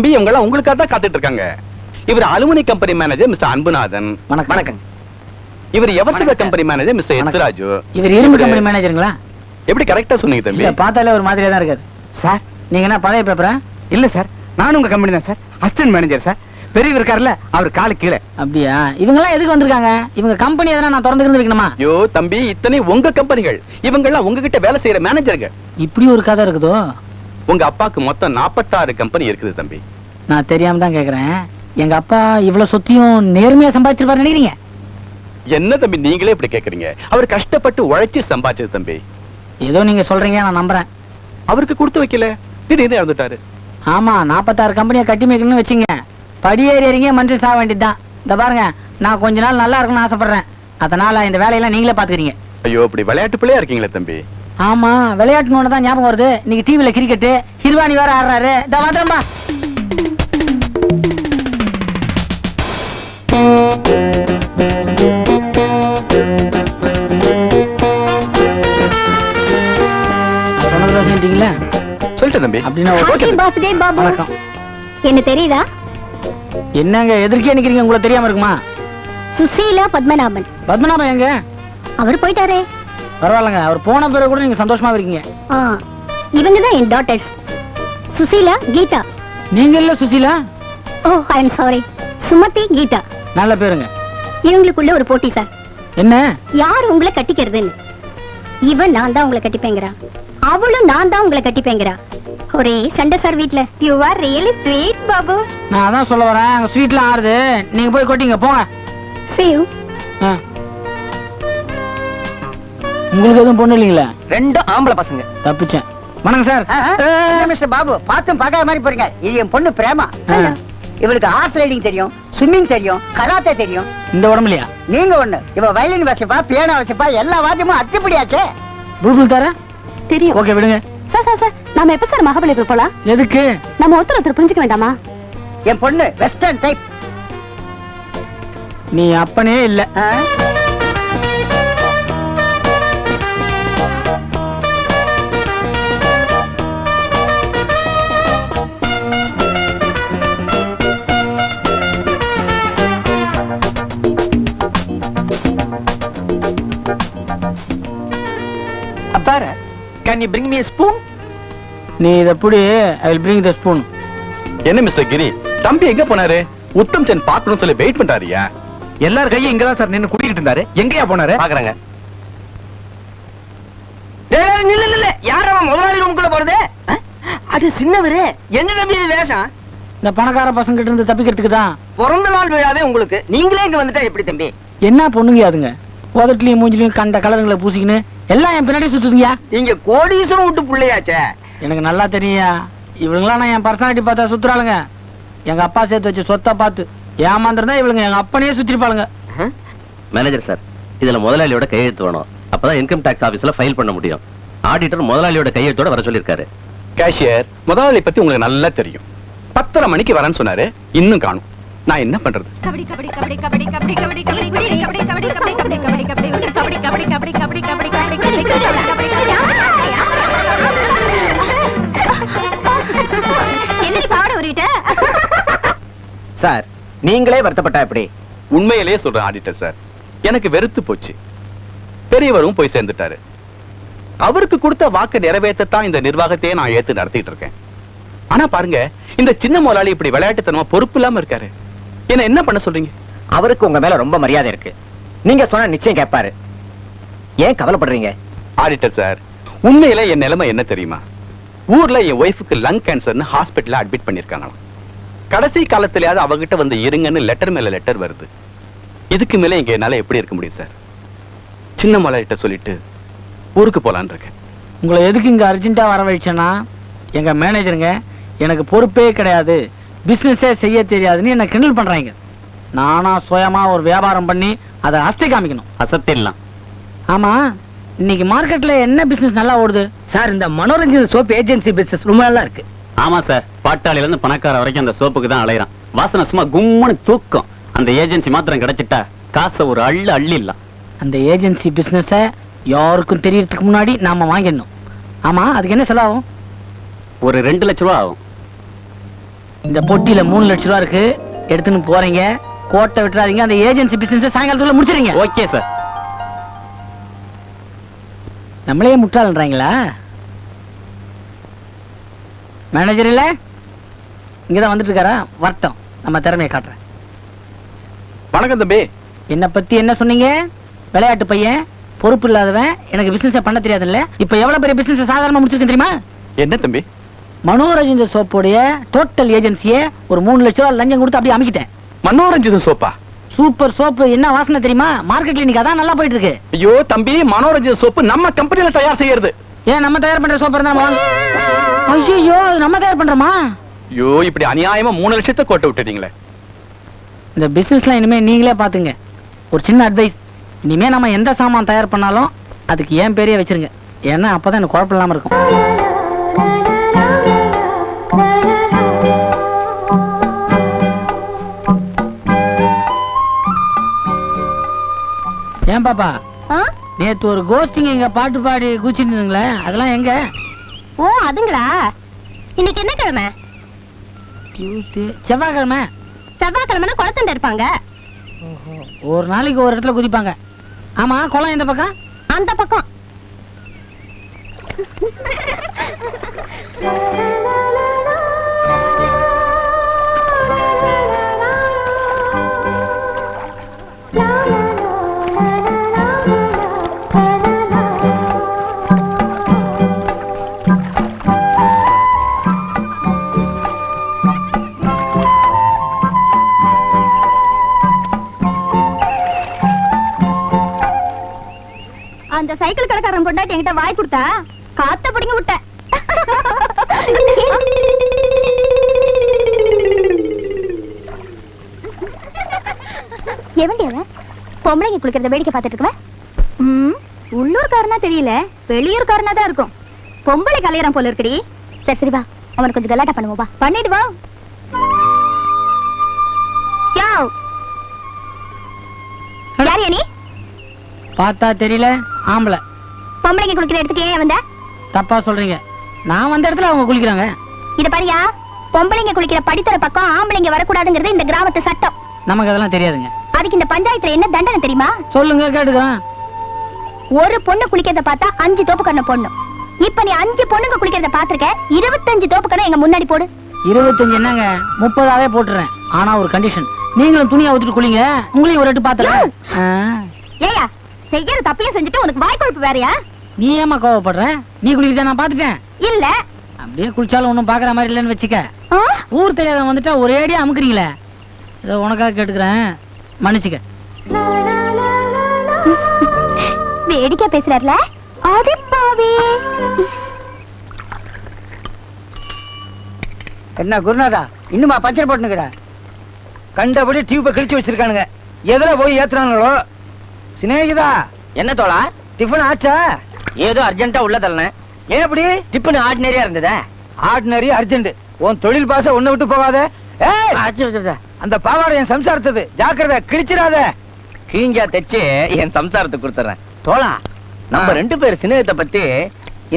தம்பி இவங்க எல்லாம் உங்களுக்காக தான் காத்துட்டு இருக்காங்க. இவர் aluminium company manager mister Anbunathan. வணக்கம். இவர் எவர்சிவ கம்பெனி மேனேஜர் மிஸ்டர் எத்ராஜு. இவர் இரும்பு கம்பெனி மேனேஜருங்களா? எப்படி கரெக்டா சொன்னீங்க தம்பி? பார்த்தாலே ஒரு மாதிரியா தான் இருக்காரு சார். நீங்க என்ன பழைய பேப்பரா? இல்ல சார், நானும் உங்க கம்பெனி தான் சார், அசிஸ்டன்ட் மேனேஜர் சார். பெரியவர் இருக்காருல்ல, அவர் காலு கீழே. அப்படியா? இவங்க எல்லாம் எதுக்கு வந்திருக்காங்க? இவங்க கம்பெனி எதனா நான் திறந்து வைக்கணுமா? ஐயோ தம்பி, இத்தனை உங்க கம்பெனிகள், இவங்க எல்லாம் உங்ககிட்ட வேலை செய்யற மேனேஜருங்க. இப்படி ஒரு கதை இருக்குதோ? உங்க அப்பாக்கு மொத்தம் 46 கம்பெனி இருக்குது தம்பி. நான் தெரியாம தான் கேக்குறேன். எங்க அப்பா இவ்வளவு சொத்தையும் நேர்மையா சம்பாதிச்சிருப்பாரு நினைக்கிறீங்க? என்ன தம்பி நீங்களே இப்படி கேக்குறீங்க? அவர் கஷ்டப்பட்டு உழைச்சி சம்பாதிச்சது தம்பி. ஏதோ நீங்க சொல்றீங்க, நான் நம்புறேன். அவருக்கு கொடுத்து வைக்கல, திடீர்னு இறந்துட்டாரு. ஆமா, 46 கம்பெனியை கட்டி வைக்கணும்னு வச்சுங்க, படியேறி இறங்கிய மனுஷன் சாக வேண்டியதுதான். இந்த பாருங்க, நான் கொஞ்ச நாள் நல்லா இருக்கணும்னு ஆசைப்படுறேன். அதனால இந்த வேலையெல்லாம் நீங்களே பாத்துக்கிறீங்க. ஐயோ, இப்படி விளையாட்டு பிள்ளையா இருக்கீங்களே தம்பி. ஆமா, விளையாட்டுன்னு தான் ஞாபகம் வருது. இன்னைக்கு டிவில கிரிக்கெட் ஹிர்வானி வேற ஆடுறாரு. இந்த வந்துடும்பா. சொல்லிட்டு தம்பி. வணக்கம். என்ன தெரியுதா? என்னங்க எதிர்க்கே நிக்கிறீங்க? உங்களுக்கு தெரியாம இருக்குமா? சுசீலா பத்மநாபன். பத்மநாபன் எங்க? அவர் போயிட்டாரே. பரவாயில்லங்க, அவர் போன பிறகு கூட நீங்க சந்தோஷமா இருக்கீங்க. இவங்க தான் என் டாட்டர்ஸ், சுசீலா, கீதா. நீங்க இல்ல சுசீலா? ஓ, ஐ அம் சாரி, சுமதி, கீதா. நல்ல பேருங்க. இவங்களுக்குள்ள ஒரு போட்டி சார். என்ன? யார் உங்களை கட்டிக்கிறதுன்னு. இவன் நான் தான் உங்களை கட்டிப்பேங்கிறா, அவளும் நான் தான் உங்களை கட்டிப்பேங்கிறா. ஒரே சண்டை சார் வீட்ல. You are really sweet Babu. நான் அதான் சொல்ல வரேன், அங்க ஸ்வீட்லாம் ஆறுது, நீங்க போய் கொட்டிங்க போங்க. See you. உங்களுக்கு எதுவும் பொண்ணு இல்லீங்களா? ரெண்டும் ஆம்பளை பசங்க. தப்பிச்சேன். வணக்கம் சார். மிஸ்டர் பாபு, பார்த்தும் பார்க்காத மாதிரி போறீங்க. இது என் பொண்ணு பிரேமா. இவளுக்கு ஹார்ஸ் ரைடிங் தெரியும், ஸ்விம்மிங் தெரியும், கராத்தே தெரியும். இந்த உடம்புலையா? நீங்க ஒண்ணு, இவ வயலின் வாசிப்பா, பியானோ வாசிப்பா, எல்லா வாத்தியமும் அத்துப்படியாச்சே. புல்புல் தர தெரியும். ஓகே விடுங்க. சார் நாம எப்ப சார் மகாபலிபுரம் போலாம்? எதுக்கு? நம்ம ஒருத்தர் புரிஞ்சுக்க வேண்டாமா? என் பொண்ணு வெஸ்டர்ன் டைப். நீ அப்பனே இல்ல. அப்பார, can you bring me a spoon? நீ இத புடி, I will bring the spoon. என்ன மிஸ்டர் கிரி, தம்பி எங்க போனாரு? உத்தம் சந்த் பார்க்கணும்னு சொல்லி வெயிட் பண்றாருயா. எல்லாரும் கையும் இங்கதான் சார் நின்னு குடிக்கிட்டு இருந்தாரு. எங்கயா போனாரு? பாக்குறாங்க. யார் அவன் முதலாளி ரூமுக்குள்ள போறது? அது சின்னவரு. என்ன நம்பி இது வேஷம்? இந்த பணக்கார பசங்க கிட்ட இருந்து தப்பிக்கிறதுக்கு தான். பிறந்த நாள் விழாவே உங்களுக்கு, நீங்களே இங்க வந்துட்டா எப்படி தம்பி? என்ன பொண்ணுங்க அதுங்க, உதட்டுலயும் மூஞ்சிலையும் கண்ட கலருங்களை பூசிக்கின்னு எல்லாம் என் பின்னாடி சுத்துதுங்க. நீங்க கோடீஸ்வரம் விட்டு பிள்ளையாச்சே. எனக்கு நல்லா தெரியும். இவங்களாம் நான் என் பர்சனாலிட்டி பார்த்தா சுத்துறாளுங்க. எங்க அப்பா சேர்த்து வச்சு சொத்தை பார்த்து ஏமாந்துருந்தா இவளுங்க எங்க அப்பனையே சுத்திருப்பாளுங்க. மேனேஜர் சார், இதுல முதலாளியோட கையெழுத்து வேணும். அப்பதான் இன்கம் டாக்ஸ் ஆபீஸ்ல ஃபைல் பண்ண முடியும். ஆடிட்டர் முதலாளியோட கையெழுத்தோட வர சொல்லிருக்காரு. கேஷியர் முதலாளி பத்தி உங்களுக்கு நல்லா தெரியும். 10:30 மணிக்கு வரேன்னு சொன்னாரு, இன்னும் காணும். நான் என்ன பண்றது? சார், நீங்களே வருத்தப்பட்டா எப்படி? உண்மையிலேயே சொல்றேன் ஆடிட்டர் சார், எனக்கு வெறுத்து போச்சு. பெரியவரும் போய் சேர்ந்துட்டாரு. அவருக்கு கொடுத்த வாக்கு நிறைவேற்றத்தான் இந்த நிர்வாகத்தையே நான் ஏத்து நடத்திட்டு இருக்கேன். ஆனா பாருங்க, இந்த சின்ன முதலாளி இப்படி விளையாட்டுத்தனமா பொறுப்பு இல்லாம இருக்காரு. என்ன பண்ண சொல்றீங்க? அவருக்கு உங்க மேல ரொம்ப மரியாதை இருக்கு. நீங்க சொன்ன நிச்சயம் கேட்பாரு. ஏன் கவலைப்படுறீங்க? ஆடிட்டர் சார், உண்மையில என் நிலைமை என்ன தெரியுமா? ஊர்ல என் ஒய்ஃபுக்கு லங் கேன்சர்னு ஹாஸ்பிட்டல்ல அட்மிட் பண்ணிருக்காங்களாம். கடைசி காலத்திலேயாவது அவகிட்ட வந்து இருங்கன்னு லெட்டர் மேல லெட்டர் வருது. இதுக்கு மேல இங்க என்னால எப்படி இருக்க முடியும் சார்? சின்ன முதலாளிட்ட சொல்லிட்டு ஊருக்கு போலான்னு இருக்கேன். உங்களை எதுக்கு இங்க அர்ஜென்ட்டா வர வச்சேன்னா, எங்க மேனேஜருங்க எனக்கு பொறுப்பே கிடையாது, பிசினஸே செய்ய தெரியாதுன்னு என்ன கிண்டல் பண்றாங்க. நானா சுயமா ஒரு வியாபாரம் பண்ணி அதை அஸ்தி காமிக்கணும். அசத்திடலாம். ஆமா, இன்னைக்கு மார்க்கெட்ல என்ன பிசினஸ் நல்லா ஓடுது? சார், இந்த மனோரஞ்சன் சோப் ஏஜென்சி பிசினஸ் ரொம்ப நல்லா இருக்கு. ஆமா சார், பாட்டாளில இருந்து பணக்கார வரைக்கும் அந்த சோப்புக்கு தான் அலையறான். வாசனை சும்மா கும்முன்னு தூக்கம். அந்த ஏஜென்சி மாத்திரம் கிடைச்சிட்டா காசை ஒரு அள்ளிடலாம். அந்த ஏஜென்சி பிசினஸ யாருக்கும் தெரியறதுக்கு முன்னாடி நாம வாங்கிடணும். ஆமா, அதுக்கு என்ன செலவாகும்? ஒரு 2 லட்சம் ரூபா ஆகும். இந்த பொட்டியில 3 லட்சம் ரூபா இருக்கு, எடுத்துன்னு போறீங்க. கோட்டை விட்டுறாதீங்க. அந்த ஏஜென்சி பிசினஸ் சாயங்காலத்துக்குள்ள முடிச்சிருங்க. Okay sir. நம்மளே முட்டாளன்றாங்களா? மேனேஜர் இல்ல, இங்கதான் வந்துட்டு இருக்காரா? வரட்டும், நம்ம திறமையை காட்டுறேன். வணக்கம் தம்பி. என்ன பத்தி என்ன சொன்னீங்க? விளையாட்டு பையன், பொறுப்பு இல்லாதவன், எனக்கு பிசினஸ் பண்ண தெரியாதுல்ல. இப்ப எவ்வளவு பெரிய பிசினஸ் சாதாரணமா முடிச்சிருக்கேன் தெரியுமா? என்ன தம்பி? மனோரஞ்சன் சோப்போடைய டோட்டல் ஏஜென்சியை ஒரு 3 லட்சம் ரூபாய் லஞ்சம் கொடுத்து அப்படியே அமைக்கிட்டேன். மனோரஞ்சிதம் சோப்பா? Super soap. என்ன வாசனை தெரியுமா? மார்க்கெட்ல இன்னைக்கு அதான் நல்லா போயிட்டு இருக்கு. ஐயோ தம்பி, மனோரஞ்சிதம் சோப்பு நம்ம கம்பெனில தயார் செய்யறது. ஏன் நம்ம தயார் பண்ற சோப்பு இருந்தா ஐயோ அது நம்ம தயார் பண்றோமா? ஐயோ இப்படி அநியாயமா 3 லட்சத்தை கோட்டை விட்டுட்டீங்களே. இந்த பிசினஸ்லாம் இனிமே நீங்களே பாத்துங்க. ஒரு சின்ன அட்வைஸ், இனிமே நம்ம எந்த சாமான் தயார் பண்ணாலும் அதுக்கு ஏன் பேரையே வச்சிருங்க. ஏன்னா அப்பதான் எனக்கு குழப்பம் இல்லாம இருக்கும். ஏன் பாப்பா, நேத்து ஒரு கோஸ்டிங் இங்க பாட்டு பாடி குச்சிருந்தீங்களே, அதெல்லாம் எங்க? ஓ அதுங்களா? இன்னைக்கு என்ன கிழமை? டியூஸ்டே, செவ்வாய்க்கிழமை. செவ்வாய்க்கிழமை குளத்தண்ட இருப்பாங்க. ஒரு நாளைக்கு ஒரு இடத்துல குதிப்பாங்க. ஆமா, குளம் எந்த பக்கம்? அந்த பக்கம். அந்த சைக்கிள் கடைக்காரன் பொண்டாட்டி என்கிட்ட வாய் கொடுத்தா காத்த பிடிங்க விட்ட. எவன்டி அவன்? பொம்பளைங்க குளிக்கிறத வேடிக்கை பார்த்துட்டு இருக்கவன் உள்ளூர்காரனா தெரியல, வெளியூர்காரனா தான் இருக்கும். பொம்பளை கல்யாணம் போல இருக்குடி. சரி சரி வா, அவனுக்கு கொஞ்சம் கலாட்டா பண்ணுவோம். வா பண்ணிட்டு வா. யார் நீ? பார்த்தா தெரியல, ஆம்பளை. பொம்பளைங்க குளிக்கிற இடத்துக்கு ஏன் வந்த? தப்பா சொல்றீங்க. நான் வந்த இடத்துல அவங்க குளிக்கிறாங்க. இத பாரியா, பொம்பளைங்க குளிக்கிற படித்தர பக்கம் ஆம்பளைங்க வரக்கூடாதுங்கிறது இந்த கிராமத்து சட்டம். நமக்கு அதெல்லாம் தெரியாதுங்க. அதுக்கு இந்த பஞ்சாயத்துல என்ன தண்டனை தெரியுமா? சொல்லுங்க, கேட்டுக்கிறேன். ஒரு பொண்ணு குளிக்கிறத பார்த்தா 5 தோப்புக்கரண பொண்ணு. இப்ப நீ 5 பொண்ணுங்க குளிக்கிறத பாத்திருக்க, 25 தோப்புக்கரண எங்க முன்னாடி போடு. 25 என்னங்க, 30ஆவே போட்டுறேன். ஆனா ஒரு கண்டிஷன், நீங்களும் துணியா ஊத்திட்டு குளிங்க. உங்களையும் ஒரு எட்டு பாத்துறேன். ஏயா, செய்யற தப்பையும் செஞ்சுட்டு உனக்கு வாய் கொழுப்பு வேறயா? நீ ஏமா கோவப்படுற? நீ குளிக்கிறத நான் பாத்துட்டேன். இல்ல அப்படியே குளிச்சாலும் ஒண்ணும் பாக்குற மாதிரி இல்லன்னு வச்சுக்க. ஊர் தெரியாதவன் வந்துட்டா ஒரே அடியா அமுக்குறீங்களே. இதை உனக்காக கேட்டுக்கிறேன், மன்னிச்சுக்க. வேடிக்கை பேசுறாருல, அடிப்பாவே. என்ன குருநாதா, இன்னுமா பஞ்சர் போட்டுனுக்குற? கண்டபடி டியூப்பை கிழிச்சு வச்சிருக்கானுங்க. எதுல போய் ஏத்துறாங்களோ. சிநேகிதா, என்ன தோழா, டிஃபன் ஆச்சா? ஏதோ அர்ஜென்ட்டா உள்ள தள்ளன. ஏன் அப்படி? டிஃபன் ஆர்டினரியா இருந்ததா? Ordinary urgent. உன் தொழில் பாச ஒண்ணு விட்டு போகாத. அந்த பாவாடை என் சம்சாரத்தது, ஜாக்கிரதை, கிழிச்சிடாத. கிழிஞ்சா தைச்சு என் சம்சாரத்துக்கு கொடுத்துறேன். தோழா, நம்ம 2 பேர் சின்னத்தை பத்தி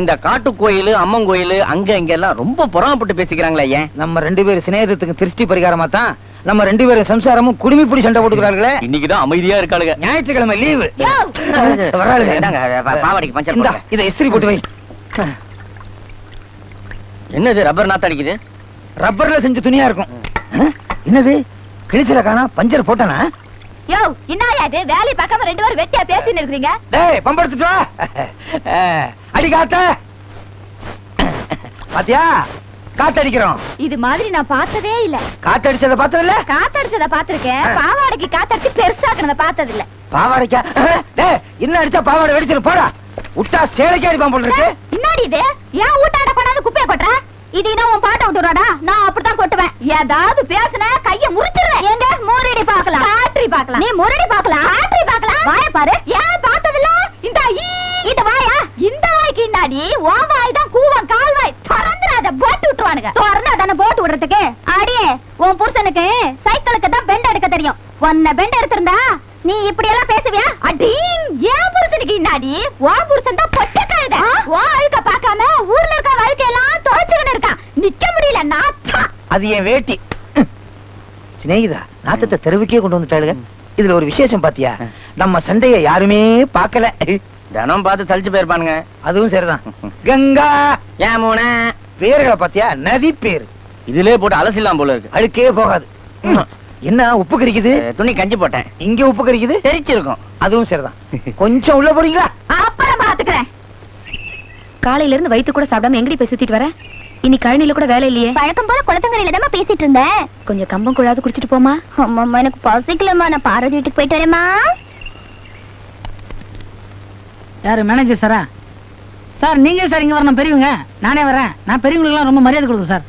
இந்த காட்டு கோயில், அம்மன் கோயில், அங்க இங்க எல்லாம் ரொம்ப பொறாமப்பட்டு பேசிக்கிறாங்களே. ஏன்? நம்ம 2 பேர் சிநேகத்துக்கு திருஷ்டி பரிகாரமா தான் நம்ம 2 பேரும் சம்சாரமும் குடுமி பிடி சண்டை போட்டுக்கிறார்களே. இன்னைக்குதான் அமைதியா இருக்காளுங்க. ஞாயிற்றுக்கிழமை லீவு. பாவாடிக்கு பஞ்சர் இந்தா, இதை இஸ்திரி போட்டு வை. என்னது ரப்பர் நாத்த அடிக்குது? ரப்பர்ல செஞ்ச துணியா இருக்கும். என்னது கிழிச்சல காணா? பஞ்சர் போட்டானா? யோ, என்னயா இது? வேலை பார்க்காம 2 பேரும் வெட்டியா பேசின்னு இருக்கீங்க. டேய், பம்பெடுத்துட்டு வா. அடி காத்த. பாத்தியா, காத்தடிக்கிறோம். இது மாதிரி நான் பார்த்ததே இல்ல. காத்தடிச்சத பார்த்தது இல்ல? காத்தடிச்சத பாத்திருக்கேன், பாவாடைக்கு காத்தடிச்சு பெருசாக்குனத பார்த்தது இல்ல. பாவாடைக்கா? டேய், இன்னும் அடிச்சா பாவாடை வெடிச்சிரு. போடா, விட்டா சேலைக்கு அடிப்பான் போல இருக்கு. என்னடி இது? ஏன் ஊட்டாட கொண்டாந்து குப்பைய கொட்டுற? இது என்ன உன் பாட்ட விட்டுறாடா? நான் அப்படித்தான் கொட்டுவேன். ஏதாவது பேசுன கைய முறிச்சிடுறேன். எங்க முரடி பார்க்கலாம், காட்ரி பார்க்கலாம். நீ முரடி பார்க்கலாம், காட்ரி பார்க்கலாம். வாய பாரு. ஏன் பார்த்ததில்ல? இந்த இது வாயா, இந்த வாய்க்கு இன்னாடி உன் வாய் தான் கூவம் கால்வாய். திறந்துறாத, போட்டு விட்டுருவானுங்க. திறந்தா தானே போட்டு விடுறதுக்கு. அடியே, உன் புருஷனுக்கு சைக்கிளுக்கு தான் பெண்ட் எடுக்க தெரியும். உன்னை பெண்ட் எடுத்திருந்தா நீ இப்படி எல்லாம் பேசுவியா? அடீங், ஏன் புருஷனுக்கு இன்னாடி உன் புருஷன் தான் பொட்டு கழுத. உன் அழுக்க பார்க்காம ஊர்ல இருக்க வாழ்க்கையெல்லாம் துவைச்சுக்கின்னு இருக்கான். நிக்க முடியல நாத்தா. அது என் வேட்டி. சிநேகிதா, நாத்தத்தை தெருவுக்கே கொண்டு வந்துட்டாளுங்க. இதுல ஒரு விசேஷம் பாத்தியா? நம்ம சண்டைய யாருமே பார்க்கல. தினம் பார்த்து சலிச்சு போயிருப்பானுங்க. அதுவும் சரிதான். கங்கா யமுனா பேர்களை பாத்தியா? நதி பேர். இதுலயே போட்டு அலசிலாம் போல இருக்கு. அழுக்கே போகாது. என்ன உப்பு கறிக்குது? துணி கஞ்சி போட்டேன். இங்க உப்பு கறிக்குது. தெரிச்சிருக்கும். அதுவும் சரிதான். கொஞ்சம் உள்ள போறீங்களா? அப்புறம் பாத்துக்கிறேன். காலையில இருந்து வயித்து கூட சாப்பிடாம எங்கடி போய் சுத்திட்டு வர? இன்னைக்கு கழனில கூட வேலை இல்லையே. பழக்கம் போல குளத்தங்கரையில தான் பேசிட்டு இருந்தேன். கொஞ்சம் கம்பம் கூடாது குடிச்சிட்டு போமா. அம்மா எனக்கு பசிக்கலமா, நான் பாரதி வீட்டுக்கு போயிட்டு வரேம்மா. யாரு மேனேஜர் சாரா? சார் நீங்க சார் இங்க வரணும், பெரியவங்க. நானே வரேன். நான் பெரியவங்களுக்குலாம் ரொம்ப மரியாதை கொடுக்குறேன் சார்.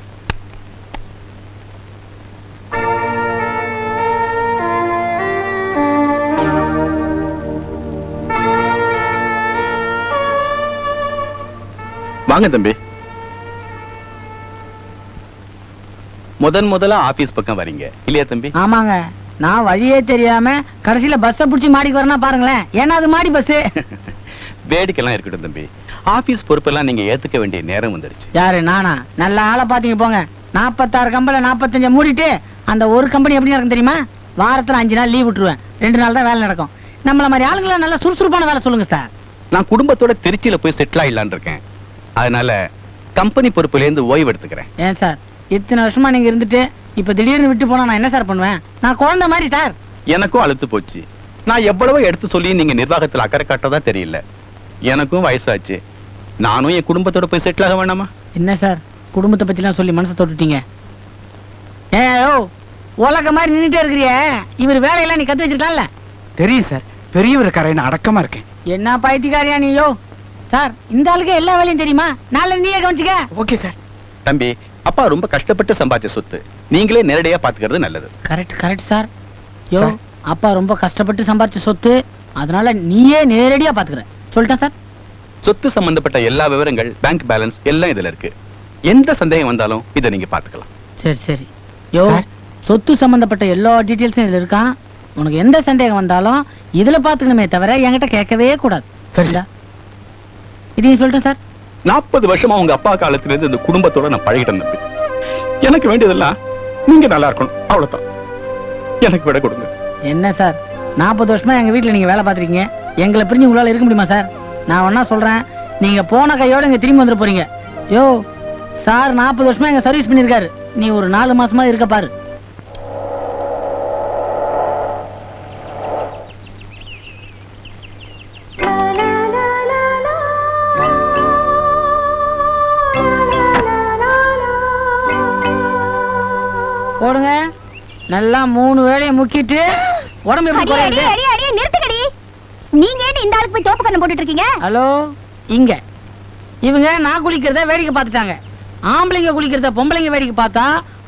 வாங்க தம்பி. முதல்ல ஆபீஸ் பக்கம் வரீங்க இல்லையா தம்பி? ஆமாங்க. நான் வழியே தெரியாம கடைசியில பஸ்ஸ புடிச்சு மாடிக்கு வரனா பாருங்களேன். ஏன்னா அது மாடி பஸ். வேடிக்கைலாம் இருக்கட்டும் தம்பி. ஆபீஸ் பொறுப்பெல்லாம் நீங்க ஏத்துக்க வேண்டிய நேரம் வந்துருச்சு. யாரு நானா? நல்ல ஆளை பாத்தீங்க போங்க. 46 கம்பெனில 45 மூடிட்டு அந்த ஒரு கம்பெனி எப்படி நடக்கும் தெரியுமா? வாரத்துல 5 நாள் லீவ் விட்டுருவேன். 2 நாள் தான் வேலை நடக்கும். நம்மள மாதிரி ஆளுங்களை நல்ல சுறுசுறுப்பான வேலை சொல்லுங்க சார். நான் குடும்பத்தோட திருச்சியில போய் செட்டில் ஆயிடலான்னு இருக்கேன். அதனால கம்பெனி பொறுப்புல இருந்து ஓய்வு எடுத்துக்கிறேன். ஏன் சார் இத்தனை வருஷமா நீங்க இருந்துட்டு இப்ப திடீர்னு விட்டு போனா நான் என்ன சார் பண்ணுவேன்? நான் குழந்தை மாதிரி சார். எனக்கும் அழுத்து போச்சு. நான் எவ்வளவோ எடுத்து சொல்லி நீங்க நிர்வாகத்துல அக்கறை காட்டதா தெரியல. எனக்கும் வயசாச்சு. நானும் என் குடும்பத்தோட போய் செட்டில் ஆக வேண்டாமா? என்ன சார் குடும்பத்தை பத்தி எல்லாம் சொல்லி மனசை தொட்டுட்டீங்க? ஏயோ உலக மாதிரி நின்னுட்டே இருக்கிறிய, இவர் வேலையெல்லாம் நீ கத்து வச்சிருக்கலாம்ல? தெரியும் சார், பெரியவர் இருக்காரு, அடக்கமா இருக்கேன். என்ன பைத்தியக்காரியா நீயோ? சார் இந்த ஆளுக்கு எல்லா வேலையும் தெரியுமா? நாளை நீயே கவனிச்சுக்க. Okay sir. தம்பி, அப்பா ரொம்ப கஷ்டப்பட்டு சம்பாதிச்ச சொத்து நீங்களே நேரடியா பாத்துக்கிறது நல்லது. Correct sir. யோ அப்பா ரொம்ப கஷ்டப்பட்டு சம்பாதிச்ச சொத்து, அதனால நீயே நேரடியா பாத்துக்கிற சொல்லிட்டேன் சார். சொத்து சம்பந்தப்பட்ட எல்லா விவரங்கள், பேங்க் பேலன்ஸ் எல்லாம் இதுல இருக்கு. எந்த சந்தேகம் வந்தாலும் இதை நீங்க பாத்துக்கலாம். சரி. யோ சொத்து சம்பந்தப்பட்ட எல்லா டீடைல்ஸும் இதுல இருக்கான். உனக்கு எந்த சந்தேகம் வந்தாலும் இதுல பாத்துக்கணுமே தவிர என்கிட்ட கேட்கவே கூடாது. சரி. இதையும் சொல்லிட்டேன் சார். 40 வருஷமா உங்க அப்பா காலத்துல இருந்து இந்த குடும்பத்தோட நான் பழகிட்டேன் தம்பி. எனக்கு வேண்டியதெல்லாம் நீங்க நல்லா இருக்கணும், அவ்வளவுதான். எனக்கு விட கொடுங்க. என்ன சார் 40 வருஷமா எங்க வீட்டுல நீங்க வேலை பார்த்திருக்கீங்க. எங்களை பிரிஞ்சு உங்களால இருக்க முடியுமா சார்? நான் ஒன்னா சொல்றேன், நீங்க போன கையோட இங்க திரும்பி வந்துட போறீங்க. யோ சார் 40 வருஷமா எங்க சர்வீஸ் பண்ணிருக்காரு. நீ ஒரு 4 மாசமா இருக்க பாரு. போடுங்க நல்லா 3 வேளையை முக்கிட்டு உடம்பு எப்படி குறையுது? நிறுத்துக்கடி. நீங்க ஏன் இந்த ஆளுக்கு போய் தோப்பு கண்ணு போட்டுட்டு இருக்கீங்க? ஹலோ, இங்க இவங்க நான் குளிக்கிறத வேடிக்கை பார்த்துட்டாங்க. ஆம்பளைங்க குளிக்கிறத பொம்பளைங்க வேடிக்கை பார்த்தா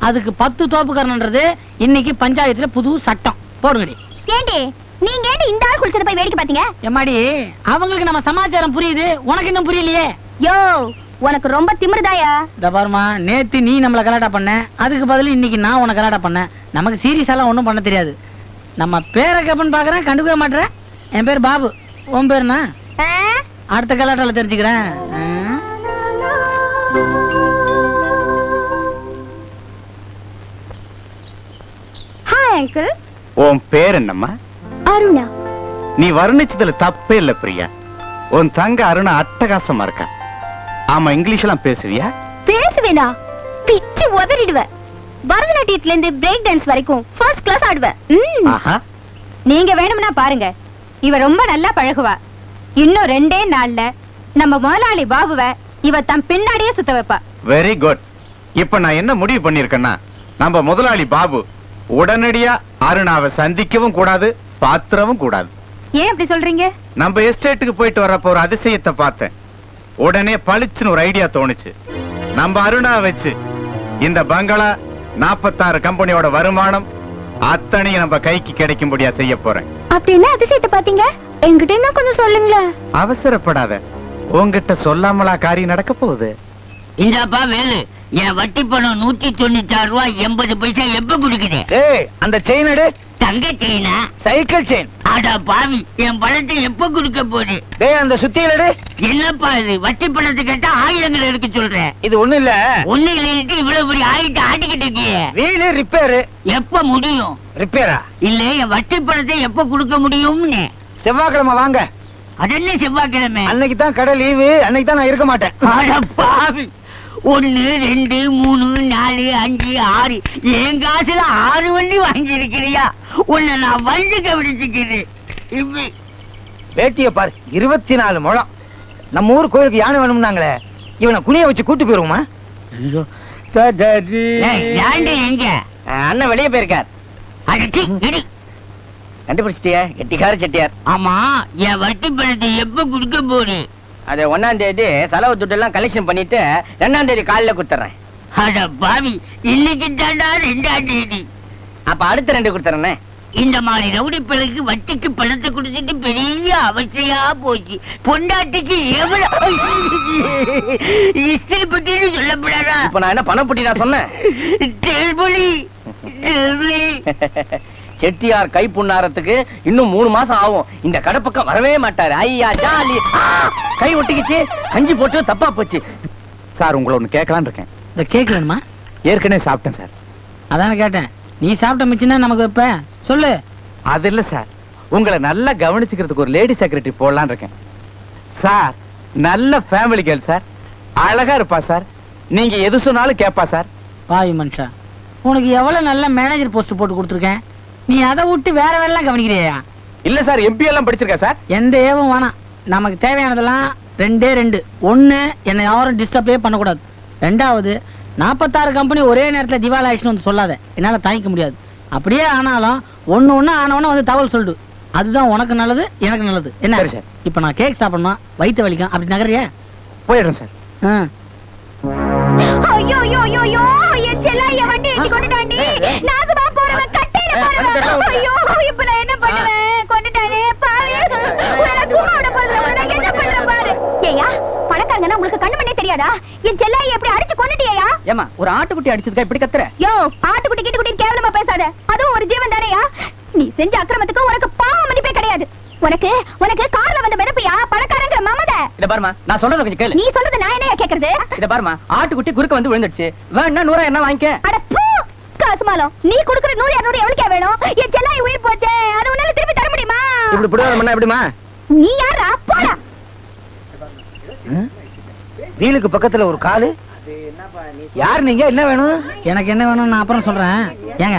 அதுக்கு 10 தோப்புக்காரன்ன்றது இன்னைக்கு பஞ்சாயத்துல புது சட்டம். போடுங்கடி. ஏண்டி நீங்க ஏன் இந்த ஆள் குளிச்சத போய் வேடிக்கை பாத்தீங்க? எம்மாடி அவங்களுக்கு நம்ம சமாச்சாரம் புரியுது, உனக்கு இன்னும் புரியலையே. யோ உனக்கு ரொம்ப திமிருதாயா? இந்த பாருமா, நேத்து நீ நம்மள கலாட்டா பண்ண, அதுக்கு பதில் இன்னைக்கு நான் உனக்கு கலாட்டா பண்ணேன். நமக்கு சீரியஸாலாம் ஒன்றும் பண்ண தெரியாது. நம்ம பேரை கேப்பன்னு பாக்குறேன், கண்டுக்கவே மாட்டேன். என் பேர் பாபு, உன் பேருனா? அடுத்த கலாட்டால தெரிஞ்சுக்கிறேன். Hi uncle. உன் பேர் என்னம்மா? அருணா. நீ வர்ணிச்சதுல தப்பே இல்ல பிரியா. உன் தங்க அருணா அட்டகாசமா இருக்கா. ஆமா, இங்கிலீஷ் எல்லாம் பேசுவியா? பேசுவேனா? பிச்சு உதறிடுவேன். பரதநாட்டியத்துல இருந்து பிரேக் டான்ஸ் வரைக்கும் ஃபர்ஸ்ட் கிளாஸ் ஆடுவேன். நீங்க வேணும்னா பாருங்க, இவ ரொம்ப நல்லா பழகுவா. இன்னும் 2 நாள்ல நம்ம முதலாளி பாபுவ இவ தம் பின்னாடியே சுத்த வைப்பா. Very good. இப்ப நான் என்ன முடிவு பண்ணிருக்கேன்னா, நம்ம முதலாளி பாபு உடனடியா அருணாவை சந்திக்கவும் கூடாது, பாத்திரவும் கூடாது. ஏன் அப்படி சொல்றீங்க? நம்ம எஸ்டேட்டுக்கு போயிட்டு வரப்ப ஒரு அதிசயத்தை பார்த்தேன். உடனே பளிச்சுன்னு ஒரு ஐடியா தோணுச்சு. நம்ம அருணா வச்சு இந்த பங்களா 46 கம்பெனியோட வருமானம் அத்தனையும் நம்ம கைக்கு கிடைக்கும்படியா செய்ய போறேன். அப்படி என்ன அதிசயத்தை பாத்தீங்க? என்கிட்ட என்ன கொஞ்சம் சொல்லுங்களேன். அவசரப்படாத, உன்கிட்ட சொல்லாமலா காரியம் நடக்க போகுது. இந்தாப்பா வேலு, என் வட்டி பணம் 196 ரூபாய் 80 பைசா எப்ப குடுக்குது? ஏய், அந்த செயின் எடு. தங்க செயினா? Cycle chain. அட பாவி, என் பணத்தை எப்ப கொடுக்க போடு? டேய் அந்த சுத்தியிலடு. என்னப்பா இது, வட்டி பணத்தை கேட்டா ஆயிரங்கள் எடுக்க சொல்றேன். இது ஒண்ணு இல்ல. ஒண்ணு இல்லைன்னு இவ்வளவு பெரிய ஆயிரத்தை ஆட்டிக்கிட்டு இருக்கியே. Wheel repair. எப்ப முடியும்? ரிப்பேரா? இல்ல, என் வட்டி பணத்தை எப்ப கொடுக்க முடியும்னு. செவ்வாய்க்கிழமை வாங்க. அது என்ன செவ்வாய்க்கிழமை? அன்னைக்கு தான் கடை லீவு, அன்னைக்கு தான் நான் இருக்க மாட்டேன். அட பாவி, 1 2 3 4 5 6 என் காசுல 6 வண்டி வாங்கி இருக்கிறியா? உன்னை நான் வண்டி கவனிச்சுக்கிறேன். வேட்டிய பாரு, 24 முழம். நம்ம ஊர் கோயிலுக்கு யானை வேணும்னாங்களே, இவனை குனிய வச்சு கூட்டு போயிருவோமா? எங்க அண்ணன் வெளியே போயிருக்கார். அடிச்சு இடி. கண்டுபிடிச்சிட்டியா? கெட்டிக்கார செட்டியார். ஆமா, என் வட்டி பணத்தை எப்ப கொடுக்க போறேன்? அது 1ஆம் தேதி செலவு துட்டு எல்லாம் கலெக்ஷன் பண்ணிட்டு 2ஆம் தேதி காலையில கொடுத்துறேன். அட பாவி, இன்னைக்கு தாண்டா 2ஆம் தேதி. அப்ப அடுத்த 2 கொடுத்துறேனே. இந்த மாதிரி ரவுடி பிள்ளைக்கு வட்டிக்கு பணத்தை கொடுத்துட்டு பெரிய அவசியா போச்சு. பொண்டாட்டிக்கு எவ்வளவு இஸ்திரி பட்டின்னு சொல்லப்படாதா? இப்ப நான் என்ன பணப்பட்டி நான் சொன்னேன்? டெல்பொலி, டெல்பொலி. செட்டியார் கை புண்ணாரத்துக்கு இன்னும் 3 மாசம் ஆகும். இந்த கடை பக்கம் வரவே மாட்டாரு. ஐயா ஜாலி. கை ஒட்டிக்கிச்சு, கஞ்சி போட்டு தப்பா போச்சு. சார் உங்களை ஒண்ணு கேட்கலான்னு இருக்கேன். இந்த கேக் வேணுமா? ஏற்கனவே சாப்பிட்டேன் சார். அதானே கேட்டேன். நீ சாப்பிட்ட மிச்சம்னா நமக்கு இப்ப சொல்லு. அது இல்ல சார், உங்களை நல்லா கவனிச்சுக்கிறதுக்கு ஒரு லேடி செக்ரட்டரி போடலான்னு இருக்கேன் சார். நல்ல ஃபேமிலி கேர்ள் சார், அழகா இருப்பா சார், நீங்க எது சொன்னாலும் கேட்பா சார். பாவி மனுஷா, உனக்கு எவ்வளவு நல்ல மேனேஜர் போஸ்ட் போட்டு கொடுத்துருக்கேன், நீ அதை விட்டு வேற வேலை கவனிக்கிறியா? இல்ல சார், எம்பி எல்லாம் படிச்சிருக்கா சார். எந்த ஏவும் வேணாம், நமக்கு தேவையானதெல்லாம் 2 2. 1, என்னை யாரும் டிஸ்டர்பே பண்ணக்கூடாது. 2வது, 46 கம்பெனி ஒரே நேரத்தில் திவால் ஆயிடுச்சுன்னு வந்து சொல்லாத, என்னால தாங்கிக்க முடியாது. அப்படியே ஆனாலும் ஒண்ணு ஆனவன வந்து தகவல் சொல்லிடு. அதுதான் உனக்கு நல்லது, எனக்கு நல்லது. என்ன சரி சார். இப்ப நான் கேக் சாப்பிடணும், வயிற்று வலிக்கும், அப்படி நகரியா? போயிடுறேன் சார். ஐயோ ஐயோ ஐயோ ஐயோ, என் செல்லாய வண்டி ஏத்தி கொண்டுட்டாண்டி. நாசமா போறவன் கட்டையில போறவன். ஐயோ, இப்ப நான் என்ன பண்ணுவேன்? கொண்டுட்டானே பாவி. உன்னை சும்மா விட போறதுல உன்னை நான் என்ன பண்றேன் பாரு. ஏயா, பணக்காரங்கன்னா உங்களுக்கு கண்ணு மண்ணே தெரியாதா? என் செல்லாய எப்படி அடிச்சு கொண்டுட்டியா? ஏமா, ஒரு ஆட்டுக்குட்டி அடிச்சதுக்கா இப்படி கத்துற? யோ, ஆட்டுக்குட்டி கிட்டுக்குட்டி கேவலமா பேசாத. அதுவும் ஒரு ஜீவன் தானேயா? நீ செஞ்ச அக்கிரமத்துக்கு உனக்கு பாவ மதிப்பே கிடையாது. உனக்கு கார்ல வந்த மிதப்பியா பணக்காரங்கிற மமத. இத பாருமா, நான் சொல்றத கொஞ்சம் கேளு. நீ சொல்றது நான் என்னையா கேக்குறது? இத பாருமா, ஆட்டுக்குட்டி குறுக்க வந்து விழுந்துடுச்சு. வேணா 100 என்ன வாங்கிக்க. அட பூ, காசுமாலம். நீ குடுக்குற 100 200 எவ்வளவுக்கே வேணும்? என் செல்லாய் உயிர் போச்சே, அது உன்னால திருப்பி தர முடியுமா? இப்படி புடிவாதம் பண்ணா எப்படிமா? நீ யாரா? போடா. வீலுக்கு பக்கத்துல ஒரு காலு. யார் நீங்க? என்ன வேணும்? எனக்கு என்ன வேணும் நான் அப்புறம் சொல்றேன். ஏங்க,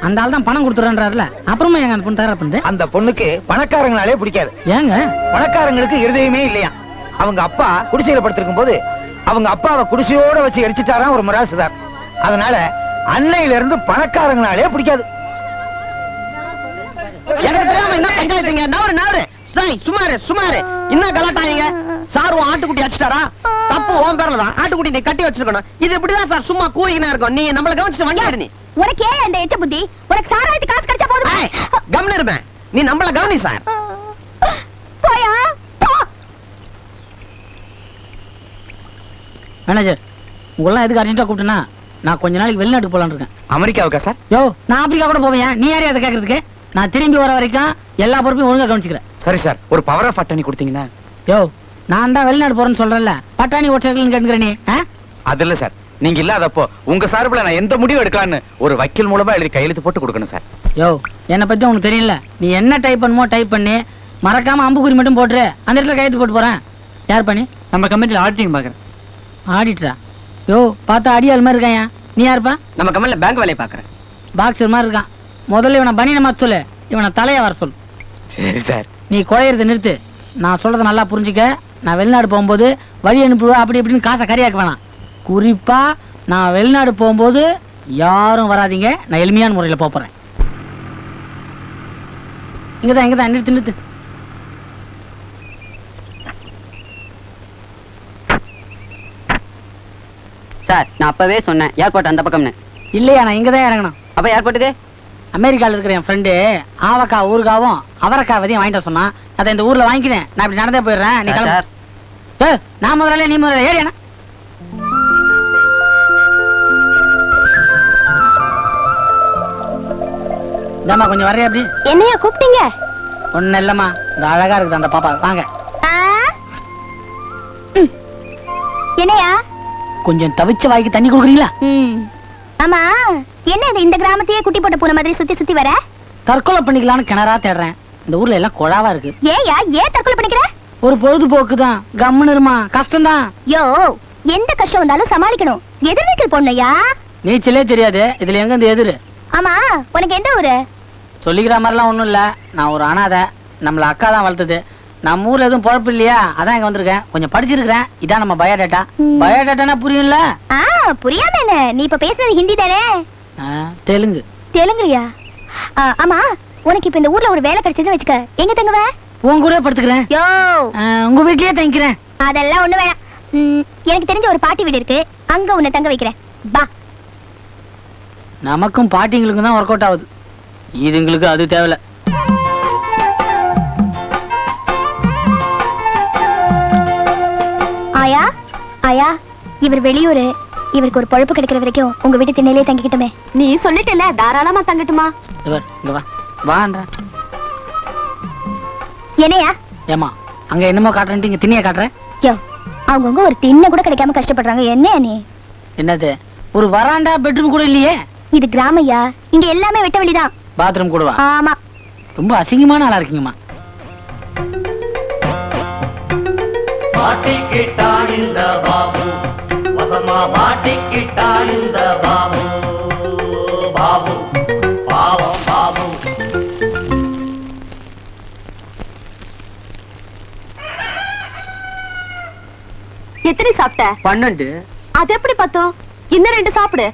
அந்த ஆள் தான் பணம் கொடுத்துறேன்றாருல, அப்புறமா ஏங்க அந்த பொண்ணு தயாரா பண்ணுது? அந்த பொண்ணுக்கு பணக்காரங்களாலே பிடிக்காது. ஏங்க? பணக்காரங்களுக்கு இருதயமே இல்லையா. அவங்க அப்பா குடிசையில படுத்திருக்கும் போது அவங்க அப்பாவை குடிசையோட வச்சு எரிச்சிட்டாராம் ஒரு மிராசுதார். அதனால அன்னையில இருந்து பணக்காரங்களாலே பிடிக்காது. எனக்கு தெரியாம என்ன பஞ்சாயத்துங்க? நவரு சுமாரு என்ன கலாட்டாங்க? சார் உன் ஆட்டுக்குட்டி அடிச்சிட்டாரா? தப்பு உன் பேர்ல தான். ஆட்டுக்குட்டி நீ கட்டி வச்சிருக்கணும். இது இப்படிதான் சார், சும்மா கூயினா இருக்கும். நீ நம்மள கவனிச்சுட்டு வண்டியாடு. நீ உனக்கு ஏன் அந்த எச்ச புத்தி? உனக்கு சாராயத்து காசு கிடைச்சா போதும். கவனம் இருப்பேன். நீ நம்மள கவனி சார். போயா போ. மேனேஜர், உங்களெல்லாம் எதுக்கு அர்ஜென்ட்டா கூப்பிட்டேன்னா, நான் கொஞ்ச நாளைக்கு வெளிநாட்டுக்கு போலான்னு இருக்கேன். அமெரிக்காவுக்கா சார்? யோ, நான் ஆப்பிரிக்கா கூட போவேன். நீ யாரையும் அதை கேட்கறதுக்கு? நான் திரும்பி வர வரைக்கும் எல்லா பொறுப்பையும் ஒழுங்கா கவனிச்சுக்கிறேன். சரி சார், ஒரு பவர் ஆஃப் அட்டர்னி கொடுத்தீங்கன்னா. யோ, நான் தான் வெளிநாடு போறேன்னு சொல்றேன்ல, பட்டாணி ஓட்டர்கள்னு கேட்கிறேன். நீ அது இல்ல சார், நீங்க இல்லாதப்போ உங்க சார்பில் நான் எந்த முடிவு எடுக்கலான்னு ஒரு வக்கீல் மூலமா எழுதி கையெழுத்து போட்டு கொடுக்கணும் சார். யோ, என்னை பத்தி உனக்கு தெரியல. நீ என்ன டைப் பண்ணுமோ டைப் பண்ணி மறக்காம அம்புக்குறி மட்டும் போட்டுரு. அந்த இடத்துல கையெழுத்து போட்டு போறேன். யார் பண்ணி? நம்ம கம்பெனில ஆடிட்டிங் பாக்குறேன். ஆடிட்டரா? யோ, பார்த்தா அடியாள் மாதிரி இருக்காயா. நீ யாருப்பா? நம்ம கம்பெனில பேங்க் வேலையை பாக்குறேன். பாக்ஸர் மாதிரி இருக்கான். முதல்ல இவனை பனியனை மாத்த சொல்லு, இவனை தலைய வர சொல்லு. சரி சார். நீ குழையிறத நிறுத்து. நான் சொல்றத நல்லா புரிஞ்சுக்க. நான் வெளிநாடு போகும்போது வழி அனுப்புவேன் அப்படி இப்படின்னு காசை கரியாக்க வேணாம். குறிப்பா நான் வெளிநாடு போகும்போது யாரும் வராதீங்க. நான் எளிமையான முறையில் போறேன். இங்கதான் நிறுத்து. சார், நான் அப்பவே சொன்னேன் ஏர்போர்ட் அந்த பக்கம்னு. இல்லையா, நான் இங்கதான் இறங்கணும். அப்ப ஏர்போர்ட்டுக்கு அமெரிக்கால இருக்கிற என் ஃப்ரெண்டு ஆவக்காய் ஊறுகாவும் அவரைக்காய் விதையும் வாங்கிட்டு சொன்னான். அதை இந்த ஊர்ல வாங்கிக்கிறேன். நான் இப்படி நடந்தே போயிடுறேன். நீ சார், கிளம்பு. நான் முதல்ல நீ முதல்ல ஏறியா? இந்தாம்மா கொஞ்சம் வரையா அப்படி. என்னையா கூப்பிட்டீங்க? ஒண்ணு இல்லம்மா, இந்த அழகா இருக்குது அந்த பாப்பா, வாங்க. என்னையா? கொஞ்சம் தவிச்ச வாய்க்கு தண்ணி கொடுக்குறீங்களா? ஆமா, என்ன இது இந்த கிராமத்தையே குட்டி போட்ட பூனை மாதிரி சுத்தி சுத்தி வர? தற்கொலை பண்ணிக்கலாம்னு கிணறா தேடுறேன். இந்த ஊர்ல எல்லாம் குழாவா இருக்கு. ஏயா ஏன் தற்கொலை பண்ணிக்கிற? ஒரு பொழுதுபோக்கு தான், கம்முன்னு இருமா, கஷ்டம் தான். யோ, எந்த கஷ்டம் வந்தாலும் சமாளிக்கணும். எதிர்நீச்சல் போடணும்யா. நீச்சலே தெரியாது, இதுல எங்க இருந்து எதிரு? ஆமா, உனக்கு எந்த ஊரு? சொல்லிக்கிற மாதிரிலாம் ஒண்ணும் இல்ல, நான் ஒரு அனாதை. நம்மள அக்கா தான் வளர்த்தது. நம்ம ஊர்ல எதுவும் பொழப்பு இல்லையா, அதான் இங்க வந்திருக்கேன். கொஞ்சம் படிச்சிருக்கிறேன். இதான் நம்ம பயோடேட்டா. பயோடேட்டானா புரியும்ல? புரியாம என்ன? நீ இப்ப பேசுறது ஹிந்தி தானே? தெலுங்கு. தெலுங்குயா? ஆமா, உனக்கு இப்ப இந்த ஊர்ல ஒரு வேலை கிடைச்சதுன்னு வச்சுக்க, எங்க தங்குவ? உன் கூட படுத்துக்கிறேன். யோ, உங்க வீட்லயே தங்கிக்கிறேன். அதெல்லாம் ஒண்ணு வேணாம். எனக்கு தெரிஞ்ச ஒரு பாட்டி வீடு இருக்கு, அங்க உன்னை தங்க வைக்கிறேன். பா. நமக்கும் பாட்டிங்களுக்கும் தான் ஒர்க் அவுட் ஆகுது, இதுங்களுக்கு அது தேவையில்ல. ஆயா, ஆயா, இவர் வெளியூரு. இவருக்கு ஒரு பொழப்பு கிடைக்கிற வரைக்கும் உங்க வீட்டு திண்ணையிலே தங்கிக்கிட்டுமே. நீ சொல்லிட்டல, தாராளமா தங்கட்டுமா? இங்க வா, வான்றா. என்னையா? ஏமா, அங்க என்னமோ காட்டுறேன்ட்டு இங்க திண்ணைய காட்டுற? யோ, அவங்கவுங்க ஒரு திண்ணை கூட கிடைக்காம கஷ்டப்படுறாங்க. என்ன நீ? என்னது, ஒரு வராண்டா பெட்ரூம் கூட இல்லையே? இது கிராமையா, இங்க எல்லாமே வெட்ட வெளிதான். பாத்ரூம் கூடவா? ஆமா. ரொம்ப அசிங்கமான ஆளா இருக்கீங்கம்மா. எத்தனை சாப்பிட்ட? 12. அது எப்படி பத்தோம்? இன்னும் 2 சாப்பிடு.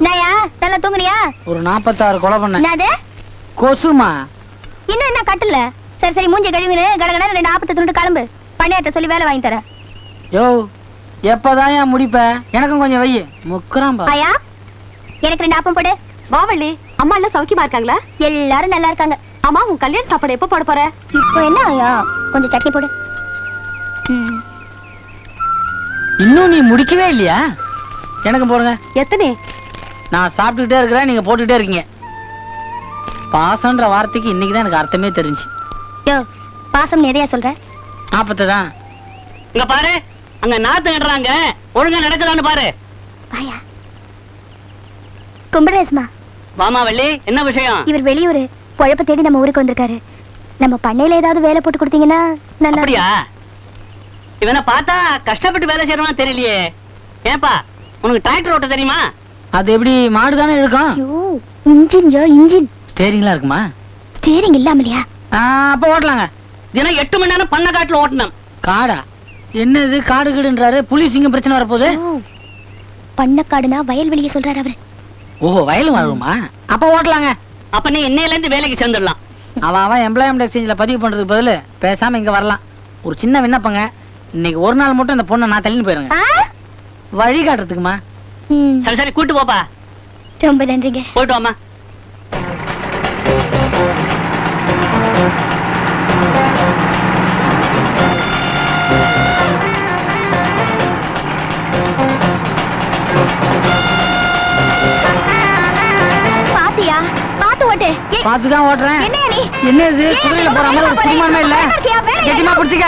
நாயா, நல்லா தூங்குறியா? ஒரு 46 கொலை பண்ண. என்னது? கொசுமா. இன்னும் என்ன கட்டல? சரி சரி, மூஞ்சி கழுவினு கடகடா 2 ஆப்பத்தை துண்டு கிளம்பு. பண்ணியாட்ட சொல்லி வேலை வாங்கி தரேன். யோ, எப்பதான் ஏன் முடிப்ப? எனக்கும் கொஞ்சம் வை. முக்குறான் பா. ஆயா, எனக்கு 2 ஆப்பம் போடு. வாவள்ளி, அம்மா எல்லாம் சௌக்கியமா இருக்காங்களா? எல்லாரும் நல்லா இருக்காங்க. அம்மா, உன் கல்யாண சாப்பாடு எப்ப போட போற? இப்போ என்ன ஆயா, கொஞ்சம் சட்னி போடு. இன்னும் நீ முடிக்கவே இல்லையா? எனக்கு போடுங்க. எத்தனை? நான் சாப்பிட்டுக்கிட்டே இருக்கிறேன், நீங்க போட்டுக்கிட்டே இருக்கீங்க. பாசம்ன்ற வார்த்தைக்கு இன்னைக்குதான் எனக்கு அர்த்தமே தெரிஞ்சு. யோ, பாசம் எதையா சொல்ற? 40 தான். இங்க பாரு, அங்க நாத்து நடுறாங்க, ஒழுங்கா நடக்குதான்னு பாரு. ஆயா, கும்பிடுறேஸ்மா. வாமா வள்ளி, என்ன விஷயம்? இவர் வெளியூரு, பொழப்ப தேடி நம்ம ஊருக்கு வந்திருக்காரு. நம்ம பண்ணையில ஏதாவது வேலை போட்டு கொடுத்தீங்கன்னா நல்லா. அப்படியா? இவனை பார்த்தா கஷ்டப்பட்டு வேலை செய்யறவனா தெரியலையே. ஏன்பா, உனக்கு டிராக்டர் ஓட்ட தெரியுமா? அது எப்படி, மாடு தானே இருக்கும். இன்ஜின் யோ, இன்ஜின். ஸ்டேரிங்லாம் இருக்குமா? ஸ்டேரிங் இல்லாமலையா? அப்ப ஓட்டலாங்க. தினம் 8 மணி நேரம் பண்ண காட்டுல ஓட்டணும். காடா? என்னது காடு கீடுன்றாரு? புலி சிங்கம் பிரச்சனை வரப்போகுது. பண்ணக்காடுனா வயல்வெளியை சொல்றாரு அவரு. ஓஹோ, வயலும் வாழுமா? அப்ப ஓட்டலாங்க. அப்ப நீ இன்னையில இருந்து வேலைக்கு சேர்ந்துடலாம். அவன் எம்ப்ளாய்மெண்ட் எக்ஸ்சேஞ்சில் பதிவு பண்றதுக்கு பதில் பேசாம இங்க வரலாம். ஒரு சின்ன விண்ணப்பங்க, இன்னைக்கு ஒரு நாள் மட்டும் இந்த பொண்ணை நான் தள்ளின்னு போயிருங்க. வழி காட்டுறதுக்குமா? சரி சரி, கூட்டு போப்பா. ரொம்ப நன்றிங்க. போயிட்டு வாமா. பாத்தியா? பாத்து ஓட்டு. பாத்துதான் ஓட்டுறேன். என்னையா நீ? என்ன இது, குதிரையில போற மாதிரி ஒரு குடிமானமே இல்ல. கெட்டிமா பிடிச்சிக்க.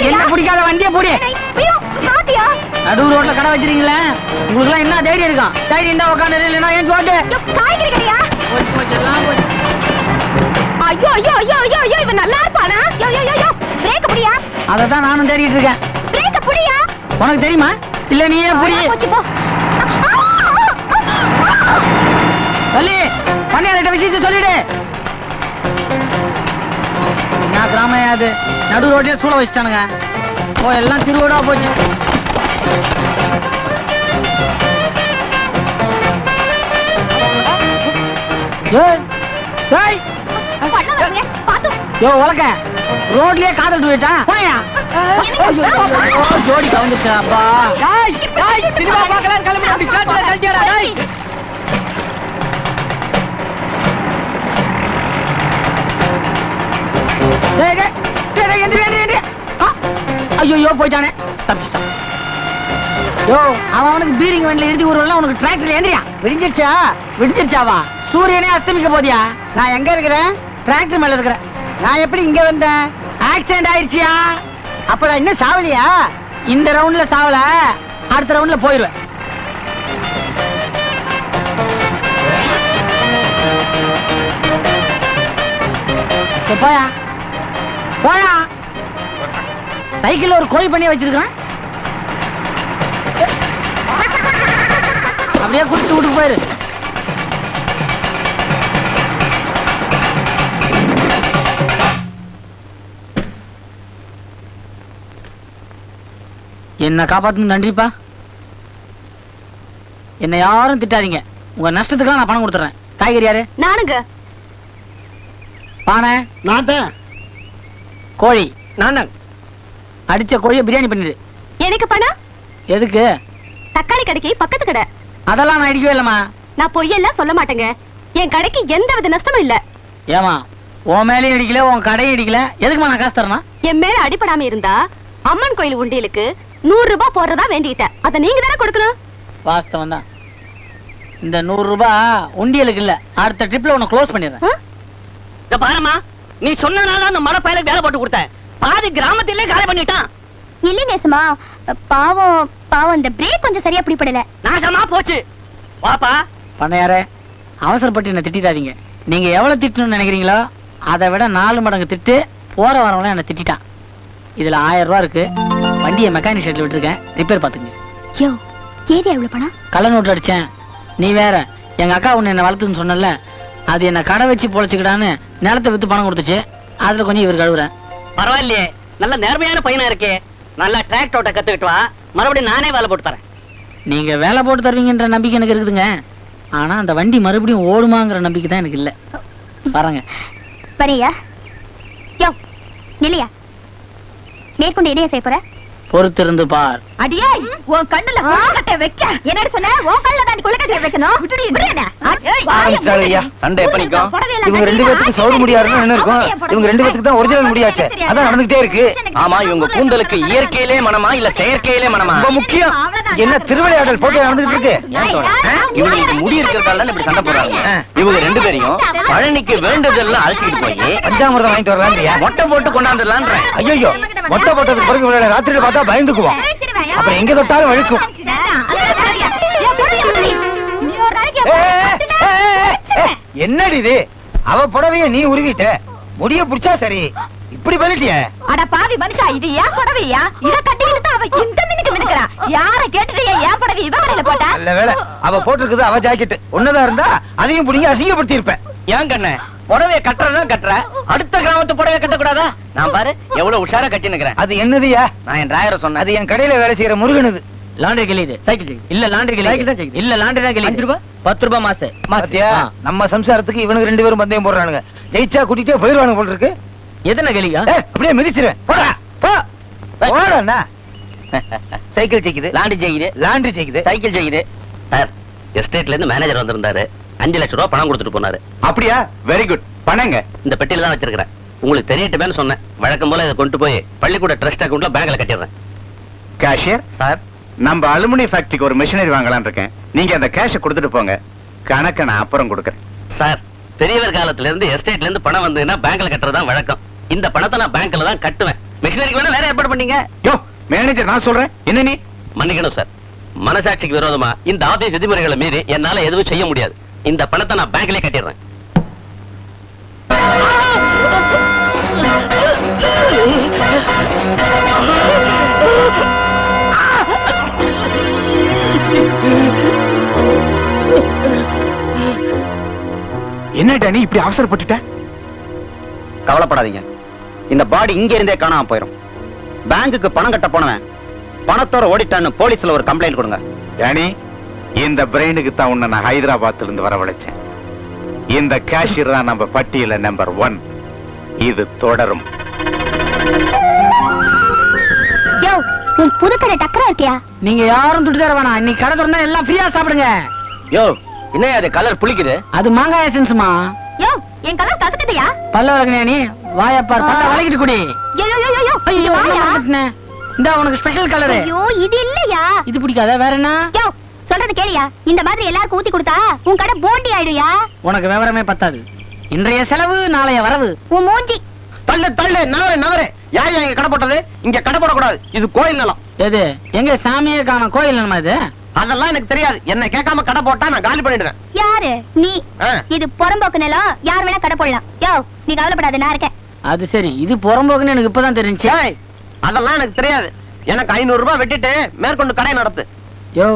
என்ன பிடிக்காத வண்டியை போடு. பாத்தியா? நடு ரோட்ல கடை வச்சிருக்கீங்களே, உங்களுக்கு எல்லாம் என்ன தைரியம் இருக்கும்? தைரியம் இருந்தா உட்காந்து, இல்லைன்னா ஏன் ஓட்டு. காய்கறி கடையா? ஐயோ ஐயோ ஐயோ ஐயோ ஐயோ, இவன் நல்லா இருப்பானா? யோ யோ யோ, பிரேக் புடியா? அததான் நானும் தேடிட்டு இருக்கேன். பிரேக் புடியா? உனக்கு தெரியுமா? இல்ல நீயே புடி. போச்சு போ. சொல்லி பண்ணியாட்ட விஷயத்தை சொல்லிடு. நான் கிராமம் அது நடு ரோட்லயே சூழ வச்சுட்டானுங்க. ஓ, எல்லாம் திருவோடா போச்சு. யோ, உலக ரோட்லயே காதல் போயிட்டா போயா. ஜோடி கவுந்துச்சாப்பா. சினிமா பார்க்கலாம் கிளம்பி அப்படி சாட்ல கழிச்சடா. ஐயோ போயிட்டானே, தப்பிச்சிட்டான். யோ அவனுக்கு பீரிங் வண்டில எழுதி ஊர்வலம் உனக்கு டிராக்டர் ஏந்திரியா விடிஞ்சிருச்சா? விடுஞ்சிருச்சாவா? சூரியனே அஸ்தமிக்க போதியா? நான் எங்க இருக்கிறேன்? டிராக்டர் மேல இருக்கிற. நான் எப்படி இங்க வந்தேன்? ஆக்சிடென்ட் ஆயிடுச்சியா? அப்ப நான் இன்னும் சாவலியா? இந்த ரவுண்ட்ல சாவல, அடுத்த ரவுண்ட்ல போயிருவேன். போயா போயா. சைக்கிள்ல ஒரு கோழி பண்ணி வச்சிருக்கான், அப்படியே குடிச்சு விட்டு போயிரு. என்ன காப்பாத்துக்கு நன்றிப்பா. என்ன யாரும் திட்டாதீங்க, உங்க நஷ்டத்துக்குலாம் நான் பணம் கொடுத்துறேன். காய்கறி யாரு? நானுங்க. பானை நான் தான். கோழி நான் அடிச்ச கோழியை பிரியாணி பண்ணிடு. எனக்கு பணம் எதுக்கு? தக்காளி கடைக்கு பக்கத்து கடை. அதெல்லாம் நான் அடிக்கவே இல்லம்மா. நான் பொய்யெல்லாம் சொல்ல மாட்டேங்க. என் கடைக்கு எந்த வித நஷ்டமும் இல்ல. ஏமா உன் மேலேயும் அடிக்கல, உன் கடையும் அடிக்கல, எதுக்குமா நான் காசு தரணும்? என் மேல அடிபடாம இருந்தா அம்மன் கோயில் உண்டியலுக்கு 100 ரூபாய் போடுறதா வேண்டிட்டேன். அத நீங்க தானே கொடுக்கணும். வாஸ்தவம் தான். இந்த 100 ரூபாய் உண்டியலுக்கு இல்ல, அடுத்த ட்ரிப்ல உன்னை க்ளோஸ் பண்ணிடுறேன். இத பாருமா, நீ சொன்னனால அந்த மலை பயலுக்கு வேலை போட்டு கொடுத்தேன். பாதி கிராமத்திலே காலி பண்ணிட்டான். இல்ல நேசமா, பாவம் பாவம், இந்த பிரேக் கொஞ்சம் சரியா பிடிபடல. நாசமா போச்சு. வாப்பா. பண்ணையாரே, அவசரப்பட்டு என்ன திட்டாதீங்க. நீங்க எவ்வளவு திட்டணும்னு நினைக்கிறீங்களோ அதை விட 4 மடங்கு திட்டு போற வரவங்க என்ன திட்டான். இதுல 1000 ரூபாய் இருக்கு. வண்டியை மெக்கானிக் ஷெட்ல விட்டுருக்கேன், ரிப்பேர் பாத்துங்க. யோ, ஏது எவ்வளவு பணம்? கள்ள நோட்டு அடிச்சேன். நீ வேற, எங்க அக்கா ஒண்ணு என்ன வளர்த்துன்னு சொன்னல, அது என்ன கடை வச்சு பொழைச்சுக்கிட்டான்னு நிலத்தை வித்து பணம் கொடுத்துச்சு. அதுல கொஞ்சம் இவர் கழுவுறேன். பரவாயில்லையே, நல்ல நேர்மையான பையனா இருக்கே. நல்லா டிராக்டர் ஓட்ட கத்துக்கிட்டு வா, மறுபடியும் நானே வேலை போட்டு தரேன். நீங்க வேலை போட்டு தருவீங்கன்ற நம்பிக்கை எனக்கு இருக்குதுங்க. ஆனா அந்த வண்டி மறுபடியும் ஓடுமாங்கிற நம்பிக்கை தான் எனக்கு இல்ல. பாருங்க வரையா? யோ நிலையா, மேற்கொண்டு இடையே செய்ய போற? பொறுத்திருந்து பார். அடியே, உன் கண்ணுல கொழுக்கட்டை வைக்க என்னன்னு சொன்ன? உன் கண்ணுல தான் கொழுக்கட்டை வைக்கணும். விடுறேனா? சண்டை எப்ப நிக்கும்? இவங்க 2 பேத்துக்கு சௌர முடியாதுன்னு என்ன இருக்கும்? இவங்க 2 பேத்துக்கு தான் ஒரிஜினல் முடியாச்சே, அதான் நடந்துகிட்டே இருக்கு. ஆமா, இவங்க கூந்தலுக்கு இயற்கையிலே மனமா இல்ல செயற்கையிலே மனமா? ரொம்ப முக்கியம். என்ன திருவிளையாடல் போட்டு நடந்துகிட்டு இருக்கு? இவங்களுக்கு முடி இருக்கிறதால தான் இப்படி சண்டை போடுறாங்க. இவங்க 2 பேரையும் பழனிக்கு வேண்டதெல்லாம் அழைச்சிட்டு போய் பஞ்சாமிரதம் வாங்கிட்டு வரலாம். மொட்டை போட்டு கொண்டாந்துடலான்றேன். ஐயோ, மொட்டை போட்டதுக்கு பிறகு ராத்திரியில பார்த்தா பயந்துக்குவோம். அப்புறம் எங்க தொட்டாலும் வழுக்கும். என்னடி இது? அவ புடவைய நீ உருவிட்ட, முடிய புடிச்சா சரி, இப்படி பண்ணிட்டிய? அட பாவி மனுஷா, இது ஏன் புடவையா? இத கட்டிக்கிட்டு அவ இந்த மினுக்கு மினுக்குறா. யார கேட்டுட்டு ஏன் புடவை இவ கடையில போட்டா? நல்ல வேளை அவ போட்டிருக்குது அவ ஜாக்கெட். ஒன்னதா இருந்தா அதையும் புடிங்க அசிங்கப்படுத்தி இருப்பேன். ஏன் கண்ணே, புடவைய கட்டுறதா கட்டுற, அடுத்த கிராமத்து புடவைய கட்ட கூடாதா? நான் பாரு எவ்வளவு உஷாரா கட்டி நிக்கிறேன். அது என்னதுயா? நான் என் டிரைவரை சொன்னேன். அது என் கடையில வேலை செய்யற முருகனுது. லாண்டரி கிளியுது. சைக்கிள் இல்ல, லாண்டரி கிளி இல்ல, லாண்டரி தான் கிளி. 5 ரூபாய் 10 ரூபாய் மாசு. பாத்தியா, நம்ம சம்சாரத்துக்கு இவனுக்கு 2 பேரும் பந்தயம் போடுறானுங்க. ஜெயிச்சா கூட்டிட்டே போயிருவானுங்க போல இருக்கு. எத்தனை கிளியா? அப்படியே மிதிச்சிருவேன். போடா போ. போடா. சைக்கிள் ஜெயிக்குது, லாண்டி ஜெயிக்குது, லாண்டரி ஜெயிக்குது, சைக்கிள் ஜெயிக்குது. சார், எஸ்டேட்ல இருந்து மேனேஜர் வந்திருந்தாரு. 5 லட்சம் ரூபாய் பணம் கொடுத்துட்டு போனாரு. அப்படியா? Very good. பணங்க இந்த பெட்டியில தான் வச்சிருக்கிறேன். உங்களுக்கு தெரியட்டுமேன்னு சொன்னேன். வழக்கம் போல இதை கொண்டு போய் பள்ளிக்கூட ட்ரஸ்ட் அக்கவுண்ட்ல பேங்க்ல கட்டிடுறேன். கேஷியர் சார், நம்ம அலுமினி ஃபேக்டரிக்கு ஒரு மிஷினரி வாங்கலாம்னு இருக்கேன். நீங்க அந்த கேஷை கொடுத்துட்டு போங்க, கணக்கை நான் அப்புறம் கொடுக்கறேன். சார், பெரியவர் காலத்துல இருந்து எஸ்டேட்ல இருந்து பணம் வந்ததுன்னா பேங்க்ல கட்டுறதுதான் வழக்கம். இந்த பணத்தை நான் பேங்க்ல தான் கட்டுவேன். மிஷினரிக்கு வேணா வேற ஏற்பாடு பண்ணீங்க. யோ மேனேஜர், நான் சொல்றேன், என்ன நீ? மன்னிக்கணும் சார், மனசாட்சிக்கு விரோதமா இந்த ஆபீஸ் விதிமுறைகளை மீறி என்னால எதுவும் செய்ய முடியாது. இந்த பணத்தை நான் பேங்க்லயே கட்டிடுறேன். என்னடா நீ இப்படி அவசரப்பட்டுட்ட? கவலைப்படாதீங்க, இந்த பாடி இங்க இருந்தே காணாம போயிரும். பேங்குக்கு பணம் கட்ட போனவன் பணத்தோட ஓடிட்டான்னு போலீஸ்ல ஒரு கம்ப்ளைண்ட் கொடுங்க. யானி, இந்த பிரெயினுக்கு தான் உன்னை நான் ஹைதராபாத்ல இருந்து வரவழைச்சேன். இந்த கேஷியர் தான் நம்ம பட்டியல நம்பர் 1. இது தொடரும். யோ, உன் புது கடை டக்கரா இருக்கியா? நீங்க யாரும் துட்டு தர வேணாம். இன்னைக்கு கடை திறந்தா எல்லாம் ஃப்ரீயா சாப்பிடுங்க. யோ, என்ன அது கலர் புளிக்குது? அது மாங்காய் எசன்ஸ்மா. யோ, என் கலர் கசக்குதையா? பல்ல வளர்க்கணியா நீ? வாயப்பார், பல்ல வளைக்கிட்டு குடி. யோ யோ யோ யோ, ஐயோ, வாயா. இந்த உனக்கு ஸ்பெஷல் கலர். ஐயோ இது இல்லையா? இது பிடிக்காத வேற என்ன? யோ சொல்றது கேளியா? இந்த மாதிரி எல்லாருக்கும் ஊத்தி கொடுத்தா உன் கடை போண்டி ஆயிடுயா. உனக்கு விவரமே பத்தாது. இன்றைய செலவு நாளைய வரவு. உன் மூஞ்சி. தள்ளு தள்ளு நவரு. யார் இங்க கடை போட்டது? இங்க கடை போடக்கூடாது. இது கோயில் நிலம். எது? எங்க சாமியே காணோம், கோயில் நிலமா இது? அதெல்லாம் எனக்கு தெரியாது. என்ன கேட்காம கடை போட்டா நான் காலி பண்ணிடுவேன். யாரு நீ? இது புறம்போக்கு நிலம், யார் வேணா கடை போடலாம். யோ நீ கவலைப்படாத, நான் இருக்கேன். அது சரி, இது புறம்போக்குன்னு எனக்கு இப்பதான் தெரிஞ்சு. அதெல்லாம் எனக்கு தெரியாது. எனக்கு 500 ரூபாய் வெட்டிட்டு மேற்கொண்டு கடை நடத்து. யோ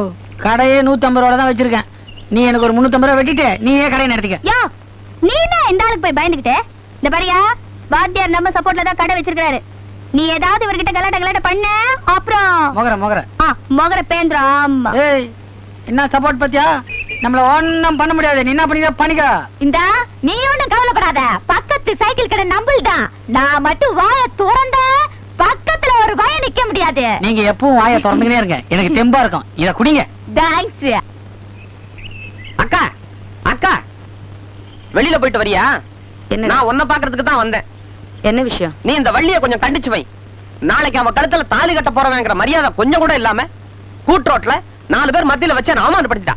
கடையே 150 ரூபா தான் வச்சிருக்கேன். நீ எனக்கு ஒரு 350 ரூபா வெட்டிட்டு நீயே கடையை நடத்திக்க. யோ நீ என்ன இந்த ஆளுக்கு போய் பயந்துகிட்டே? இந்த பாரியா, வாத்தியார் நம்ம சப்போர்ட்ல தான் கடை வச்சிருக்காரு. நீ ஏதாவது இவர்கிட்ட கலாட்ட பண்ண அப்புறம் மொகர பேந்திரம். ஆமா. ஏய் என்ன சப்போர்ட் பத்தியா? நம்மள ஒண்ணும் பண்ண முடியாது. நீ என்ன பண்ணிக்க. இந்த நீ ஒண்ணும் கவலைப்படாத. பக்கத்து சைக்கிள் கடை நம்பல்தான். நான் மட்டும் வாய திறந்த பக்கத்துல ஒரு வாய நிக்க முடியாது. நீங்க எப்பவும் வாய திறந்துக்கினே இருங்க, எனக்கு தெம்பா இருக்கும். இத குடிங்க. தேங்க்ஸ். அக்கா அக்கா வெளியில போயிட்டு வரியா? நான் உன்னை பாக்குறதுக்கு தான் வந்தேன். என்ன விஷயம்? நீ இந்த வள்ளிய கொஞ்சம் கண்டிச்சு வை. நாளைக்கு அவன் கழுத்துல தாலி கட்ட போறவங்கிற மரியாதை கொஞ்சம் கூட இல்லாம கூட்ரோட்ல 4 பேர் மத்தியில வச்சு அவமானப்படுத்திட்டா.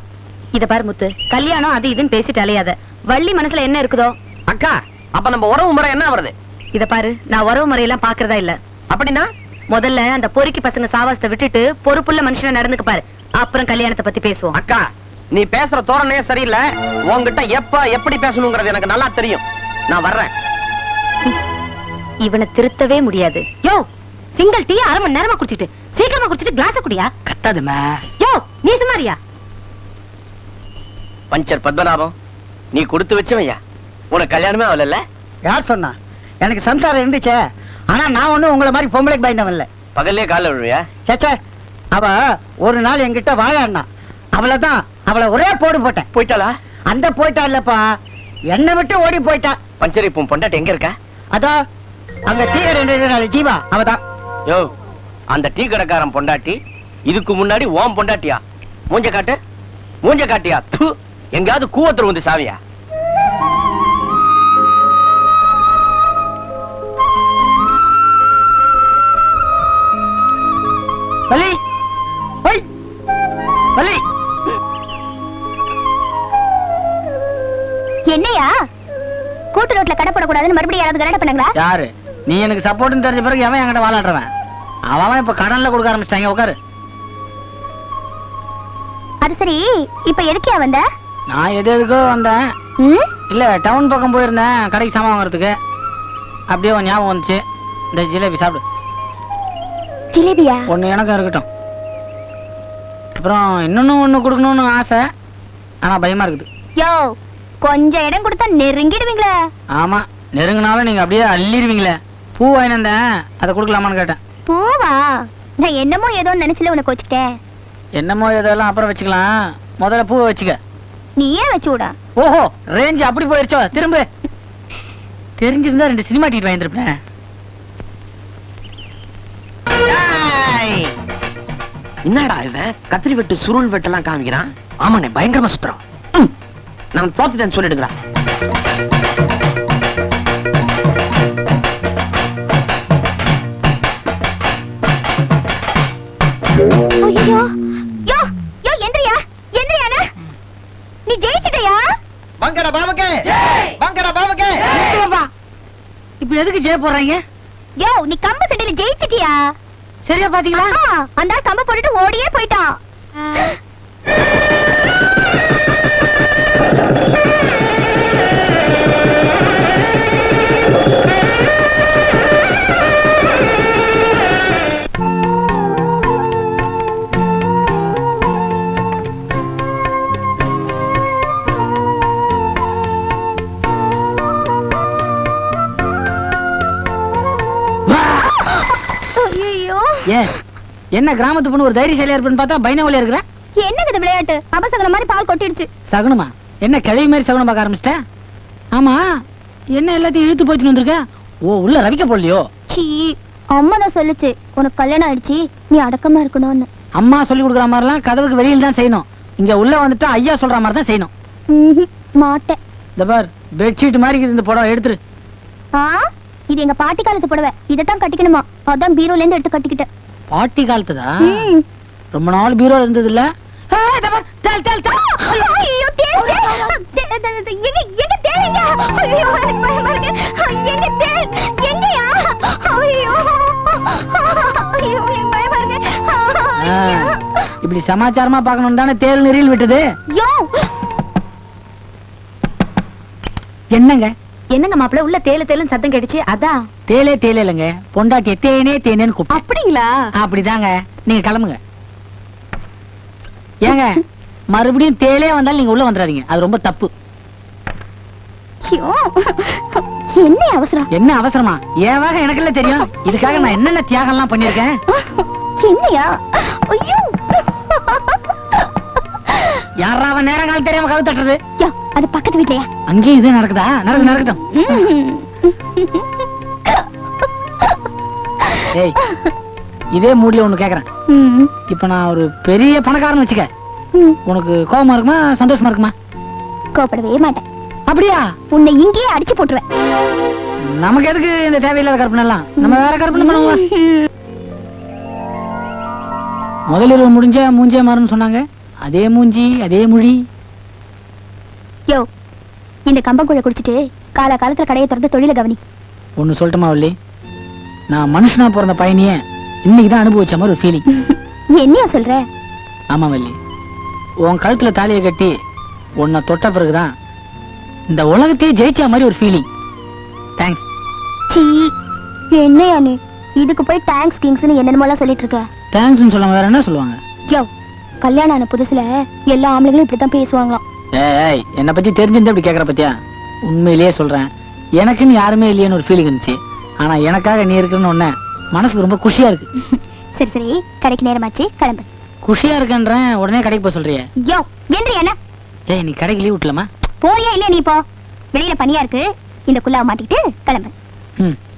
இத பாரு முத்து, கல்யாணம் அது இதுன்னு பேசிட்டு அலையாத. வள்ளி மனசுல என்ன இருக்குதோ. அக்கா அப்ப நம்ம உறவு முறை என்ன வருது? இத பாரு, நான் உறவு முறையெல்லாம் பாக்குறதா இல்ல. அப்படின்னா முதல்ல அந்த பொறுக்கி பசங்க சாவாசத்தை விட்டுட்டு பொறுப்புள்ள மனுஷனா நடந்துக்கு பாரு, அப்புறம் கல்யாணத்தை பத்தி பேசுவோம். அக்கா நீ பேசுற தோரணையே சரியில்லை. உன்கிட்ட எப்ப எப்படி பேசணுங்கிறது எனக்கு நல்லா தெரியும். நான் வர்றேன். இவனை திருத்தவே முடியாது. யோ சிங்கிள் டீ 1/2 மணி நேரமா குடிச்சிட்டு சீக்கிரமா குடிச்சிட்டு கிளாஸ குடியா. கத்தாதுமா. யோ நீ சுமாரியா? பஞ்சர் பத்மநாபம், நீ கொடுத்து வச்சவையா? உனக்கு கல்யாணமே ஆகல. யார் சொன்னா? எனக்கு சம்சாரம் இருந்துச்சே. ஆனா நான் ஒண்ணும் உங்களை மாதிரி பொம்பளைக்கு பயந்தவன் இல்ல. பகல்லே கால விழுவியா? சேச்சே, அவ ஒரு நாள் என்கிட்ட வாயாடினா. அவளைதான் அவளை ஒரே போடு போட்டேன். போயிட்டாளா? அந்த போயிட்டா இல்லப்பா, என்னை விட்டு ஓடி போயிட்டா. பஞ்சர் இப்போ பொண்டாட்டி எங்க இருக்கா? அதோ அங்க டீ கடை ஜீவா, அவதான். யோ அந்த டீ கடைக்காரன் பொண்டாட்டி இதுக்கு முன்னாடி ஓம் பொண்டாட்டியா? மூஞ்ச காட்டியா? எங்காவது கூவத்துல வந்து சாவியா? வலி ஓய் வலி. என்னையா கூட்டு ரோட்ல கடை போடக்கூடாதுன்னு மறுபடியும் யாராவது கரெக்ட் பண்ணுங்களா? யாரு? நீ எனக்கு சப்போர்ட்னு தெரிஞ்ச பிறகு எவன் என்கிட்ட வாழாடுறவன்? அவன் இப்ப கடன்ல கொடுக்க ஆரம்பிச்சிட்டாங்க. உட்காரு. அது சரி, இப்ப எதுக்கியா வந்த? நான் எதுக்கோ வந்தேன். இல்ல டவுன் பக்கம் போயிருந்தேன் கடைக்கு சாமான் வாங்குறதுக்கு. அப்படியே உன் ஞாபகம் வந்துச்சு. இந்த ஜிலேபி சாப்பிடு. ஜிலேபியா? ஒண்ணு எனக்கும் இருக்கட்டும். அப்புறம் இன்னொன்னு ஒண்ணு கொடுக்கணும்னு ஆசை, ஆனா பயமா இருக்குது. யோ கொஞ்சம் இடம் கொடுத்தா நெருங்கிடுவீங்களே. ஆமா, நெருங்கினாலும் நீங்க அப்படியே அள்ளிடுவீங்களே. பூ வாங்கினேன், அதை கொடுக்கலாமான்னு கேட்டேன். பூவா? நான் என்னமோ ஏதோ நினைச்சுல உனக்கு வச்சுட்டேன். என்னமோ இதெல்லாம் அப்புறம் வச்சுக்கலாம், முதல்ல பூவை வச்சுக்க. நீயே வச்சு விட. ஓஹோ, ரேஞ்ச் அப்படி போயிருச்சோ? திரும்ப தெரிஞ்சிருந்தா 2 சினிமா டிக்கெட் வாங்கிருப்பேன். என்னடா இவன் கத்திரி வெட்டு சுருள் வெட்டெல்லாம் காமிக்கிறான்? ஆமாண்ணே, பயங்கரமா சுத்துறான். நான் தோத்துட்டேன்னு சொல்லிடுங்களா? ஐயோ யோ யோ எந்திரியா எந்திரியானா? நீ ஜெயிச்சிட்டயா? பங்கடா பாவகே, பங்கடா பாவகே. இப்ப எதுக்கு ஜெய போடுறீங்க? யோ நீ கம்பு சண்டையில ஜெயிச்சிட்டியா? சரியா பாத்தீங்களா? அந்த கம்பு போட்டுட்டு ஓடியே போயிட்டான். ஏன் என்ன கிராமத்து பொண்ணு ஒரு தைரியசாலியா இருப்பேன்னு பார்த்தா பைனவலியா இருக்கிற? என்னங்க இது விளையாட்டு? அபசகன மாதிரி பால் கொட்டிடுச்சு. சகுனமா? என்ன கிழவி மாதிரி சகுனம் பார்க்க ஆரம்பிச்சிட்ட? ஆமா, என்ன எல்லாத்தையும் இழுத்து போயிட்டு வந்திருக்க? ஓ, உள்ள ரவிக்க போடலையோ? சீ, அம்மா தான் சொல்லுச்சு உனக்கு கல்யாணம் ஆயிடுச்சு, நீ அடக்கமா இருக்கணும்னு. அம்மா சொல்லி கொடுக்குற மாதிரிலாம் கதவுக்கு வெளியில தான் செய்யணும். இங்க உள்ள வந்துட்டா ஐயா சொல்ற மாதிரி தான் செய்யணும். மாட்டேன். இந்த பார், பெட்ஷீட் மாதிரி இருக்குது இந்த புடவை, எடுத்துரு. இது எங்க பாட்டி காலத்து புடவை, இதைத்தான் கட்டிக்கணுமா? அதான் பீரோல இருந்து எடுத்து கட்டிக்கிட்டேன். பாட்டி காலத்துதா? ரொம்ப நாள் பீரோ இருந்தது இல்ல? ஐயோ, தேள், எங்க தேளுங்க? ஐயோ, எனக்கு பயமா இருக்கு. எங்க தேள்? எங்கயா? ஐயோ, ஐயோ, எனக்கு பயமா இருக்கு. இப்படி சமாச்சாரமா பார்க்கணும் தானே தேல் நெறியில் விட்டது. யோ, என்னங்க என்னங்க மாப்பிள்ள உள்ள தேலு தேலுன்னு சத்தம் கேட்டுச்சு. அதான் தேலே தேலே இல்லைங்க, பொண்டாட்டிய தேனே தேனேன்னு கூப்பிட்டு. அப்படிங்களா? அப்படிதாங்க. நீங்க கிளம்புங்க. ஏங்க, மறுபடியும் தேலே வந்தாலும் நீங்க உள்ள வந்துடாதீங்க, அது ரொம்ப தப்பு. ஐயோ, என்ன அவசரம்? என்ன அவசரமா? ஏவாக எனக்கு இல்ல தெரியும். இதுக்காக நான் என்னென்ன தியாகம் எல்லாம் பண்ணிருக்கேன். என்னையா? ஐயோ, யாரா அவன் நேரம் காலம் தெரியாம கவு தட்டுறது? யோ, அது பக்கத்து வீட்லயா? அங்கேயும் இது நடக்குதா? நடக்கட்டும். ஏய், இதே மூடில ஒண்ணு கேக்குறேன். இப்ப நான் ஒரு பெரிய பணக்காரன் வச்சுக்க, உனக்கு கோபமா இருக்குமா சந்தோஷமா இருக்குமா? கோபப்படவே மாட்டேன். அப்படியா? உன்னை இங்கேயே அடிச்சு போட்டுருவேன். நமக்கு எதுக்கு இந்த தேவையில்லாத கற்பனை எல்லாம்? நம்ம வேற கற்பனை பண்ணுவோம். முதலிரவு முடிஞ்ச மூஞ்சே மாறுன்னு சொன்னாங்க. அதே மூஞ்சி அதே மொழி. யோ, இந்த கம்பங்குழ குடிச்சிட்டு காலத்துல கடையை திறந்து தொழில கவனி. ஒன்னு சொல்லட்டுமா வள்ளி, நான் மனுஷனா பிறந்த பயணிய இன்னைக்குதான் அனுபவிச்ச மாதிரி ஒரு ஃபீலிங். என்னையா சொல்ற? ஆமா வள்ளி, உன் கழுத்துல தாலியை கட்டி உன்னை தொட்ட பிறகுதான் இந்த உலகத்தையே ஜெயிச்ச மாதிரி ஒரு ஃபீலிங். தேங்க்ஸ். சீ, என்னையா நீ இதுக்கு போய் தேங்க்ஸ் கிங்ஸ்னு என்னென்னமோலாம் சொல்லிட்டு இருக்க? தேங்க்ஸ்னு சொல்லாம வேற என்ன சொல்லுவாங்க? யோ, கல்யாணம் ஆன புதுசுல எல்லா ஆம்பளைங்களும் இப்படித்தான் பேசுவாங்களாம். ஏய், என்னை பத்தி தெரிஞ்சிருந்தா இப்படி கேக்குற பத்தியா? உண்மையிலேயே சொல்றேன், எனக்குன்னு யாருமே இல்லையேன்னு ஒரு ஃபீலிங் இருந்துச்சு. ஆனா எனக்காக நீ இருக்குன்னு ஒண்ணு மனசுக்கு ரொம்ப குஷியா இருக்கு. சரி சரி, கடைக்கு நேரமாச்சு, கிளம்பு. குஷியா இருக்கன்றேன், உடனே கடைக்கு போக சொல்றிய? யோ, எந்திரி என்ன? ஏய், நீ கடைக்கு லீவ் விட்டலாமா? போறியா இல்ல? நீ போ, வெளியில பனியா இருக்கு, இந்த குல்லாவை மாட்டிக்கிட்டு கிளம்பு.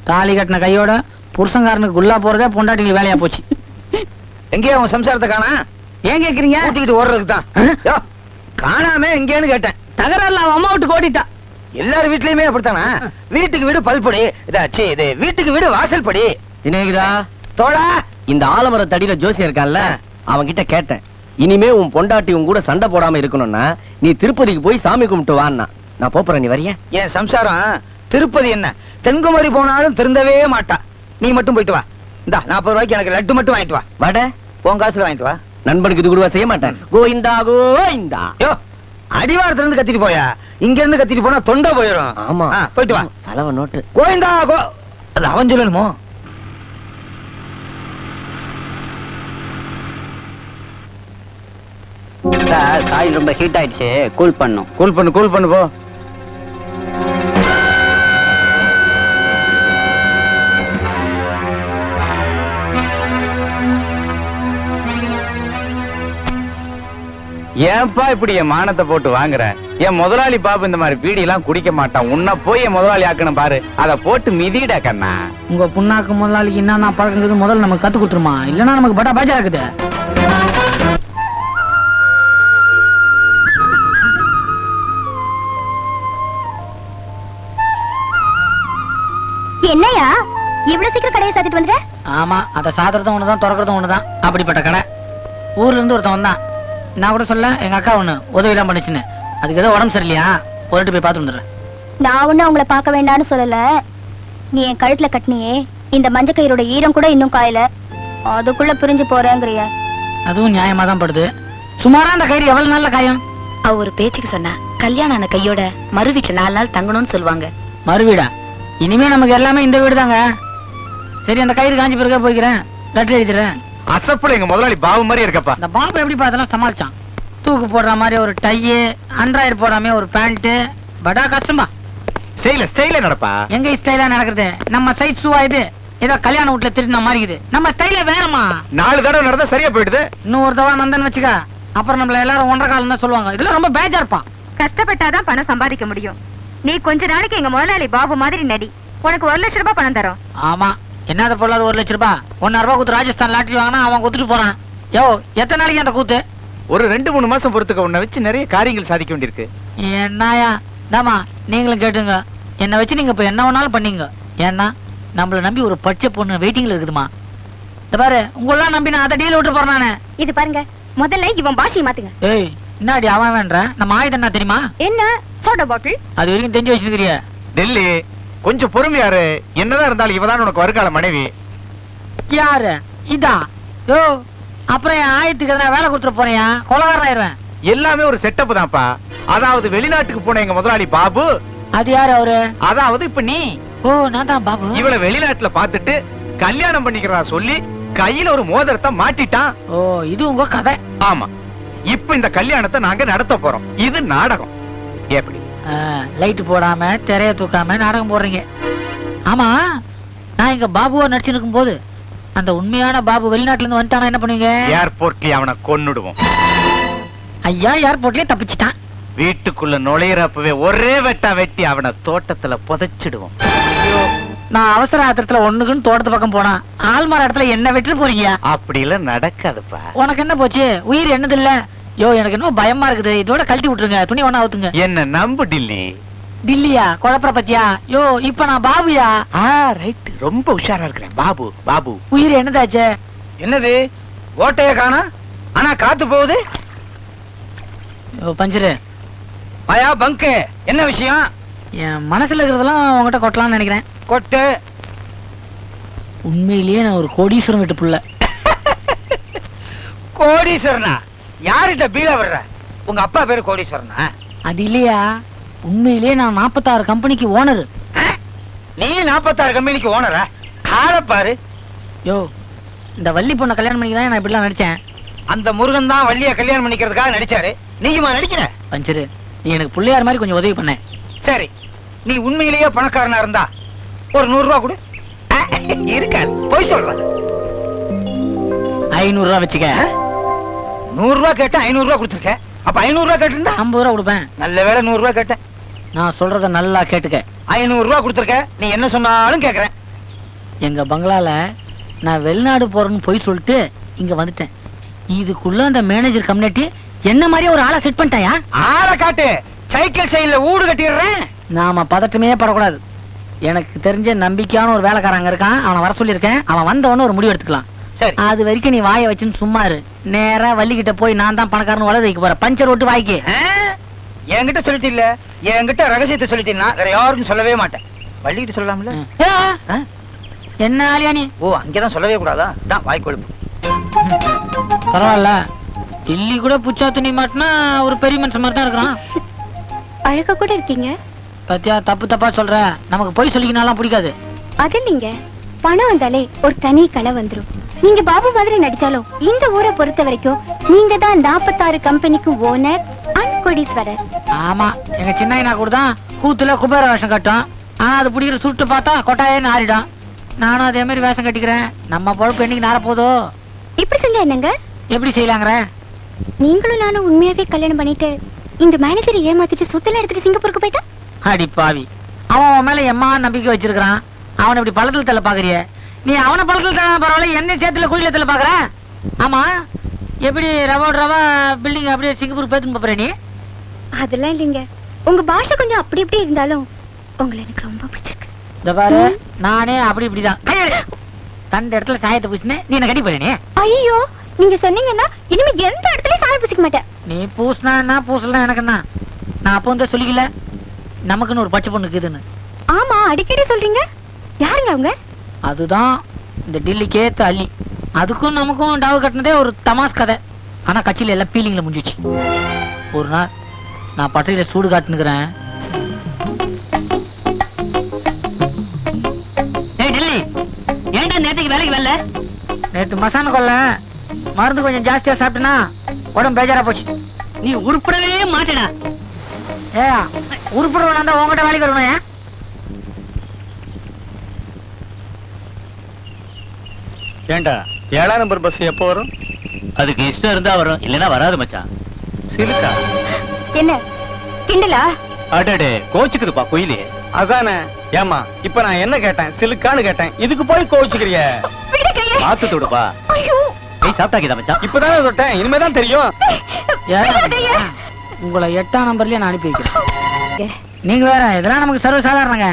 தாலி கட்டின கையோட புருஷங்காரனுக்கு குல்லா போறதே பொண்டாட்டிக்கு வேலையா போச்சு. எங்கேயா உன் சம்சாரத்தை காணா? ஏன் கேக்குறீங்க? கூட்டிக்கிட்டு ஓடுறதுக்கு தான். காணாம எங்கேன்னு கேட்டேன். தகராறுல அவன் அம்மா விட்டு ஓடிட்டா. எல்லார் வீட்லயுமே அப்படித்தானா? வீட்டுக்கு வீடு பல்படி, இதாச்சு இது வீட்டுக்கு வீடு வாசல் படி. தினேகிதா, தோழா, இந்த ஆலமர தடியில ஜோசியம் இருக்கான்ல, அவன் கிட்ட கேட்டேன். இனிமே உன் பொண்டாட்டி உன் கூட சண்டை போடாம இருக்கணும்னா நீ திருப்பதிக்கு போய் சாமி கும்பிட்டு வான்னா. நான் போறேன், நீ வரியா? என் சம்சாரம் திருப்பதி என்ன தென்குமரி போனாலும் திருந்தவே மாட்டா. நீ மட்டும் போயிட்டு வா. இந்தா 40 ரூபாய்க்கு எனக்கு லட்டு மட்டும் வாங்கிட்டு வா. வட உன் காசுல வாங்கிட்டு வா. நண்பனுக்கு இது கூடவா செய்ய மாட்டேன். கோயிந்தா கோயிந்தா. யோ, அடிவாரத்துல இருந்து கத்திட்டு போயா, இங்க இருந்து கத்திட்டு போனா தொண்டை போயிடும். ஆமா, போயிட்டு வா. செலவு நோட்டு. கோயிந்தா கோ, அது அவன் சொல்லணுமோ? சார், காயில் ரொம்ப ஹீட் ஆயிடுச்சு, கூல் பண்ணும். கூல் பண்ணு போ. ஏன்பா இப்படி என் மானத்தை போட்டு வாங்குற? என் முதலாளி பாபு இந்த மாதிரி பீடி எல்லாம் குடிக்க மாட்டான். உன்னை போய் என் முதலாளி ஆக்கணும் பாரு, அத போட்டு மிதிட கண்ணா. உங்க புண்ணாக்கு முதலாளிக்கு என்னன்னா பழக்கங்கிறது முதல்ல நமக்கு கத்து கொடுத்துருமா, இல்லன்னா நமக்கு பட்டா பாஜா இருக்குது. என்னையா இவ்வளவு சீக்கிரம் கடையை சாத்திட்டு வந்துற? ஆமா, அத சாத்துறதும் ஒண்ணுதான், திறக்கிறதும் ஒண்ணுதான். அப்படிப்பட்ட கடை. ஊர்ல இருந்து ஒருத்தன் வந்தான். நான் கூட சொல்ல, எங்க அக்கா ஒண்ணு உதவி எல்லாம் பண்ணிச்சுன்னு. அதுக்கு ஏதோ உடம்பு சரியில்லையா, போயிட்டு போய் பார்த்து வந்துடுறேன். நான் ஒண்ணு உங்களை பார்க்க வேண்டாம்னு சொல்லல. நீ என் கழுத்துல கட்டினியே, இந்த மஞ்ச கயிறோட ஈரம் கூட இன்னும் காயல, அதுக்குள்ள பிரிஞ்சு போறேங்கிறிய. அதுவும் நியாயமா தான் படுது. சுமாரா அந்த கயிறு எவ்வளவு நல்ல காயம்? அவ ஒரு பேச்சுக்கு சொன்னா, கல்யாணம் ஆன கையோட மறு வீட்டுல 4 நாள் தங்கணும்னு சொல்லுவாங்க. மறுவீடா? இனிமே நமக்கு எல்லாமே இந்த வீடு தாங்க. சரி, அந்த கயிறு காஞ்சி பிறகு போய்க்கிறேன், லெட்டர் எழுதிடுறேன். அசப்புல எங்க முதலாளி பாபு மாதிரி இருக்கப்பா. இந்த பாபு எப்படி அதெல்லாம் சமாளிச்சான்? தூக்கு போடுற மாதிரி ஒரு டையு, அண்ட்ராய்டு போடாம ஒரு பேண்ட், படா கஷ்டமா. ஸ்டைல நடப்பா. எங்க ஸ்டைலா நடக்குது? நம்ம சைட் ஷூவா இது? ஏதோ கல்யாண வீட்டுல திருடின மாதிரி இருக்குது. நம்ம ஸ்டைல வேறமா? 4 தடவை நடந்தா சரியா போயிடுது. இன்னும் ஒரு தடவை நந்தன் வச்சுக்க, அப்புறம் நம்மள எல்லாரும் 1.5 காலம் தான் சொல்லுவாங்க. இதெல்லாம் ரொம்ப பேஜா இருப்பான். கஷ்டப்பட்டாதான் பணம் சம்பாதிக்க முடியும். நீ கொஞ்ச நாளைக்கு எங்க முதலாளி பாபு மாதிரி நடி, உனக்கு 1 லட்சம் ரூபாய் பணம் தரோம். ஆமா, என்னத பொருளாத 1 லட்சம் ரூபாய்? 1,000 ரூபாய் கொடுத்து ராஜஸ்தான் லாட்டரி வாங்கினா அவன் கொடுத்துட்டு போறான். யோ, எத்தனை நாளைக்கு அந்த கூத்து? ஒரு 2-3 மாசம் பொறுத்துக்க. உன்னை வச்சு நிறைய காரியங்கள் சாதிக்க வேண்டியிருக்கு. என்னயா தாமா, நீங்களும் கேட்டுங்க. என்ன வச்சு நீங்க இப்ப என்ன வேணாலும் பண்ணீங்க. ஏன்னா நம்மள நம்பி ஒரு பச்சை பொண்ணு வெயிட்டிங்ல இருக்குதுமா. இந்த பாரு உங்களெல்லாம் நம்பி நான் அதை டீல் விட்டு போறேன் நானு. இது பாருங்க, முதல்ல இவன் பாஷையை மாத்துங்க. ஏய் என்னடி அவன் வேண்ட? நம்ம ஆயுதம் என்ன தெரியுமா? என்ன சோடா பாட்டில்? அது வரைக்கும் தெரிஞ்சு வச்சிருக்கிறிய. டெல்லி கொஞ்சம் பொறுமையாரு. என்னதான் இருந்தாலும் இவதான் உனக்கு வருகால மனைவி. யாரு இதா? யோ அப்புறம் என் ஆயத்துக்கு எதனா வேலை கொடுத்துட்டு போறியா? கொலகாரன் ஆயிருவேன். எல்லாமே ஒரு செட்டப் தான்ப்பா. அதாவது வெளிநாட்டுக்கு போன எங்க முதலாளி பாபு. அது யாரு அவரு? அதாவது இப்ப நீ. ஓ நான் தான் பாபு. இவளை வெளிநாட்டுல பாத்துட்டு கல்யாணம் பண்ணிக்கிறதா சொல்லி கையில ஒரு மோதிரத்தை மாட்டிட்டான். ஓ இது உங்க கதை. ஆமா, இப்ப இந்த கல்யாணத்தை நாங்க நடத்த போறோம். இது நாடகம். எப்படி? லைட் போடாம திரைய தூக்காம நாடகம் போடுறீங்க. ஆமா, நான் இங்க பாபுவா நடிச்சிருக்கும் போது அந்த உண்மையான பாபு வெளிநாட்டுல இருந்து வந்துட்டானா என்ன பண்ணுவீங்க? ஏர்போர்ட்லயே அவனை கொன்னுடுவோம். ஐயா ஏர்போர்ட்லயே தப்பிச்சிட்டான். வீட்டுக்குள்ள நுழையிறப்பவே ஒரே வெட்டா வெட்டி அவனை தோட்டத்துல புதைச்சிடுவோம். நான் அவசர ஆத்திரத்துல ஒண்ணுக்குன்னு தோட்டத்து பக்கம் போனா ஆள்மார இடத்துல என்ன வெட்டிட்டு போறீங்க? அப்படி எல்லாம் நடக்காதுப்பா. உனக்கு என்ன போச்சு? உயிர் என்னது இல்ல? யோ எனக்கு இன்னும் பயமா இருக்குது. இதோட கழட்டி விட்டுருங்க, துணி ஒண்ணா ஊத்துங்க. என்ன நம்பு டில்லி. டில்லியா? குழப்பற பத்தியா? யோ இப்ப நான் பாபுயா? ரைட், ரொம்ப உஷாரா இருக்கிறேன். பாபு பாபு. உயிர் என்னதாச்சு? என்னது ஓட்டைய காணா? ஆனா காத்து போகுது. பஞ்சரு ஆயா பங்கு, என்ன விஷயம்? என் மனசுல இருக்கிறதெல்லாம் உங்ககிட்ட கொட்டலாம்னு நினைக்கிறேன். கொட்டு. உண்மையிலேயே நான் ஒரு கோடீஸ்வரன் வீட்டு புள்ள. கோடீஸ்வரனா? யார்கிட்ட பீல வர்ற? உங்க அப்பா பேரு கோடீஸ்வரனா? அது இல்லையா, உண்மையிலேயே நான் 46 கம்பெனிக்கு ஓனர். நீ 46 கம்பெனிக்கு ஓனரா? ஆளை பாரு. யோ இந்த வள்ளி பொண்ணை கல்யாணம் பண்ணி தான் நான் இப்படிலாம் நடிச்சேன். அந்த முருகன் தான் வள்ளிய கல்யாணம் பண்ணிக்கிறதுக்காக நடிச்சாரு. நீயுமா நடிக்கிற? பஞ்சரு நீ எனக்கு பிள்ளையார் மாதிரி கொஞ்சம் உதவி பண்ண. சரி, நீ உண்மையிலேயே பணக்காரனா இருந்தா ஒரு 100 ரூபா கொடு. இருக்காது, போய் சொல்ற. 500 ரூபா வச்சுக்க. 100 ரூபா கேட்ட 500 ரூபா கொடுத்துருக்க. அப்ப 500 ரூபா கேட்டிருந்தா 50 ரூபா கொடுப்பேன். நல்ல வேலை 100 ரூபா கேட்ட. நான் சொல்றத நல்லா கேட்டுக்க. 500 ரூபா கொடுத்துருக்க. நீ என்ன சொன்னாலும் கேக்குறேன். எங்க பங்களால நான் வெளிநாடு போறேன்னு போய் சொல்லிட்டு இங்க வந்துட்டேன். இதுக்குள்ள அந்த மேனேஜர் கம்யூனிட்டி என்ன மாதிரியே ஒரு ஆளை செட் பண்ணிட்டாயா? ஆளை காட்டு, சைக்கிள் செயின்ல ஊடு கட்டிடுறேன். நாம பதட்டமே படக்கூடாது. எனக்கு தெரிஞ்ச நம்பிக்கையான ஒரு வேலைக்காரங்க இருக்கான், அவனை வர சொல்லியிருக்கேன். அவன் வந்தவொன்னு ஒரு முடிவு எடுத்துக்கலாம். சரி, அது வரைக்கும் நீ வாயை வச்சுன்னு சும்மா இரு. நேரா வள்ளிக்கிட்ட போய் நான் தான் பணக்காரன் வளர வைக்க போறேன். பஞ்சர் ஓட்டு வாய்க்கு. என்கிட்ட சொல்லிட்டு இல்ல, என்கிட்ட ரகசியத்தை சொல்லிட்டீங்கன்னா வேற யாருக்கும் சொல்லவே மாட்டேன். வள்ளிக்கிட்ட சொல்லலாம்ல? என்ன ஆலியா நீ? ஓ, அங்கதான் சொல்லவே கூடாதா? தான் வாய் கொழுப்பு. பரவாயில்ல, டில்லி கூட புச்சா துணி மாட்டினா ஒரு பெரிய மனுஷன் மாதிரி தான் இருக்கிறான். அழகா கூட இருக்கீங்க. பத்தியா தப்பு தப்பா சொல்ற. நமக்கு போய் சொல்லிக்கினாலாம் பிடிக்காது. அது இல்லைங்க, பணம் வந்தாலே ஒரு தனி கலை வந்துரும். நீங்க பாபு மாதிரி நடிச்சாலும் இந்த ஊரை பொறுத்த வரைக்கும் நீங்க தான் 46 கம்பெனிக்கு ஓனர் அண்ட் கோடீஸ்வரர். ஆமா, எங்க சின்ன கூட தான் கூத்துல குபேர வேஷம் கட்டும். ஆனா அது பிடிக்கிற சுட்டு பார்த்தா கொட்டாயன்னு ஆறிடும். நானும் அதே மாதிரி வேஷம் கட்டிக்கிறேன். நம்ம பொழப்பு என்னைக்கு நார போதோ. இப்படி செஞ்சா என்னங்க? எப்படி செய்யலாங்கிற? நீங்களும் நானும் உண்மையாவே கல்யாணம் பண்ணிட்டு இந்த மேனேஜரை ஏமாத்திட்டு சொத்தெல்லாம் எடுத்துட்டு சிங்கப்பூருக்கு போயிட்டா? அடி பாவி, அவன் அவன் மேல எம்மா நம்பிக்கை வச்சிருக்கான். அவனை இப்படி பழத்துல தள்ள பாக்குறிய? நீ அவனை பழத்துல தள்ள பரவாயில்ல, என்ன சேத்துல குழியில தள்ள பாக்குற? ஆமா, எப்படி ரவா பில்டிங் அப்படியே சிங்கப்பூர் பேத்துன்னு போற நீ? அதெல்லாம் இல்லைங்க, உங்க பாஷை கொஞ்சம் அப்படி இப்படி இருந்தாலும் உங்களை எனக்கு ரொம்ப பிடிச்சிருக்கு. இந்த பாரு, நானே அப்படி இப்படிதான் கண்ட இடத்துல சாயத்தை பூசினேன். நீ என்ன கட்டி போற நீ? ஐயோ, நீங்க சொன்னீங்கன்னா இனிமே எந்த இடத்துலயும் சாயம் பூசிக்க மாட்டேன். நீ பூசினா என்ன பூசலாம் எனக்கு என்ன? நான் அப்போ வந்து சொல்லிக்கல நமக்குன்னு ஒரு பச்சை பொண்ணு இருக்குதுன்னு. ஆமா, அடிக்கடி சொல்றீங்க. யாருங்க அவங்க? அதுதான் இந்த டில்லிக்கு ஏத்த அள்ளி. அதுக்கும் நமக்கும் டாவு கட்டினதே ஒரு தமாஸ் கதை. ஆனா கட்சியில எல்லாம் பீலிங்ல முடிஞ்சிச்சு. ஒரு நாள் நான் பட்டையில சூடு காட்டுனுக்கிறேன். டில்லி, ஏன்டா நேற்றுக்கு வேலைக்கு வரல? நேற்று மசான கொல்ல மருந்து கொஞ்சம் ஜாஸ்தியா சாப்பிட்டனா உடம்பு பேஜாரா போச்சு. நீ உருப்படவே மாட்டேடா. ஏ உருப்படுறவனா தான் உங்ககிட்ட வேலைக்கு வரணும். ஏண்டா 7ஆம் நம்பர் பஸ் எப்போ வரும்? அதுக்கு இஷ்டம் இருந்தா வரும், இல்லைன்னா வராது மச்சான். சிலுக்கா? என்ன கிண்டலா? அடடே, கோச்சுக்குதுப்பா குயிலே. அதானே. ஏமா இப்ப நான் என்ன கேட்டேன்? சிலுக்கான்னு கேட்டேன். இதுக்கு போய் கோச்சுக்கிறிய? பார்த்து தொடுப்பா. கை சாப்பிட்டாக்கிதா மச்சான்? இப்பதானே தொட்டேன், இனிமேதான் தெரியும். உங்களை 8ஆம் நம்பர்லயே நான் அனுப்பி வைக்கிறேன். நீங்க வேற இதெல்லாம் நமக்கு சர்வ சாதாரணங்க.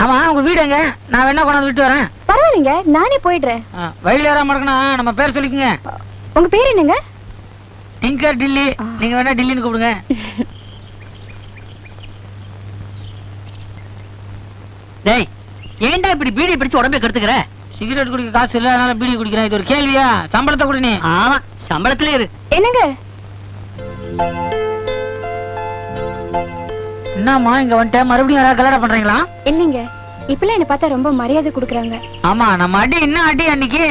ஆமா உங்க வீடு எங்க? நான் வேணா கொண்டாந்து விட்டு வரேன். பரவாயில்லைங்க, நானே போயிடுறேன். வழியில ஏறாம இருக்கணும், நம்ம பேர் சொல்லிக்கங்க. உங்க பேர் என்னங்க? டிங்கர் டில்லி. நீங்க வேணா டில்லின்னு கூப்பிடுங்க. டேய், ஏன்டா இப்படி பீடி பிடிச்சு உடம்பை கெடுத்துக்கிற? சிகரெட் குடிக்க காசு இல்ல, அதனால பீடி குடிக்கிறேன். இது ஒரு கேள்வியா? சம்பளத்தை கொடு நீ. ஆமா, சம்பளத்திலே இரு. என்னங்க? என்னம்மா இங்க வந்துட்ட? மறுபடியும் யாராவது கல்யாணம் பண்றீங்களா? இல்லைங்க, இப்பெல்லாம் என்ன பார்த்தா ரொம்ப மரியாதை கொடுக்குறாங்க. ஆமா, நம்ம அடி என்ன அடி அன்னைக்கு.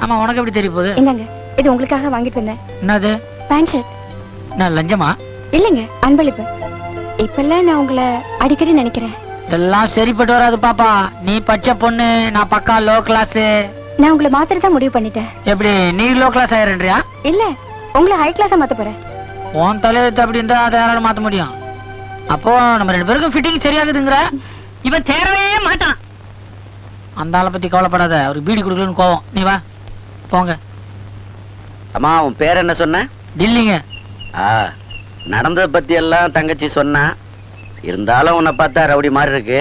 ஆமா, உனக்கு எப்படி தெரிய போகுது? என்னங்க, இது உங்களுக்காக வாங்கிட்டு வந்தேன். என்னது? Pant shirt. நான் லஞ்சமா? இல்லைங்க, அன்பளிப்பு. இப்பெல்லாம் நான் உங்களை அடிக்கடி நினைக்கிறேன். இதெல்லாம் சரிப்பட்டு வராது பாப்பா. நீ பச்சை பொண்ணு, நான் பக்கா லோ கிளாஸ். நான் உங்களை மாத்திரதான் முடிவு பண்ணிட்டேன். எப்படி நீ லோ கிளாஸ் ஆயிரன்றியா? இல்ல, உங்களை ஹை கிளாஸா மாத்த போறேன். உன் தலையெழுத்து அப்படி இருந்தா அதை யாரால மாத்த முடியும்? அப்போ நம்ம 2 பேருக்கும் ஃபிட்டிங் சரியாகுதுங்கிற? இவன் தேரவே மாட்டான். அந்த ஆளை பத்தி கவலைப்படாத, அவருக்கு பீடி குடுக்கலன்னு கோவம். நீ வா போங்க. அம்மா உன் பேர் என்ன சொன்ன? டில்லிங்க. நடந்ததை பத்தி எல்லாம் தங்கச்சி சொன்னா, இருந்தாலும் உன்னை பார்த்தா ரவுடி மாதிரி இருக்கு.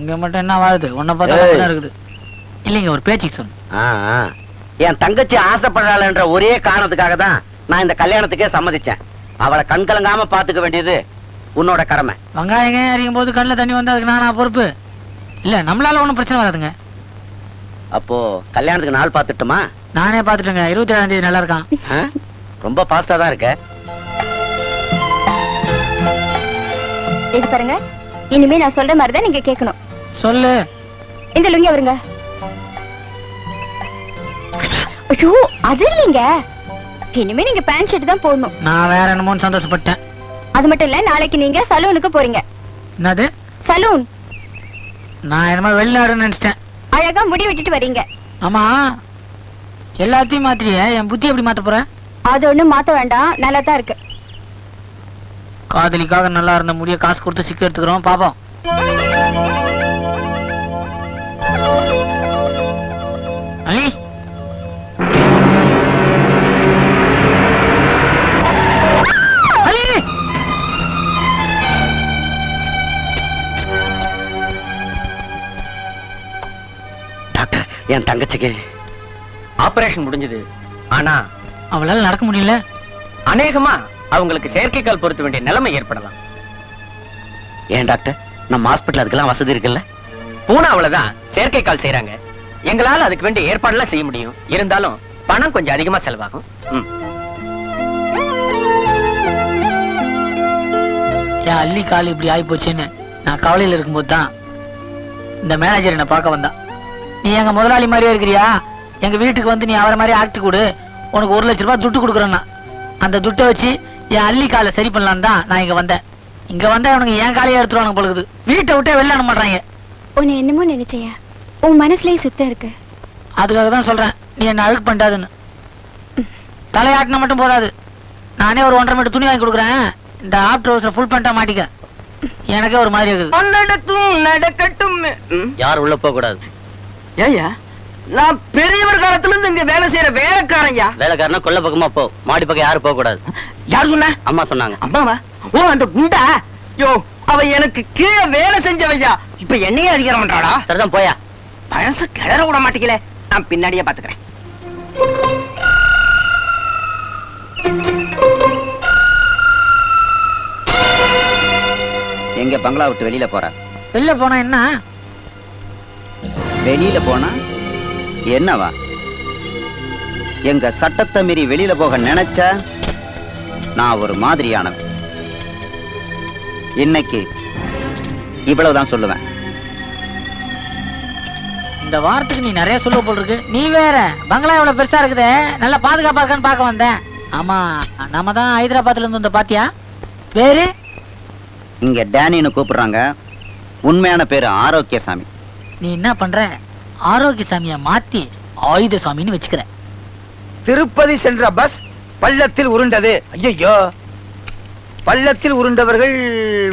இங்க மட்டும் என்ன வாழுது? உன்னை பார்த்தா இருக்குது. இல்லைங்க, ஒரு பேச்சுக்கு சொன்ன. என் தங்கச்சி ஆசைப்படுறாள்ன்ற ஒரே காரணத்துக்காக தான் நான் இந்த கல்யாணத்துக்கே சம்மதிச்சேன். அவளை கண் கலங்காம பாத்துக்க வேண்டியது உன்னோட கடமை. வெங்காயங்க அறியும் போது கண்ணில் தண்ணி வந்து அதுக்கு நானா பொறுப்பு? இல்ல, நம்மளால ஒன்றும் பிரச்சனை வராதுங்க. அப்போ கல்யாணத்துக்கு நாள் பார்த்துட்டுமா? நானே பார்த்துட்டேங்க. 27ஆம் தேதி நல்லா இருக்கான். ரொம்ப ஃபாஸ்டா தான் இருக்க. இது பாருங்க, இனிமே நான் சொல்ற மாதிரி தான் நீங்க கேட்கணும். சொல்லு. இந்த லுங்கி அவருங்க. ஐயோ, அது இல்லைங்க. இனிமே நீங்க பேண்ட் ஷர்ட் தான் போடணும். நான் வேற என்னமோன்னு சந்தோஷப்பட்டேன். அது மட்டும் இல்ல, நாளைக்கு நீங்க சலூனுக்கு போறீங்க. என்னது சலூன்? நான் என்னமோ வெளிநாடுன்னு நினைச்சிட்டேன். அழகா முடி வெட்டிட்டு வரீங்க. ஆமா, எல்லாத்தையும் மாத்திரியே, என் புத்தி எப்படி மாத்த போற? அது ஒண்ணும் மாத்த வேண்டாம், நல்லா தான் இருக்கு. காதலிக்காக நல்லா இருந்த முடிய காசு கொடுத்து சிக்க எடுத்துக்கிறோம், பாப்போம். அலி, டாக்டர், என் தங்கச்சிக்கு ஆபரேஷன் முடிஞ்சது. ஆனா அவளால நடக்க முடியல. அநேகமா அவங்களுக்கு செயற்கைக்கால் பொருத்த வேண்டிய நிலைமை ஏற்படலாம். ஏன் டாக்டர், நம்ம ஹாஸ்பிட்டல் அதுக்கெல்லாம் வசதி இருக்குல்ல? பூனாவுலதான் செயற்கைக்கால் செய்யறாங்க. எங்களால அதுக்கு வேண்டிய ஏற்பாடுலாம் செய்ய முடியும். இருந்தாலும் பணம் கொஞ்சம் அதிகமா செலவாகும். என் அள்ளி கால் இப்படி ஆகி போச்சுன்னு நான் கவலையில இருக்கும்போது தான் இந்த மேனேஜர் என்ன பார்க்க வந்தா. நீ எங்க முதலாளி மாதிரியே இருக்கிறியா, எங்க வீட்டுக்கு வந்து நீ அவரை மாதிரி ஆக்ட் கொடு, உனக்கு 1 லட்சம் ரூபாய் துட்டு கொடுக்குறேன்னா அந்த துட்டை வச்சு என் அள்ளி காலை சரி பண்ணலான்னு தான் நான் இங்க வந்தேன். இங்க வந்தா அவனுக்கு என் காலையே எடுத்துருவானுங்க பொழுது. வீட்டை விட்டே வெளில அனுப்ப மாட்டாங்க. உன்னை என்னமோ நினைச்சையா, உன் மனசுலயே சுத்தம் இருக்கு. அதுக்காக தான் சொல்றேன், நீ என்ன அழுக்கு பண்ணாதுன்னு. தலையாட்டின மட்டும் போதாது, நானே ஒரு 1.5 மீட்டர் துணி வாங்கி கொடுக்குறேன். இந்த ஆஃப்டர் ஹவுஸ்ல ஃபுல் பண்ணிட்டா மாட்டிக்க. எனக்கே ஒரு மாதிரி இருக்குது. நடக்கட்டும். யார் உள்ள போக கூடாது. ஏயா, நான் பெரியவர் காலத்துல இருந்து இங்க வேலை செய்யற வேலைக்காரன்யா. வேலைக்காரனா கொல்ல பக்கமா போ, மாடி பக்கம் யாரும் போக கூடாது. யார் சொன்ன? அம்மா சொன்னாங்க. அம்மாவா? ஓ, அந்த குண்டா? யோ, அவ எனக்கு கீழே வேலை செஞ்சவையா. இப்ப என்னையே அதிகாரம் பண்றாடா. சரிதான், போயா. பழசு கிளற விட மாட்டேங்கல. நான் பின்னாடியே பாத்துக்கிறேன். எங்க பங்களா விட்டு வெளியில போற? வெளில போனா என்ன? வெளியில போனா என்னவா? எங்க சட்டத்தை மீறி வெளியில போக நினைச்ச நான் ஒரு மாதிரியானவன். இன்னைக்கு இவ்வளவுதான் சொல்லுவேன். இந்த வாரத்துக்கு நீ நிறைய சொல்ல போல் இருக்கு. நீ வேற பங்களா எவ்வளவு பெருசா இருக்குதே, நல்லா பாதுகாப்பா இருக்கான்னு பார்க்க வந்தேன். ஆமா, நாம தான் ஹைதராபாத்ல இருந்து வந்த. பாத்தியா பேரு? இங்க டேனின்னு கூப்பிடுறாங்க. உண்மையான பேரு ஆரோக்கியசாமி. நீ என்ன பண்ற? ஆரோக்கியசாமிய மாத்தி ஆயுதசாமின்னு வச்சுக்கிற. திருப்பதி சென்ற பஸ் பள்ளத்தில் உருண்டது. ஐயோ, பள்ளத்தில் உருண்டவர்கள்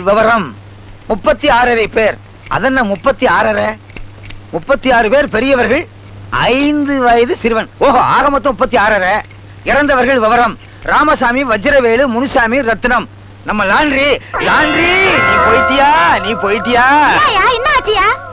விவரம் 36 பேர். அதென்ன 36? 36 பேர் பெரியவர்கள், 5 வயது சிறுவன். ஓஹோ, ஆக மொத்தம் 36. இறந்தவர்கள் விவரம்: ராமசாமி, வஜ்ரவேலு, முனுசாமி, ரத்னம். நம்ம லாண்ட்ரி. நீ போயிட்டியா? என்ன ஆச்சியா?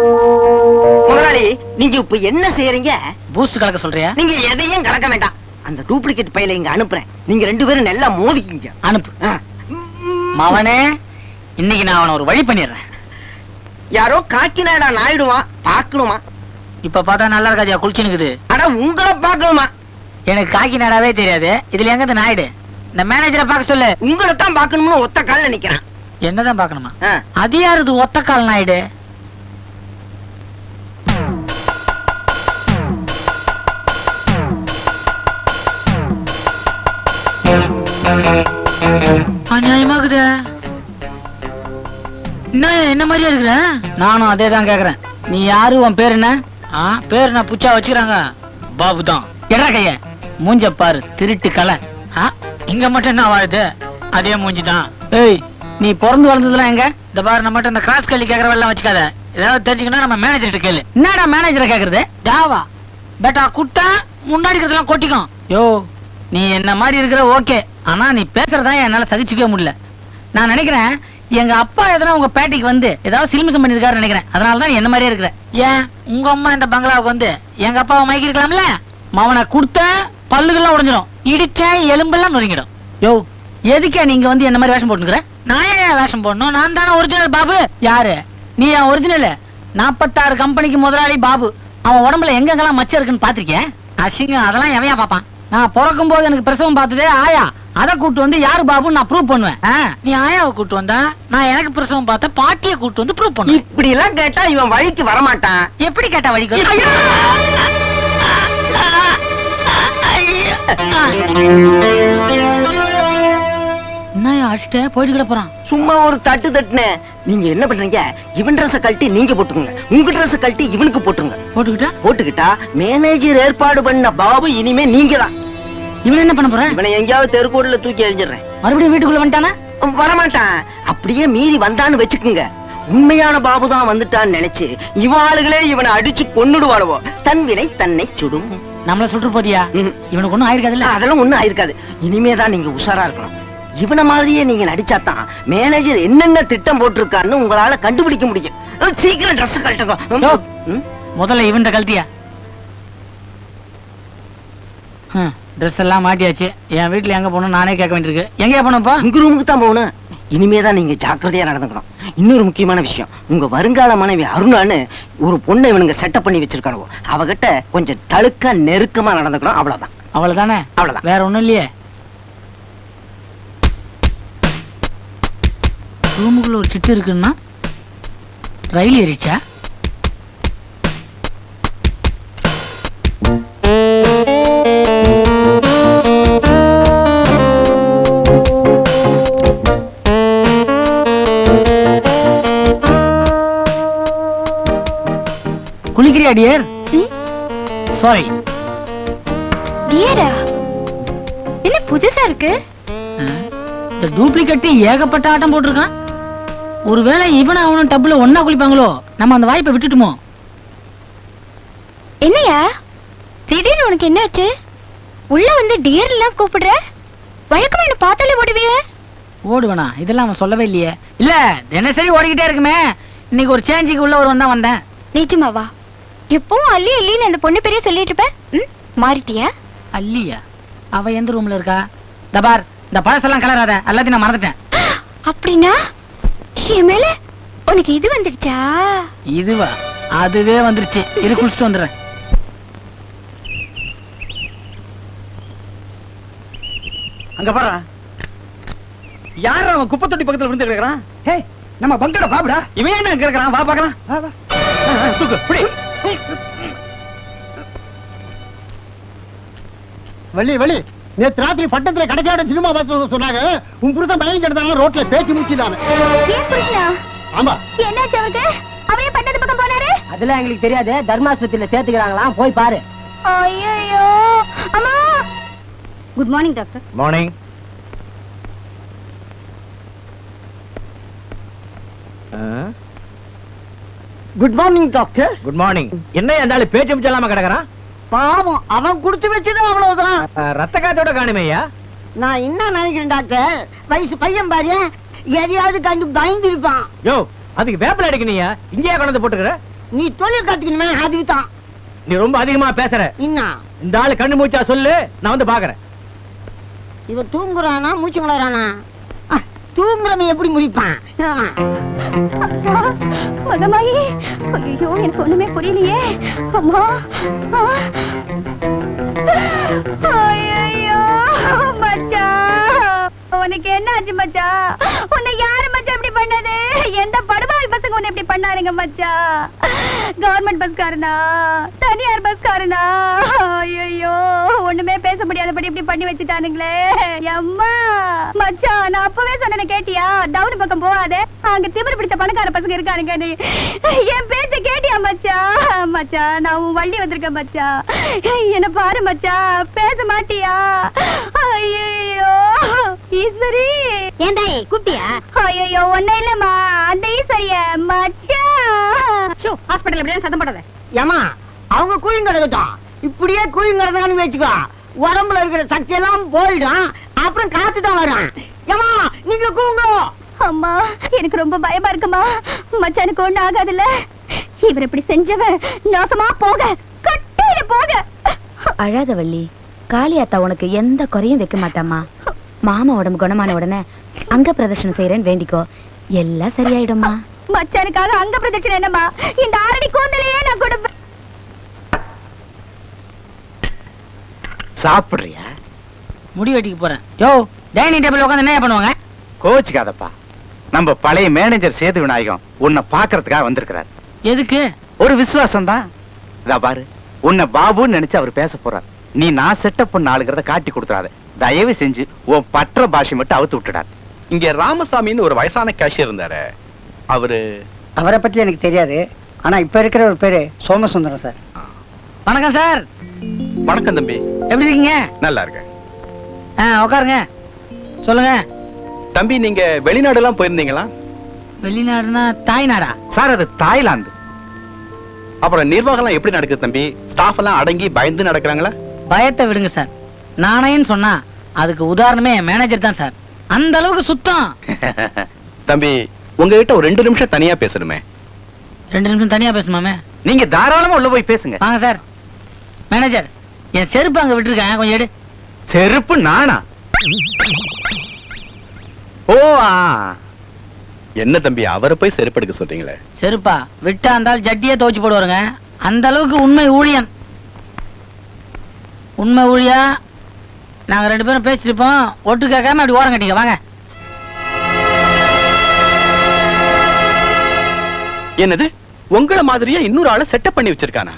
ஆ இப்ப என்ன செய்யறீங்க? பூஸ்ட் கலக்க சொல்றியா? நீங்க எதையும் கலக்க வேண்டாம். அந்த டூப்ளிகேட் பையில இங்க அனுப்புறேன். நீங்க 2 பேரும் நல்லா மோதிக்கிங்க. அனுப்பு. மவனே, இன்னைக்கு நான் அவனை ஒரு வழி பண்ணிடுறேன். யாரோ காக்கிநாடா நாயிடுவான், பாக்கணுமா? இப்ப பார்த்தா நல்லா இருக்காதியா, குளிச்சுனுக்குது. அட உங்களை பாக்கணுமா? எனக்கு காக்கி நாடாவே தெரியாது. இதுல எங்க நாயுடு? இந்த மேனேஜரை பார்க்க சொல்லு. உங்களை தான் பாக்கணும்னு ஒத்த கால்ல நிக்கிறான். என்னதான் பாக்கணுமா? அது யாரு ஒத்த கால் நாயுடு? அநியாயமாகுது. என்ன மாதிரியா இருக்கிற? நானும் அதே தான் கேக்குறேன். நீ யாரு? உன் பேர் என்ன? பேர் என்ன புச்சா வச்சுக்கிறாங்க? பாபு தான். எடா கைய, மூஞ்ச பாரு, திருட்டு கலை. இங்க மட்டும் என்ன வாழுது? அதே மூஞ்சி தான். ஏய், நீ பிறந்து வளர்ந்ததுலாம் எங்க? இந்த பாரு, நம்ம மட்டும் இந்த கிராஸ் கல்வி கேக்குற வேலை வச்சுக்காத. ஏதாவது தெரிஞ்சுக்கணும் நம்ம மேனேஜர்கிட்ட கேளு. என்னடா மேனேஜரை கேக்குறது? ஜாவா பேட்டா குட்டா முன்னாடி இருக்கிறதெல்லாம் கொட்டிக்கும். யோ, நீ என்ன மாதிரி இருக்கிற ஓகே, ஆனா நீ பேசுறதா என்னால சகிச்சுக்கவே முடியல. நான் நினைக்கிறேன் எங்க அப்பா எதனா உங்க பேட்டிக்கு வந்து ஏதாவது சிலிமிசம் பண்ணிருக்காரு நினைக்கிறேன். அதனாலதான் நீ என்ன மாதிரியே இருக்கிற. ஏன் உங்க அம்மா இந்த பங்களாவுக்கு வந்து எங்க அப்பாவை மயக்கி இருக்கலாம்ல? மவனை கொடுத்த பல்லுகள்லாம் உடைஞ்சிடும், இடிச்ச எலும்பெல்லாம் நொறுங்கிடும். யோ, எதுக்கே நீங்க வந்து என்ன மாதிரி வேஷம் போட்டுக்கிற? நான் ஏன் வேஷம் போடணும்? நான் தானே ஒரிஜினல் பாபு. யாரு நீ? என் ஒரிஜினல் 46 கம்பெனிக்கு முதலாளி பாபு. அவன் உடம்புல எங்கெங்கெல்லாம் மச்சம் இருக்குன்னு பாத்திருக்கேன். அசிங்கம் அதெல்லாம் எவையா பாப்பான்? நான் பிறக்கும் போது எனக்கு பிரசவம் பார்த்ததே ஆயா. அதை கூட்டு வந்து யாரு பாபுன்னு நான் ப்ரூவ் பண்ணுவேன். நீ ஆயாவை கூட்டு வந்தா நான் எனக்கு பிரசவம் பார்த்த பாட்டியை கூட்டு வந்து ப்ரூவ் பண்ணுவேன். இப்படி எல்லாம் கேட்டா இவன் வழிக்கு வரமாட்டான். எப்படி கேட்டா வழிக்கு? என்ன அடிச்சுட்ட போயிட்டு கிட போறான்? சும்மா ஒரு தட்டு தட்டுன. நீங்க என்ன பண்றீங்க? இவன் ட்ரெஸ் கழட்டி நீங்க போட்டுக்கோங்க, உங்க ட்ரெஸ் கழட்டி இவனுக்கு போட்டுருங்க. போட்டுக்கிட்டா மேனேஜர் ஏற்பாடு பண்ண பாபு இனிமே நீங்க தான். இவன் என்ன பண்ண போற? இவனை எங்கேயாவது தெருக்கோடுல தூக்கி எறிஞ்சிடுறேன். மறுபடியும் வீட்டுக்குள்ள வந்துட்டானா? வரமாட்டான். அப்படியே மீறி வந்தான்னு வச்சுக்குங்க, உண்மையான பாபு தான் வந்துட்டான்னு நினைச்சு இவன் ஆளுகளே இவனை அடிச்சு கொன்னுடுவாளவோ. தன் வினை தன்னை சுடும். நம்மள சுட்டு போதியா? இவனுக்கு ஒண்ணும் ஆயிருக்காதுல்ல? அதெல்லாம் ஒண்ணும் ஆயிருக்காது. இனிமேதான் நீங்க உஷாரா இருக்கணும். இவனை மாதிரியே நீங்க நடிச்சாதான் மேனேஜர் என்னென்ன திட்டம் போட்டிருக்கான்னு உங்களால கண்டுபிடிக்க முடியும். சீக்கிரம் ட்ரெஸ் கழட்டுங்க. முதல்ல இவன் கழட்டியா? ட்ரெஸ் எல்லாம் மாட்டியாச்சு. என் வீட்டுல எங்க போகணும் நானே கேட்க வேண்டியிருக்கு. எங்க போனப்பா? உங்க ரூமுக்கு தான் போகணும். இனிமேதான் நீங்க ஜாக்கிரதையா நடந்துக்கணும். இன்னொரு முக்கியமான விஷயம், உங்க வருங்கால மனைவி அருணான்னு ஒரு பொண்ணை இவனுங்க செட்டப் பண்ணி வச்சிருக்கானோ, அவகிட்ட கொஞ்சம் தழுக்க நெருக்கமா நடந்துக்கணும். அவ்வளவுதான். அவ்வளவுதானே? அவ்வளவுதான். வேற ஒண்ணும் இல்லையே. ரூமுக்குள்ள ஒரு சிட்டு இருக்குன்னா ரயில் ஏறிச்சா? குளிக்கிறியா டியர்? சாரி டியரா? என்ன புதுசா இருக்கு? இந்த டூப்ளிகேட் ஏகப்பட்ட ஆட்டம் போட்டிருக்கான். ஒருவேளை இவனும் அவனும் டப்புல ஒன்னா குளிப்பாங்களோ? நம்ம அந்த வாய்ப்பை விட்டுட்டுமோ? என்னையா திடீர்னு உனக்கு என்ன ஆச்சு? உள்ள வந்து டியர் எல்லாம் கூப்பிடுற? வழக்கமா என்ன பார்த்தாலே ஓடுவியே. ஓடுவனா? இதெல்லாம் அவன் சொல்லவே இல்லையே. இல்ல, தினசரி ஓடிக்கிட்டே இருக்குமே. இன்னைக்கு ஒரு சேஞ்சுக்கு உள்ள ஒரு வந்தா வந்தேன். நிஜமாவா? எப்பவும் அல்லி அல்லின்னு அந்த பொண்ணு பெரிய சொல்லிட்டு இருப்ப. மாறிட்டியா? அல்லியா? அவ எந்த ரூம்ல இருக்கா? தபார், இந்த பழசெல்லாம் கலராத, எல்லாத்தையும் நான் மறந்துட்டேன். அப்படின்னா என் மேல உனக்கு இது வந்துடுச்சா? இதுவா? அதுவே வந்துருச்சு. இரு, குளிச்சுட்டு வந்துடுறேன். அங்க பாரு, யார அவன் குப்பை தொட்டி பக்கத்துல விழுந்து கிடக்குறான்? ஹே, நம்ம பங்கட பாபுடா. இவன் என்ன கிடக்குறான்? வா பாக்கலாம். வா வா. தூக்கு புடி. வள்ளி வள்ளி, நேத்து ராத்திரி பட்டத்துல கடைக்கார சினிமா பார்த்து சொன்னாங்க. உன் புருஷன் பையன் கிடந்தாங்க, ரோட்ல பேச்சு மூச்சிதானே. ஏன் புருஷனா? ஆமா. என்னாச்சு அவனுக்கு? அவனே பட்டத்து பக்கம் போனாரு? அதெல்லாம் எங்களுக்கு தெரியாது. தர்மாஸ்பத்திரியில சேர்த்துக்கிறாங்களாம், போய் பாரு. ஐயோ அம்மா. Good morning doctor. Morning. Good morning doctor. Good morning. என்ன என்னால பேச்சு முச்சலாம கிடக்குறான்? பாவம், அவன் குடுத்து வச்சது அவ்வளவுதான். ரத்த காத்தோட காணுமையா? நான் என்ன நினைக்கிறேன் டாக்டர், வயசு பையன் பாரு, எதையாவது கண்டு பயந்து இருப்பான். யோ, அதுக்கு வேப்பில அடிக்கணியா? இங்கேயா கொண்டு போட்டுக்கிற? நீ தொழில் கத்துக்கணுமே, அதுக்கு தான். நீ ரொம்ப அதிகமா பேசுற. என்ன இந்த ஆளு கண்ணு மூச்சா சொல்லு, நான் வந்து பாக்குறேன். இவன் தூங்குறானா மூச்சு முளறானா? தூங்குறவன் எப்படி முடிப்பான்? மகமாயி, ஐயோ எனக்கு ஒண்ணுமே புரியலையே. அம்மா, ஐயோ மச்சான், உனக்கு என்ன ஆச்சு மச்சான்? உன்னை யாரு மச்சான் இப்படி பண்ணது? எந்த படுபாவி பசங்க உன்னை இப்படி பண்ணாருங்க மச்சான்? கவர்மெண்ட் பஸ்காரனா, தனியார் பஸ்காரனா? ஐயோ ஒண்ணுமே பேச முடியாதபடி இப்படி பண்ணி வச்சுட்டானுங்களே. அம்மா மச்சான், நான் அப்பவே சொன்ன கேட்டியா? டவுன் பக்கம் போகாத, அங்க திமிரு பிடிச்ச பணக்கார பசங்க இருக்கானுங்க. என் பேச்ச கேட்டியா மச்சான்? மச்சான், நான் உன் வள்ளி வந்திருக்கேன் மச்சான், என்ன பாரு மச்சான், பேச மாட்டியா? ஐயோ ஈஸ்வரி, ஏண்டா கூப்பிட்டியா? ஐயோ ஒண்ணு இல்லம்மா, அந்த ஈஸ்வரிய மச்சான். ஹாஸ்பிடல் எப்படியா சத்தம் போடாத. ஏமா அவங்க கூலிங் கிடக்கட்டும், இப்படியே கூலிங் கிடந்தான்னு வச்சுக்கோ, உடம்புல இருக்கிற சக்தி எல்லாம் போயிடும், அப்புறம் காத்து தான் வரும். ஏமா நீங்க கூங்க. அம்மா எனக்கு ரொம்ப பயமா இருக்குமா. மச்சானுக்கு ஒண்ணு ஆகாதுல்ல? இவர் இப்படி செஞ்சவன் நாசமா போக, கட்டையில போக. அழாத வள்ளி, காளியாத்தா உனக்கு எந்த குறையும் வைக்க மாட்டாமா. மாமா உடம்பு குணமான உடனே அங்க பிரதர்ஷனம் செய்யறேன்னு வேண்டிக்கோ, எல்லாம் சரியாயிடும்மா. மச்சானுக்காக அங்க பிரதட்சணை என்னம்மா? இந்த 6 அடி கூந்தலையே நான் கொடுப்பேன். சாப்பிடுறியா? முடி வெட்டிக்கு போறேன். யோ, டைனிங் டேபிள் உட்காந்து என்ன பண்ணுவாங்க? கோச்சுக்காதப்பா, நம்ம பழைய மேனேஜர் சேது விநாயகம் உன்னை பாக்குறதுக்காக வந்திருக்கிறார். எதுக்கு? ஒரு விசுவாசம் தான். இதா பாரு, உன்னை பாபுன்னு நினைச்சு அவர் பேச போறார். நீ நான் செட்டப் பண்ண ஆளுங்கிறத காட்டி கொடுத்துறாத. தயவு செஞ்சு உன் பற்ற பாஷை மட்டும் அவுத்து விட்டுடார். இங்க ராமசாமின்னு ஒரு வயசான கேஷியர் இருந்தாரு. அவரை பத்தி எனக்கு தெரியாது, ஆனா இப்ப இருக்கிற ஒரு பேரு சோமசுந்தரம் சார். வணக்கம் சார். வணக்கம் தம்பி, எப்படி இருக்கீங்க? நல்லா இருக்கேன். உட்காருங்க, சொல்லுங்க. தம்பி, நீங்க வெளிநாடு எல்லாம் போயிருந்தீங்களா? வெளிநாடுனா தாய்நாடா? சார் அது தாய்லாந்து. அப்புறம் நிர்வாகம் எல்லாம் எப்படி நடக்குது தம்பி? ஸ்டாஃப் எல்லாம் அடங்கி பயந்து நடக்கிறாங்களா? பயத்தை விடுங்க சார், நானேன்னு சொன்னா அதுக்கு உதாரணமே என் மேனேஜர் தான் சார். அந்த அளவுக்கு சுத்தம். தம்பி, உங்ககிட்ட ஒரு 2 நிமிஷம் தனியா பேசணுமே. 2 நிமிஷம் தனியா பேசணுமாமே? நீங்க தாராளமா உள்ள போய் பேசுங்க. வாங்க சார். மேனேஜர், என் செருப்பு அங்க விட்டுருக்கேன், கொஞ்சம் எடு. செருப்பு நானா? ஓ என்ன தம்பி, அவரை போய் செருப்படுக்க சொல்றீங்களே? செருப்பா விட்டா இருந்தாலும் ஜட்டியே துவச்சு போடுவாருங்க. அந்த அளவுக்கு உண்மை ஊழியன். உண்மை ஊழியா நாங்க 2 பேரும் பேசிருப்போம். ஒட்டு கேட்காம அப்படி ஓரம் கட்டிங்க. வாங்க. என்னது, உங்களை மாதிரியே இன்னொரு ஆளை செட்டப் பண்ணி வச்சிருக்கானா?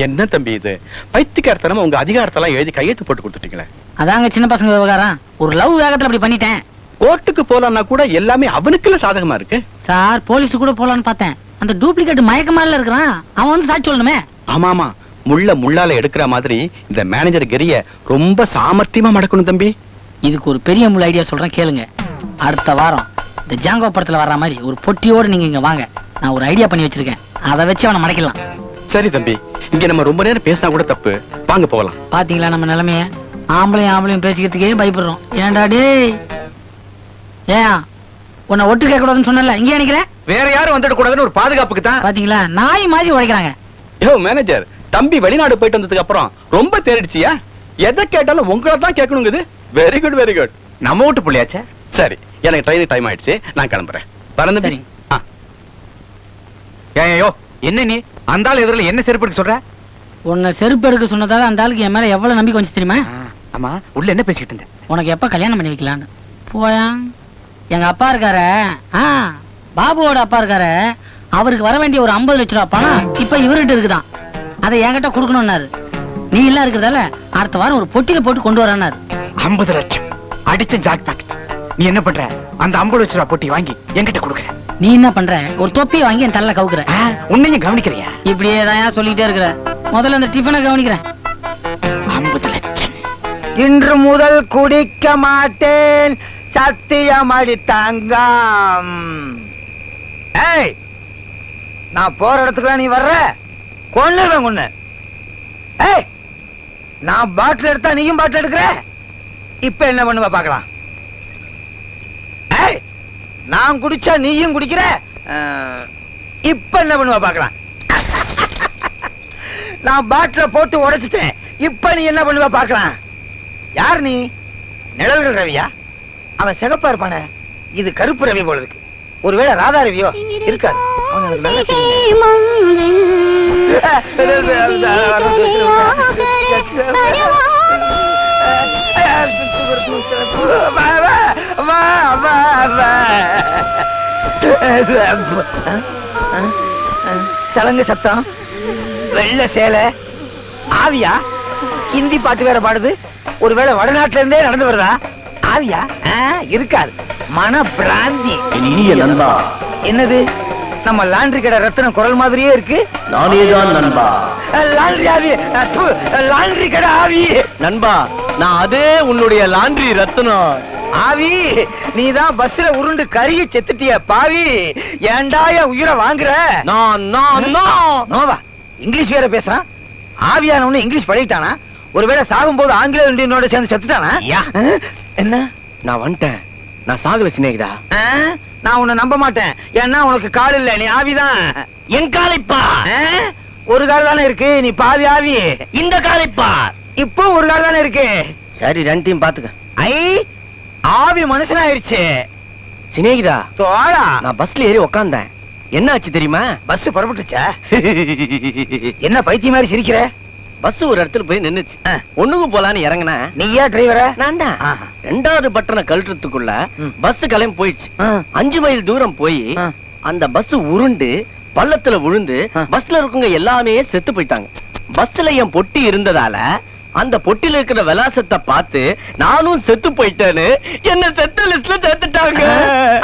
என்ன தம்பி இது? பைத்தியக்காரத்தனமா உங்க அதிகாரத்தெல்லாம் எழுதி கையெழுத்து போட்டு கொடுத்துட்டீங்களே. அதாங்க சின்ன பசங்க விவகாரம். ஒரு லவ் வேகத்துல அப்படி பண்ணிட்டேன். கோர்ட்டுக்கு போலான்னா கூட எல்லாமே அவனுக்குள்ள சாதகமா இருக்கு. சார், போலீஸ் கூட போலான்னு பார்த்தேன். அந்த டூப்ளிகேட் மயக்கமால இருக்கிறான், அவன் வந்து சாட்சி சொல்லணுமே. ஆமா ஆமா, முள்ளால எடுக்கிற மாதிரி இந்த மேனேஜர் கெரிய ரொம்ப சாமர்த்தியமா மடக்கணும் தம்பி. இதுக்கு ஒரு பெரிய முள் ஐடியா சொல்றேன், கேளுங்க. அடுத்த வாரம் இந்த ஜாங்கோ படத்துல வர்ற மாதிரி ஒரு பொட்டியோடு நீங்க இங்க வாங்க. நான் ஒரு ஐடியா பண்ணி வச்சிருக்கேன், அதை வச்சு அவனை மடக்கலாம். சரி தம்பி, இங்க நம்ம ரொம்ப நேரம் பேசினா கூட தப்பு. வாங்க போகலாம். பாத்தீங்களா நம்ம நிலைமைய? ஆம்பளையும் பேசிக்கிறதுக்கே பயப்படுறோம். ஏன்டா டேய், ஏன் உன்னை ஒட்டு கேட்க கூடாதுன்னு சொன்னல, இங்கே நிக்கிறேன். வேற யாரும் வந்துட கூடாதுன்னு ஒரு பாதுகாப்புக்கு தான். பாத்தீங்களா, நாய் மாதிரி உழைக்கிறாங்க. யோ மேனேஜர், தம்பி வெளிநாடு போயிட்டு வந்ததுக்கு அப்புறம் ரொம்ப தேடிச்சியா? எதை கேட்டாலும் உங்களை தான் கேட்கணுங்குது. Very good very good. நம்ம வீட்டு புள்ளியாச்சே. சரி, எனக்கு ட்ரெயின் டைம் ஆயிடுச்சு, நான் கிளம்புறேன். வரேன் தம்பி. ஏயோ என்ன நீ அந்த ஆள் எதிரில என்ன செருப்பு எடுக்க சொல்ற? உன்னை செருப்பு எடுக்க சொன்னதால அந்த ஆளுக்கு என் மேல எவ்வளவு நம்பிக்கை வந்துச்சு தெரியுமா? ஆமா, உள்ள என்ன பேசிக்கிட்டு இருந்த? உனக்கு எப்ப கல்யாணம் பண்ணி வைக்கலான்னு. போயா, எங்க அப்பா இருக்காரு, பாபுவோட அப்பா இருக்காரு, அவருக்கு வர வேண்டிய ஒரு 50 லட்சம் ரூபாய் பணம் இப்ப இவர்கிட்ட இருக்குதான். அதை என்கிட்ட கொடுக்கணும்னாரு. நீ எல்லாம் இருக்கிறதால அடுத்த வாரம் ஒரு பொட்டியில போட்டு கொண்டு வரானாரு. 50 லட்சம் அடிச்ச ஜாக் பாக்கெட். நீ என்ன பண்ற? அந்த 50 லட்சம் ரூபாய் பொட்டி வாங்கி என்கிட்ட கொடுக்குற. நீ என்ன பண்ற? ஒரு தொப்பியை வாங்கி என் தலையில கவுக்குற. உன்னையும் கவனிக்கிறியா? இப்படியே தான் சொல்லிட்டே இருக்கிற. முதல்ல அந்த டிஃபனை கவனிக்கிறேன். 50 லட்சம். இன்று முதல் குடிக்க மாட்டேன், சத்தியம் அடி தங்கம். ஏய், நான் போற இடத்துக்குலாம் நீ வர்ற, கொன்னுவேன் உன்னை. ஏய், நான் பாட்டில் எடுத்தா நீயும் பாட்டில் எடுக்கிற. இப்ப என்ன பண்ணுவ பாக்கலாம்? ஏய், நான் குடிச்சா நீயும் குடிக்கிற. இப்ப என்ன பண்ணுவ பாக்கலாம்? நான் பாட்டில போட்டு உடைச்சிட்டேன். இப்ப நீ என்ன பண்ணுவ பாக்கலாம். யார் நீ? நிழல்கள் ரவியா? அவன் சிகப்பா இருப்பானே, இது கருப்பு ரவி போல இருக்கு. ஒருவேளை ராதா ரவியோ இருக்காது. சலங்கு சத்தம், வெள்ள சேலை, ஆவியா? ஹிந்தி பாட்டு வேற பாடுது. ஒருவேளை வடநாட்டுல இருந்தே நடந்து வருதா? ஆவியா? இருக்காது. மன பிராந்தி. இனிய நண்பா, என்னது? நம்ம லாண்டரி கடை ரத்னம் குரல் மாதிரியே இருக்கு. நானேதான் நண்பா. லாண்டரி ஆவி, லாண்டரி கடை ஆவி. நண்பா, நான் அதே உன்னுடைய லாண்டரி ரத்னம். ஆவி, நீதான் பஸ்ல உருண்டு கருகி செத்துட்டிய பாவி. ஏண்டாய உயிரை வாங்குற? நோவா, இங்கிலீஷ் வேற பேசுறான். ஆவியானவனு இங்கிலீஷ் பழகிட்டானா? ஒருவேளை சாகும் போது ஆங்கில இந்தியனோட சேர்ந்து செத்துட்டானா? என்ன? நான் வந்துட்டேன். நான் சாகல சிநேகிதா. நான் உன்னை நம்ப மாட்டேன். ஏன்னா உனக்கு கால் இல்ல, நீ ஆவிதான். என் காலைப்பா. ஒரு கால் தானே இருக்கு, நீ பாவி ஆவி. இந்த காலைப்பா. இப்போ ஒரு கால் தானே இருக்கு. சரி, ரெண்டையும் பாத்துக்க. ஐ, ஆவி மனுஷனாயிருச்சு. சிநேகிதா, தோழா, நான் பஸ்ல ஏறி உக்காந்தேன். என்ன ஆச்சு தெரியுமா? பஸ் புறப்பட்டுச்சா? என்ன பைத்தியம் மாதிரி சிரிக்கிற? பஸ் ஒரு இடத்துல போய் நின்னுச்சு. ஒண்ணுக்கு போலான்னு இறங்கினா, நீயா டிரைவரா? நான் தான். ரெண்டாவது பட்டனை கழட்டுறதுக்குள்ள பஸ் கிளம்பி போயிடுச்சு. 5 மைல் தூரம் போய் அந்த பஸ் உருண்டு பள்ளத்துல விழுந்து பஸ்ல இருக்கவங்க எல்லாமே செத்து போயிட்டாங்க. பஸ்ல என் பொட்டி இருந்ததால அந்த பொட்டில இருக்கிற விலாசத்தை பார்த்து நானும் செத்து போயிட்டேன்னு என்ன செத்த லிஸ்ட்ல சேர்த்துட்டாங்க.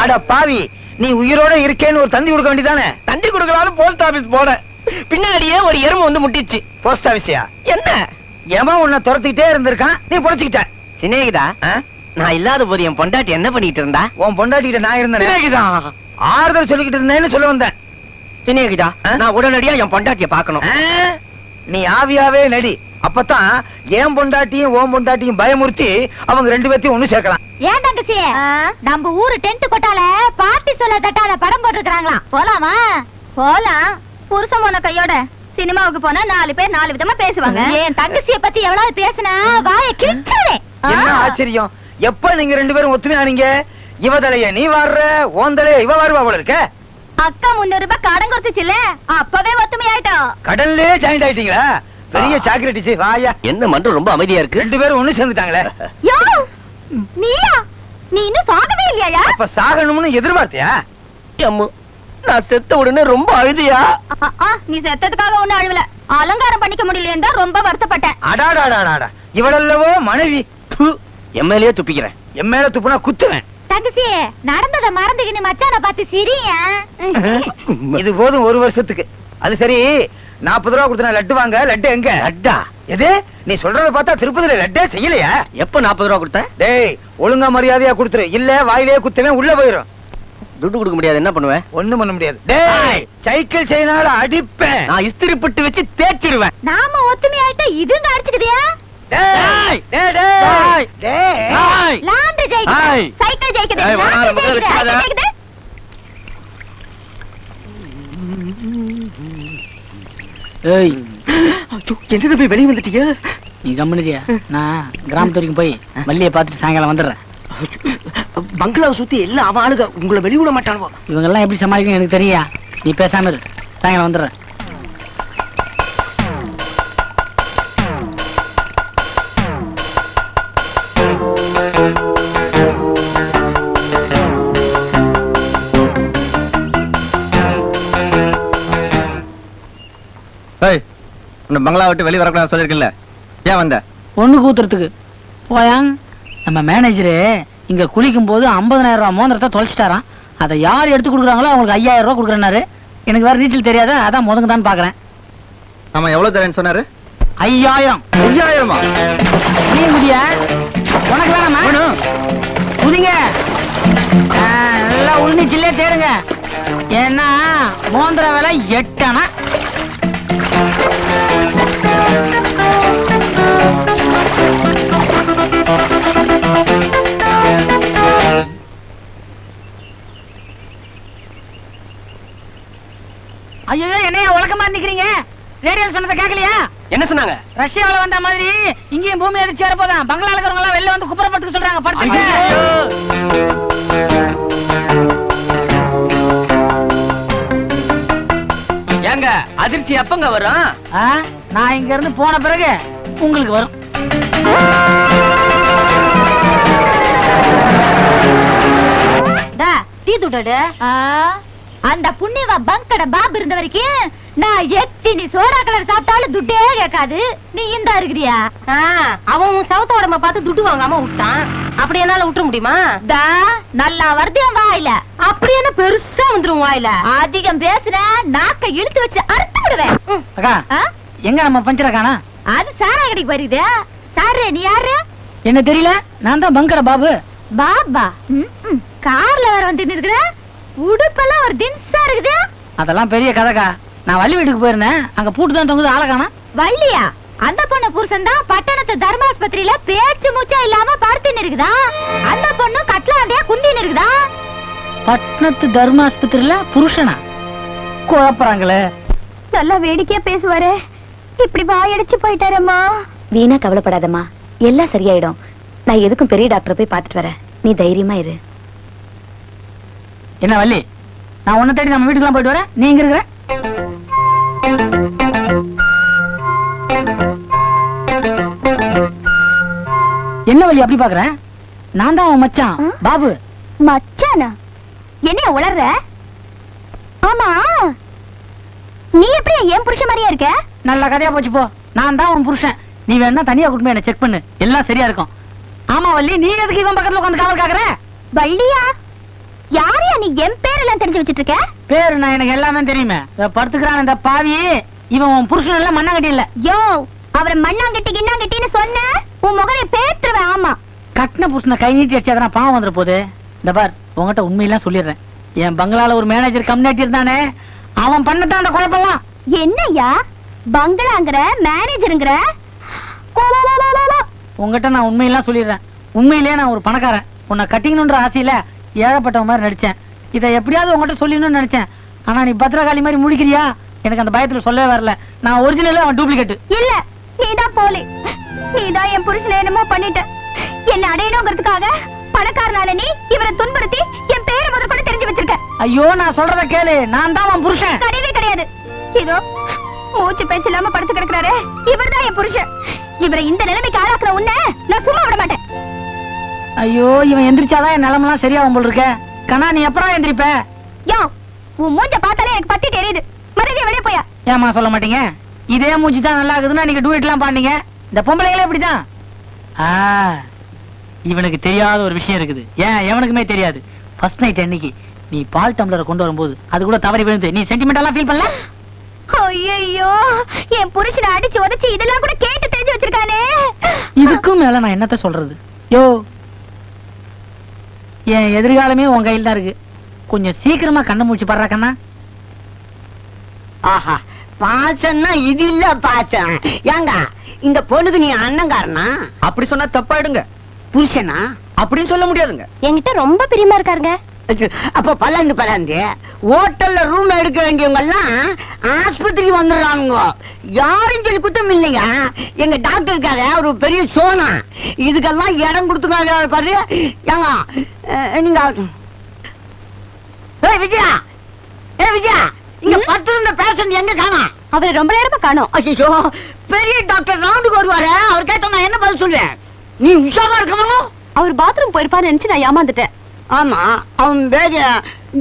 அட பாவி, நீ உயிரோட இருக்கேன்னு ஒரு தந்தி கொடுக்க வேண்டியதானே? தந்தி கொடுக்கலான்னு போஸ்ட் ஆபீஸ் போனேன். பின்னாடியே ஒரு எறும்பு வந்து முட்டிச்சு. போஸ்ட் ஆபீஸியா? என்ன எவன் உன்னை துரத்திக்கிட்டே இருந்திருக்கான், நீ பொழைச்சுக்கிட்ட. சிநேகிதா, நான் இல்லாத போது என் பொண்டாட்டி என்ன பண்ணிட்டு இருந்தா? உன் பொண்டாட்டிகிட்ட நான் இருந்தேன். சிநேகிதா, ஆறுதல் சொல்லிக்கிட்டு இருந்தேன்னு சொல்ல வந்தேன். சிநேகிதா, நான் உடனடியா என் பொண்டாட்டிய பாக்கணும். நீ ஆவியாவே நடி. அப்பதான் என் பொண்டாட்டியும் ஓம் பொண்டாட்டியும் பயமுறுத்தி அவங்க 2 பேத்தையும் ஒண்ணு சேர்க்கலாம். ஏன் தங்கச்சி, நம்ம ஊரு டென்ட் கொட்டால பார்ட்டி சொல்ல தட்டால படம் போட்டுருக்காங்களா? போலாமா? போலாம். புருஷன் போன கையோட சினிமாவுக்கு போனா 4 பேர் 4 விதமா பேசுவாங்க. என் தங்கச்சிய பத்தி எவ்வளவு பேசினா வாய கிழிச்சிருவேன். என்ன ஆச்சரியம், எப்ப நீங்க 2 பேரும் ஒத்துமையானீங்க? இவ தலைய நீ வாடுற, ஓன் தலைய இவ வாருவா போல இருக்க. அக்கா 300 ரூபாய் கடன் கொடுத்துச்சுல, அப்பவே ஒத்துமையாயிட்டோம். கடல்லே ஜாயிண்ட் ஆயிட்டீங்களா? பெரிய சாக்லேட். வாயா. என்ன மன்றம் ரொம்ப அமைதியா இருக்கு. 2 பேரும் ஒண்ணு சேர்ந்துட்டாங்களே. யோ, நீயா? நீ இன்னும் சாகவே இல்லையா? அப்ப சாகணும்னு எதிர்பார்த்தியா? அம்மா, நான் செத்த உடனே ரொம்ப அழுதியா? நீ செத்ததுக்காக ஒண்ணு அழுவல, அலங்காரம் பண்ணிக்க முடியலையே தான் ரொம்ப வருத்தப்பட்டேன். அடாடாடாடா, இவளல்லவோ மனைவி. எம்எல்ஏ துப்பிக்கிறேன். எம்எல்ஏ துப்புனா குத்துவேன். தங்கச்சி, நடந்தத மறந்துக்கின்னு மச்சான பார்த்து சிரியா. இது போதும் 1 வருஷத்துக்கு. அது சரி, 40 ரூபா கொடுத்தா லட்டு வாங்க. லட்டு எங்க? லட்டா? எது? நீ சொல்றத பார்த்தா திருப்பதியில லட்டே செய்யலையா? எப்ப 40 ரூபா கொடுத்த? டேய், ஒழுங்கா மரியாதையா கொடுத்துரு, இல்ல வாயிலே குத்துவேன், உள்ள போயிரும். துட்டு கொடுக்க முடியாது, என்ன பண்ணுவேன்? ஒண்ணும் பண்ண முடியாது. டேய், சைக்கிள் செயினால அடிப்பேன். நான் இஸ்திரி பட்டு வச்சு தேய்ச்சிடுவேன். நாம ஒத்துமையாயிட்டா இதுங்க அடிச்சுக்குதியா? டேய் டேய் டேய் டேய், லாண்டரி ஜெயிக்குது, சைக்கிள் ஜெயிக்குது, லாண்டரி ஜெயிக்குது. ஏய், என்னது போய் வெளியே வந்துட்டீங்க? நீ கம்முனியா? நான் கிராமத்து வரைக்கும் போய் வள்ளியை பார்த்துட்டு சாயங்காலம் வந்துடுறேன். பங்களாவை சுத்தி எல்லாம் அவன் ஆளுங்க, உங்களை வெளிவிட மாட்டானுவோ. இவங்க எல்லாம் எப்படி சமாளிக்கணும் எனக்கு தெரியா. நீ பேசாம இரு, சாயங்காலம் வந்துடுறேன். பங்களா விட்டு வெளியே வரக்கூடாது சொல்லிருக்கல, ஏன் வந்த? ஒண்ணு கூத்துறதுக்கு போயாங். நம்ம மேனேஜரு இங்க குளிக்கும் போது 50,000 ரூபாய் மோதிரத்தை தொலைச்சிட்டாராம். அதை யார் எடுத்து கொடுக்குறாங்களோ அவங்களுக்கு 5,000 ரூபாய் கொடுக்குறேன்னாரு. எனக்கு வேற நீச்சல் தெரியாத, அதான் முதங்க தான் பாக்குறேன். ஆமா, எவ்வளவு தரேன்னு சொன்னாரு? 5,000. 5,000-மா? நீ முடிய உனக்கு வேணாமா? குதிங்க, நல்லா உள்நீச்சிலே தேடுங்க. ஏன்னா மோந்திர விலை 8 அணா. ஐயோ, என்னையா உலக மாதிரி நிக்கிறீங்க? ரேடியோல சொன்னதை கேட்கலையா? என்ன சொன்னாங்க? ரஷ்யாவுல வந்த மாதிரி இங்கேயும் பூமி அதிர்ச்சி வரப்போதான். பங்களால இருக்கிறவங்க எல்லாம் வெளில வந்து குப்புறப்பட்டுக்க சொல்றாங்க. படுத்துக்க. ஏங்க அதிர்ச்சி எப்பங்க வரும்? நான் இங்க இருந்து போன பிறகு உங்களுக்கு வரும். டீ துடடு. அந்த புண்ணியவா பங்கட பாபு இருந்த வரைக்கும் நான் எத்தினி சோடா கலர் சாப்பிட்டாலும் துட்டே கேட்காது. நீ இந்த இருக்கிறியா? அவன் சவுத்த உடம்ப பார்த்து துட்டு வாங்காம விட்டான். அப்படி என்னால விட்டுற முடியுமா? நல்லா வருதியம் வாயில. அப்படி என்ன பெருசா வந்துரும் வாயில. அதிகம் பேசுற நாக்க இழுத்து வச்சு அறுத்து விடுவேன். அக்கா எங்க நம்ம பஞ்சரக்கானா? அது சாரா கடைக்கு போயிருது. சாரு நீ யாரு? என்ன தெரியல. நான் தான் பங்கட பாபு. பாபா கார்ல வர வந்து நிக்கிற. உடுப்பெல்லாம் ஒரு தின்சா இருக்குது. அதெல்லாம் பெரிய கதைக்கா. நான் வள்ளி வீட்டுக்கு போயிருந்தேன். அங்க பூட்டு தான் தொங்குது. ஆளை காணா. வள்ளியா? அந்த பொண்ணு புருஷன் தான் பட்டணத்து தர்மாஸ்பத்திரியில பேச்சு மூச்சா இல்லாம படுத்துன்னு இருக்குதா. அந்த பொண்ணு கட்லாண்டியா குந்தின்னு இருக்குதா. பட்டணத்து தர்மாஸ்பத்திரியில புருஷனா? குழப்பறாங்களே. நல்லா வேடிக்கையா பேசுவாரு. இப்படி வாயடிச்சு போயிட்டாரம்மா. வீணா கவலைப்படாதம்மா, எல்லாம் சரியாயிடும். நான் எதுக்கும் பெரிய டாக்டரை போய் பார்த்துட்டு வரேன். நீ தைரியமா இரு. என்ன வள்ளி, நான் உன்னை தேடி நம்ம வீட்டுக்குலாம் போயிட்டு வரேன். நீ இங்க இருக்கிற? என்ன வள்ளி அப்படி பாக்குற? நான் தான் உன் மச்சான் பாபு. மச்சானா? என்ன உளர்ற? ஆமா, நீ எப்படி என் புருஷன் மாதிரியா இருக்க? நல்ல கதையா போச்சு போ. நான் தான் உன் புருஷன். நீ வேணா தனியா கூட்டிட்டு என்ன செக் பண்ணு, எல்லாம் சரியா இருக்கும். ஆமா வள்ளி, நீ எதுக்கு இவன் பக்கத்துல உட்காந்து காவல் காக்குற? வள்ளியா? யாரையா நீ என் பேரெல்லாம் தெரிஞ்சு வச்சிட்டு இருக்க? பேரு நான் எனக்கு எல்லாமே தெரியுமே. படுத்துக்கிறான் இந்த பாவி. இவன் உன் புருஷன் இல்ல, மண்ணாங்கட்டி இல்ல. யோ, அவரை மண்ணாங்கட்டி கிண்ணாங்கட்டின்னு சொன்ன உன் முகரை பேத்துருவேன். ஆமா, கட்டின புருஷனை கை நீட்டி அடிச்சாதான பாவம் வந்துட போகுது. இந்த பார், உங்ககிட்ட உண்மையெல்லாம் சொல்லிடுறேன். என் பங்களால ஒரு மேனேஜர் கம்யூனிட்டி இருந்தானே, அவன் பண்ணதான் அந்த குழப்பம்லாம். என்னய்யா பங்களாங்கிற மேனேஜருங்கிற? உங்ககிட்ட நான் உண்மையெல்லாம் சொல்லிடுறேன். உண்மையிலேயே நான் ஒரு பணக்காரன். உன்னை கட்டிக்கணுன்ற ஆசையில ஏழப்பட்ட மாதிரி நடிச்சேன். இதை எப்படியாவது உங்ககிட்ட சொல்லணும்னு நினைச்சேன். ஆனா நீ பத்திரகாளி மாதிரி முடிக்கிறியா? எனக்கு அந்த பயத்துல சொல்லவே வரல. நான் ஒரிஜினல், அவன் டூப்ளிகேட். இல்ல, நீதான் போலி. நீதான் என் புருஷனை என்னமோ பண்ணிட்ட. என்ன அடையணுங்கிறதுக்காக பணக்காரனால நீ இவரை துன்புறுத்தி என் பேரை முதற்கொண்டு தெரிஞ்சு வச்சிருக்க. ஐயோ, நான் சொல்றத கேளு. நான் தான் அவன் புருஷன். கிடையவே கிடையாது. இதோ மூச்சு பேச்சு இல்லாம படுத்து கிடக்குறாரு, இவர்தான் என் புருஷன். இவரை இந்த நிலைமைக்கு ஆளாக்குற உன்னை நான் சும்மா விட மாட்டேன். ஐயோ, இவன் எந்திரிச்சாதான் என் நிலைமெல்லாம் சரியாகும் போல் இருக்க. கண்ணா, நீ எப்பறம் எந்திரிப்ப? யோ, உன் மூஞ்ச பார்த்தாலே எனக்கு பத்தி தெரியுது. மறுபடியும் வெளியே போயா? ஏமா சொல்ல மாட்டீங்க? இதே மூஞ்சி தான் நல்லா இருக்குதுன்னா நீங்க டூயிட் எல்லாம் பாண்டீங்க. இந்த பொம்பளைங்களே இப்படிதான். இவனுக்கு தெரியாத ஒரு விஷயம் இருக்குது. ஏன் எவனுக்குமே தெரியாது. ஃபர்ஸ்ட் நைட் அன்னைக்கு நீ பால் டம்ளரை கொண்டு வரும்போது அது கூட தவறி விழுந்து நீ சென்டிமெண்டலா ஃபீல் பண்ணல? ஐயோ, என் புருஷனை அடிச்சு உதைச்சு இதெல்லாம் கூட கேட்டு தெரிஞ்சு வச்சிருக்கானே. இதுக்கும் மேல நான் என்னத்த சொல்றது? யோ, என் எதிர்காலமே உன் கையில் தான் இருக்கு. கொஞ்சம் சீக்கிரமா கண்ணை மூச்சு பாடுறா கண்ணா. ஆஹா, பாசம்னா இது இல்ல பாசம். ஏங்க, இந்த பொண்ணுக்கு நீ அண்ணங்காரனா? அப்படி சொன்னா தப்பாயிடுங்க. புருஷனா? அப்படின்னு சொல்ல முடியாதுங்க. என்கிட்ட ரொம்ப பிரியமா இருக்காருங்க. அப்ப பல்லாந்து ஹோட்டல்ல ரூம் எடுக்க வேண்டியவங்க எல்லாம் ஆஸ்பத்திரிக்கு வந்துடுறானுங்க. யாரும் சொல்லி குத்தம் இல்லைங்க. எங்க டாக்டர் இருக்காரு, அவரு பெரிய சோனா. இதுக்கெல்லாம் இடம் கொடுத்துக்காரு பாரு. ஏங்க நீங்க விஜயா, விஜயா, இங்க பத்து இருந்த பேஷண்ட் எங்க காணோம்? அவரை ரொம்ப நேரமா காணோம். ஐயோ, பெரிய டாக்டர் ரவுண்டுக்கு வருவாரு. அவர் கேட்ட நான் என்ன பதில் சொல்லுவேன்? நீ உஷாரா இருக்கணும். அவர் பாத்ரூம் போயிருப்பான்னு நினைச்சு நான் ஏமாந்துட்டேன். ஆமா, அவன் பேரு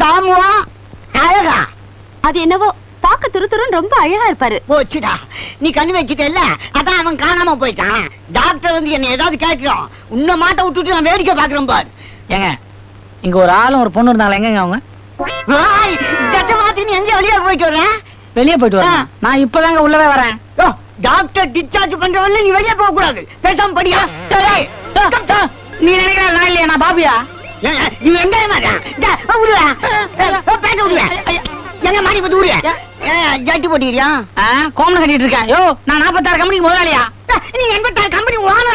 தாமுவா அழகா. அது என்னவோ பாக்க துருத்துருன்னு ரொம்ப அழகா இருப்பாரு. போச்சுடா, நீ கண்ணு வச்சுட்டல, அதான் அவன் காணாம போயிட்டான். டாக்டர் வந்து என்ன ஏதாவது கேட்கிறோம், உன்னை மாட்ட விட்டுட்டு நான் வேடிக்கை பாக்குறேன் பாரு. ஏங்க, இங்க ஒரு ஆளும் ஒரு பொண்ணு இருந்தாங்க. எங்க அவங்க? மாத்தி நீ எங்க வெளியே போயிட்டு வர? வெளியே போயிட்டு வரேன். நான் இப்பதாங்க உள்ளவே வரேன். டாக்டர் டிஸ்சார்ஜ் பண்றவல்ல நீ வெளியே போக கூடாது. பேசாம படியா. நீ நினைக்கிற நான் இல்லையா? நான் பாபியா? நீ வெங்காயம் எங்க மாறி பத்து ஊரு ஜட்டி போட்டியா? கோமனை கட்டிட்டு இருக்கேன். யோ, நான் 46 கம்பெனிக்கு முதலாளியா? நீ 86 கம்பெனி ஓனரா?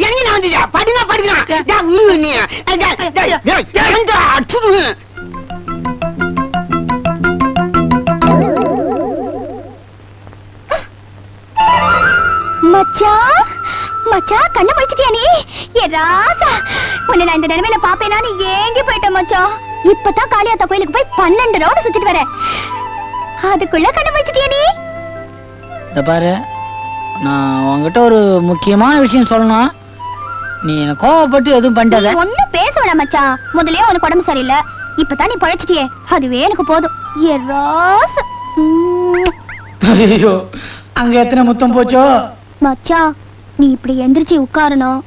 எங்க நான் வந்து படினா படிக்கலாம். நீ என்னடா கண்ண பழிச்சிட்டியா நீ? ஏ ராசா, உன்னை நான் இந்த நிலைமையில பாப்பேனான்னு ஏங்கி போயிட்டேன் மச்சான். இப்பதான் காளியாத்தா கோயிலுக்கு போய் 12 ரவுண்ட் சுத்திட்டு வரேன். அதுக்குள்ள கண்ண பழிச்சிட்டியா நீ? இந்த பாரு, நான் உன்கிட்ட ஒரு முக்கியமான விஷயம் சொல்லணும். நீ என்ன கோவப்பட்டு எதுவும் பண்ணிட்டாத. ஒன்னும் பேச வேணாம் மச்சான். முதல்லயே உனக்கு உடம்பு சரியில்லை, இப்பதான் நீ பழிச்சிட்டியே, அதுவே எனக்கு போதும். ஏ ராசா. ஐயோ, அங்க எத்தனை முத்தம் போச்சோ. மச்சான், நீ இப்படி எந்திரிச்சு உட்காரணும்.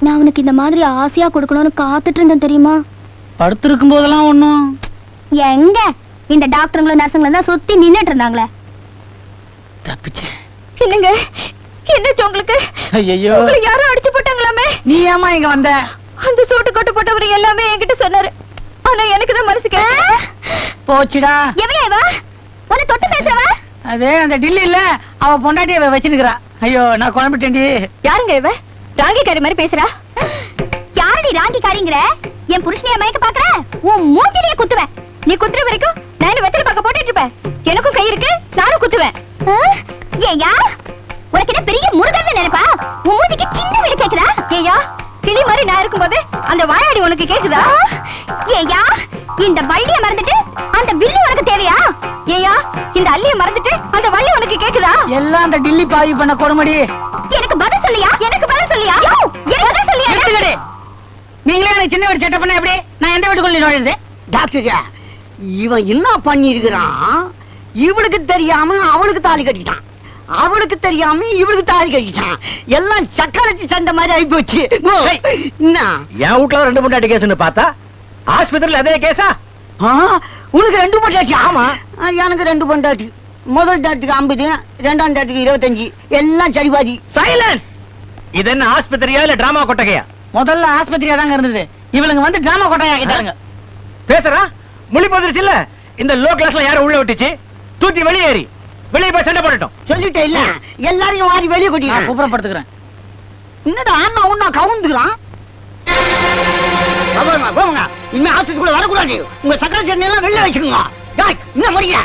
நான் உனக்கு இந்த மாதிரி ஆசையா கொடுக்கணும்னு காத்துட்டு இருந்தேன் தெரியுமா? படுத்திருக்கும் போதெல்லாம் ஒண்ணும். எங்க இந்த டாக்டருங்களும் நர்ஸுங்களும் தான் சுத்தி நின்னுட்டு இருந்தாங்களே. தப்பிச்சேன். என்னங்க என்னாச்சு உங்களுக்கு? ஐயோ, உங்களை யாரும் அடிச்சு போட்டாங்களாமே? நீ ஏமா இங்க வந்த? அந்த சோட்டு கொட்டு போட்டவர் எல்லாமே என்கிட்ட சொன்னாரு. ஆனா எனக்கு தான் மனசு கேட்கல. போச்சுடா. எவையா இவ? உன்னை தொட்டு பேசுறவ? அதே அந்த டில்லி இல்ல, அவ பொண்டாட்டி வச்சிருக்கிறா. ஐயோ, நான் குழம்பிட்டேன்டி. யாருங்க இவ? ராங்கிக்காரி மாதிரி பேசுறா. யாரடி ராங்கிக்காரிங்கற? என் புருஷனைய மயக்க பாக்குற? உன் மூஞ்சிலேயே குத்துவேன். நீ குத்துற வரைக்கும் நான் வெத்தலை பாக்க போட்டுட்டு இருப்பேன். எனக்கும் கை இருக்கு, நானும் குத்துவேன். ஏயா, உனக்கு என்ன பெரிய முருகன் நினைப்பா? உன் மூஞ்சிக்கு சின்ன வீடு கேக்குதா? ஏயா, கிளி மாதிரி நான் இருக்கும்போது அந்த வாயாடி உனக்கு கேக்குதா? ஏயா, இந்த வள்ளிய மறந்துட்டு அந்த வில்லு உனக்கு தேவையா? ஏயா, இந்த அள்ளிய மறந்துட்டு அந்த வள்ளி உனக்கு கேக்குதா? எல்லாம் அந்த டில்லி பாவி பண்ண கொடுமடி. எனக்கு பதில் சொல்லியா? எனக்கு பதில் சொல்லியா? எனக்கு பதில் சொல்லியா? எடுத்துக்கடி. நீங்களே எனக்கு சின்ன வீடு செட்டப் பண்ண எப்படி? நான் எந்த வீட்டுக்குள்ள நுழையுது? டாக்டர், இவன் என்ன பண்ணி இருக்கிறான்? இவளுக்கு தெரியாம அவளுக்கு தாலி கட்டிட்டான், அவளுக்கு தெரியாம இவளுக்கு தாலி கட்டிட்டான். எல்லாம் சக்கரத்தி சண்டை மாதிரி ஆகி போச்சு. என்ன என் வீட்டுல 2 பொண்டாட்டி கேஸ்னு பார்த்தா ஆஸ்பத்திரியில அதே கேஸா? உனக்கு 2 பொண்டாட்டி? ஆமா, எனக்கு 2 பொண்டாட்டி. முதல் தாரத்துக்கு 50, 2ஆம் தாரத்துக்கு 25, எல்லாம் சரிபாதி. சைலன்ஸ். இது என்ன ஆஸ்பத்திரியா இல்ல டிராமா கொட்டகையா? முதல்ல ஆஸ்பத்திரியா தாங்க இருந்தது, இவளுங்க வந்து டிராமா கொட்டையா ஆகிட்டாங்க. பேசுறா மொழி பதிர்ச்சி இல்ல. இந்த லோ கிளாஸ்ல யார உள்ள விட்டுச்சு? தூக்கி வெளியேறி வெளியே போய் சண்டை போடட்டும். சொல்லிட்டே இல்ல, எல்லாரையும் வாரி வெளியே நான் கொட்டிட்டான். குப்புறப்படுத்துக்கிறேன். என்னடா அண்ணா உண்ணா கவுந்துக்கிறான்? போங்க, இனிமே ஆஸ்பத்திரிக்குள்ள வரக்கூடாது. உங்க சக்கரை சட்னி எல்லாம் வெளில வச்சுக்கோங்க. டேய், என்ன முடிய?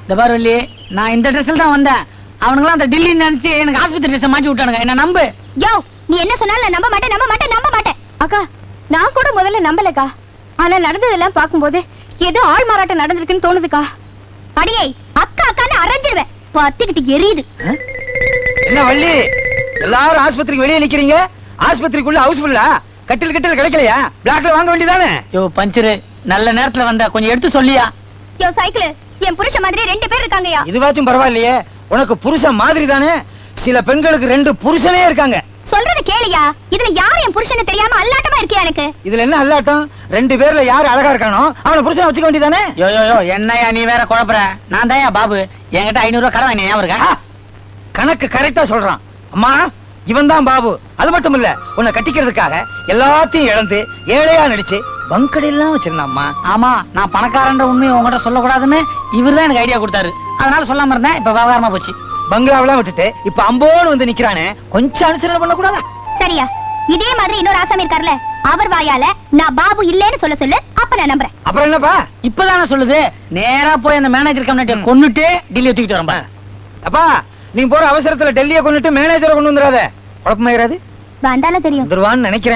இந்த பாரு வள்ளி, நான் இந்த ட்ரெஸ்ல தான் வந்தேன். அவனுங்களாம் அந்த டில்லி நினைச்சு எனக்கு ஆஸ்பத்திரி ட்ரெஸ் மாட்டி விட்டானுங்க. என்ன நம்பு. யோ, நீ என்ன சொன்னாலும் நான் நம்ப மாட்டேன், நம்ப மாட்டேன், நம்ப மாட்டேன். அக்கா, நான் கூட முதல்ல நம்பலக்கா. ஆனா நடந்ததெல்லாம் பாக்கும்போது ஏதோ ஆள் மாறாட்டம் நடந்திருக்குன்னு தோணுதுக்கா. அடியே, அக்கா அக்கான்னு அரைஞ்சிடுவேன். பத்திக்கிட்டு எரியுது. என்ன வள்ளி, எல்லாரும் ஆஸ்பத்திரிக்கு வெளியே நிக்கிறீங்க? ஆஸ்பத்திரிக்குள்ள ஹவுஸ்ஃபுல்லா? கட்டில் கட்டில் கிடைக்கலையா? பிளாக்ல வாங்க வேண்டியதானே? யோ பஞ்சரு, நல்ல நேரத்துல வந்த, கொஞ்சம் எடுத்து சொல்லியா? யோ சைக்கிள், என் புருஷன் மாதிரி 2 பேர் இருக்காங்கயா. இதுவாச்சும் பரவாயில்லையே, உனக்கு புருஷன் மாதிரி தானே. சில பெண்களுக்கு 2 புருஷனே இருக்காங்க. சொல்றத கேளியா. இதுல யார் என் புருஷனை தெரியாம அல்லாட்டமா இருக்கியா எனக்கு? இதுல என்ன அல்லாட்டம்? 2 பேர்ல யாரு அழகா இருக்கானோ அவனை புருஷனை வச்சுக்க வேண்டியதானே? யோ யோ யோ, என்னையா நீ வேற குழப்பற? நான் தான் பாபு, என்கிட்ட 500 ரூபாய் கடன் வாங்கினேன், ஞாபகம் இருக்கா? கணக்கு கரெக்டா சொல்றான். அம்மா, இவன் தான் பாபு. அது மட்டும் இல்ல, உன்னை கட்டிக்கிறதுக்காக எல்லாத்தையும் இழந்து ஏழையா நடிச்சு பங்கடையெல்லாம் வச்சிருந்தாம்மா. ஆமா, நான் பணக்காரன்ற உண்மையை உங்ககிட்ட சொல்லக்கூடாதுன்னு இவர்தான் எனக்கு ஐடியா கொடுத்தாரு. அதனால சொல்லாம இருந்தேன். இப்ப விவகாரமா போச்சு. பங்களாவெல்லாம் விட்டுட்டு இப்ப அம்போன்னு வந்து நிக்கிறானே, கொஞ்சம் அனுசரணை பண்ண கூடாதா? சரியா, இதே மாதிரி இன்னொரு ஆசாமி இருக்கார்ல, அவர் வாயால நான் பாபு இல்லேன்னு சொல்ல சொல்லு, அப்ப நான் நம்புறேன். அப்புறம் என்னப்பா? இப்பதானே சொல்லுது. நேரா போய் அந்த மேனேஜர் கம்யூனிட்டியை கொன்னுட்டு டெல்லியை தூக்கிட்டு வரம்பா. அப்பா, நீ போற அவசரத்துல டெல்லியை கொண்டுட்டு மேனேஜரை கொண்டு வந்துடாத. குழப்பமாயிராது. வந்தால தெரியும் வந்துருவான்னு நினைக்கிறேன்.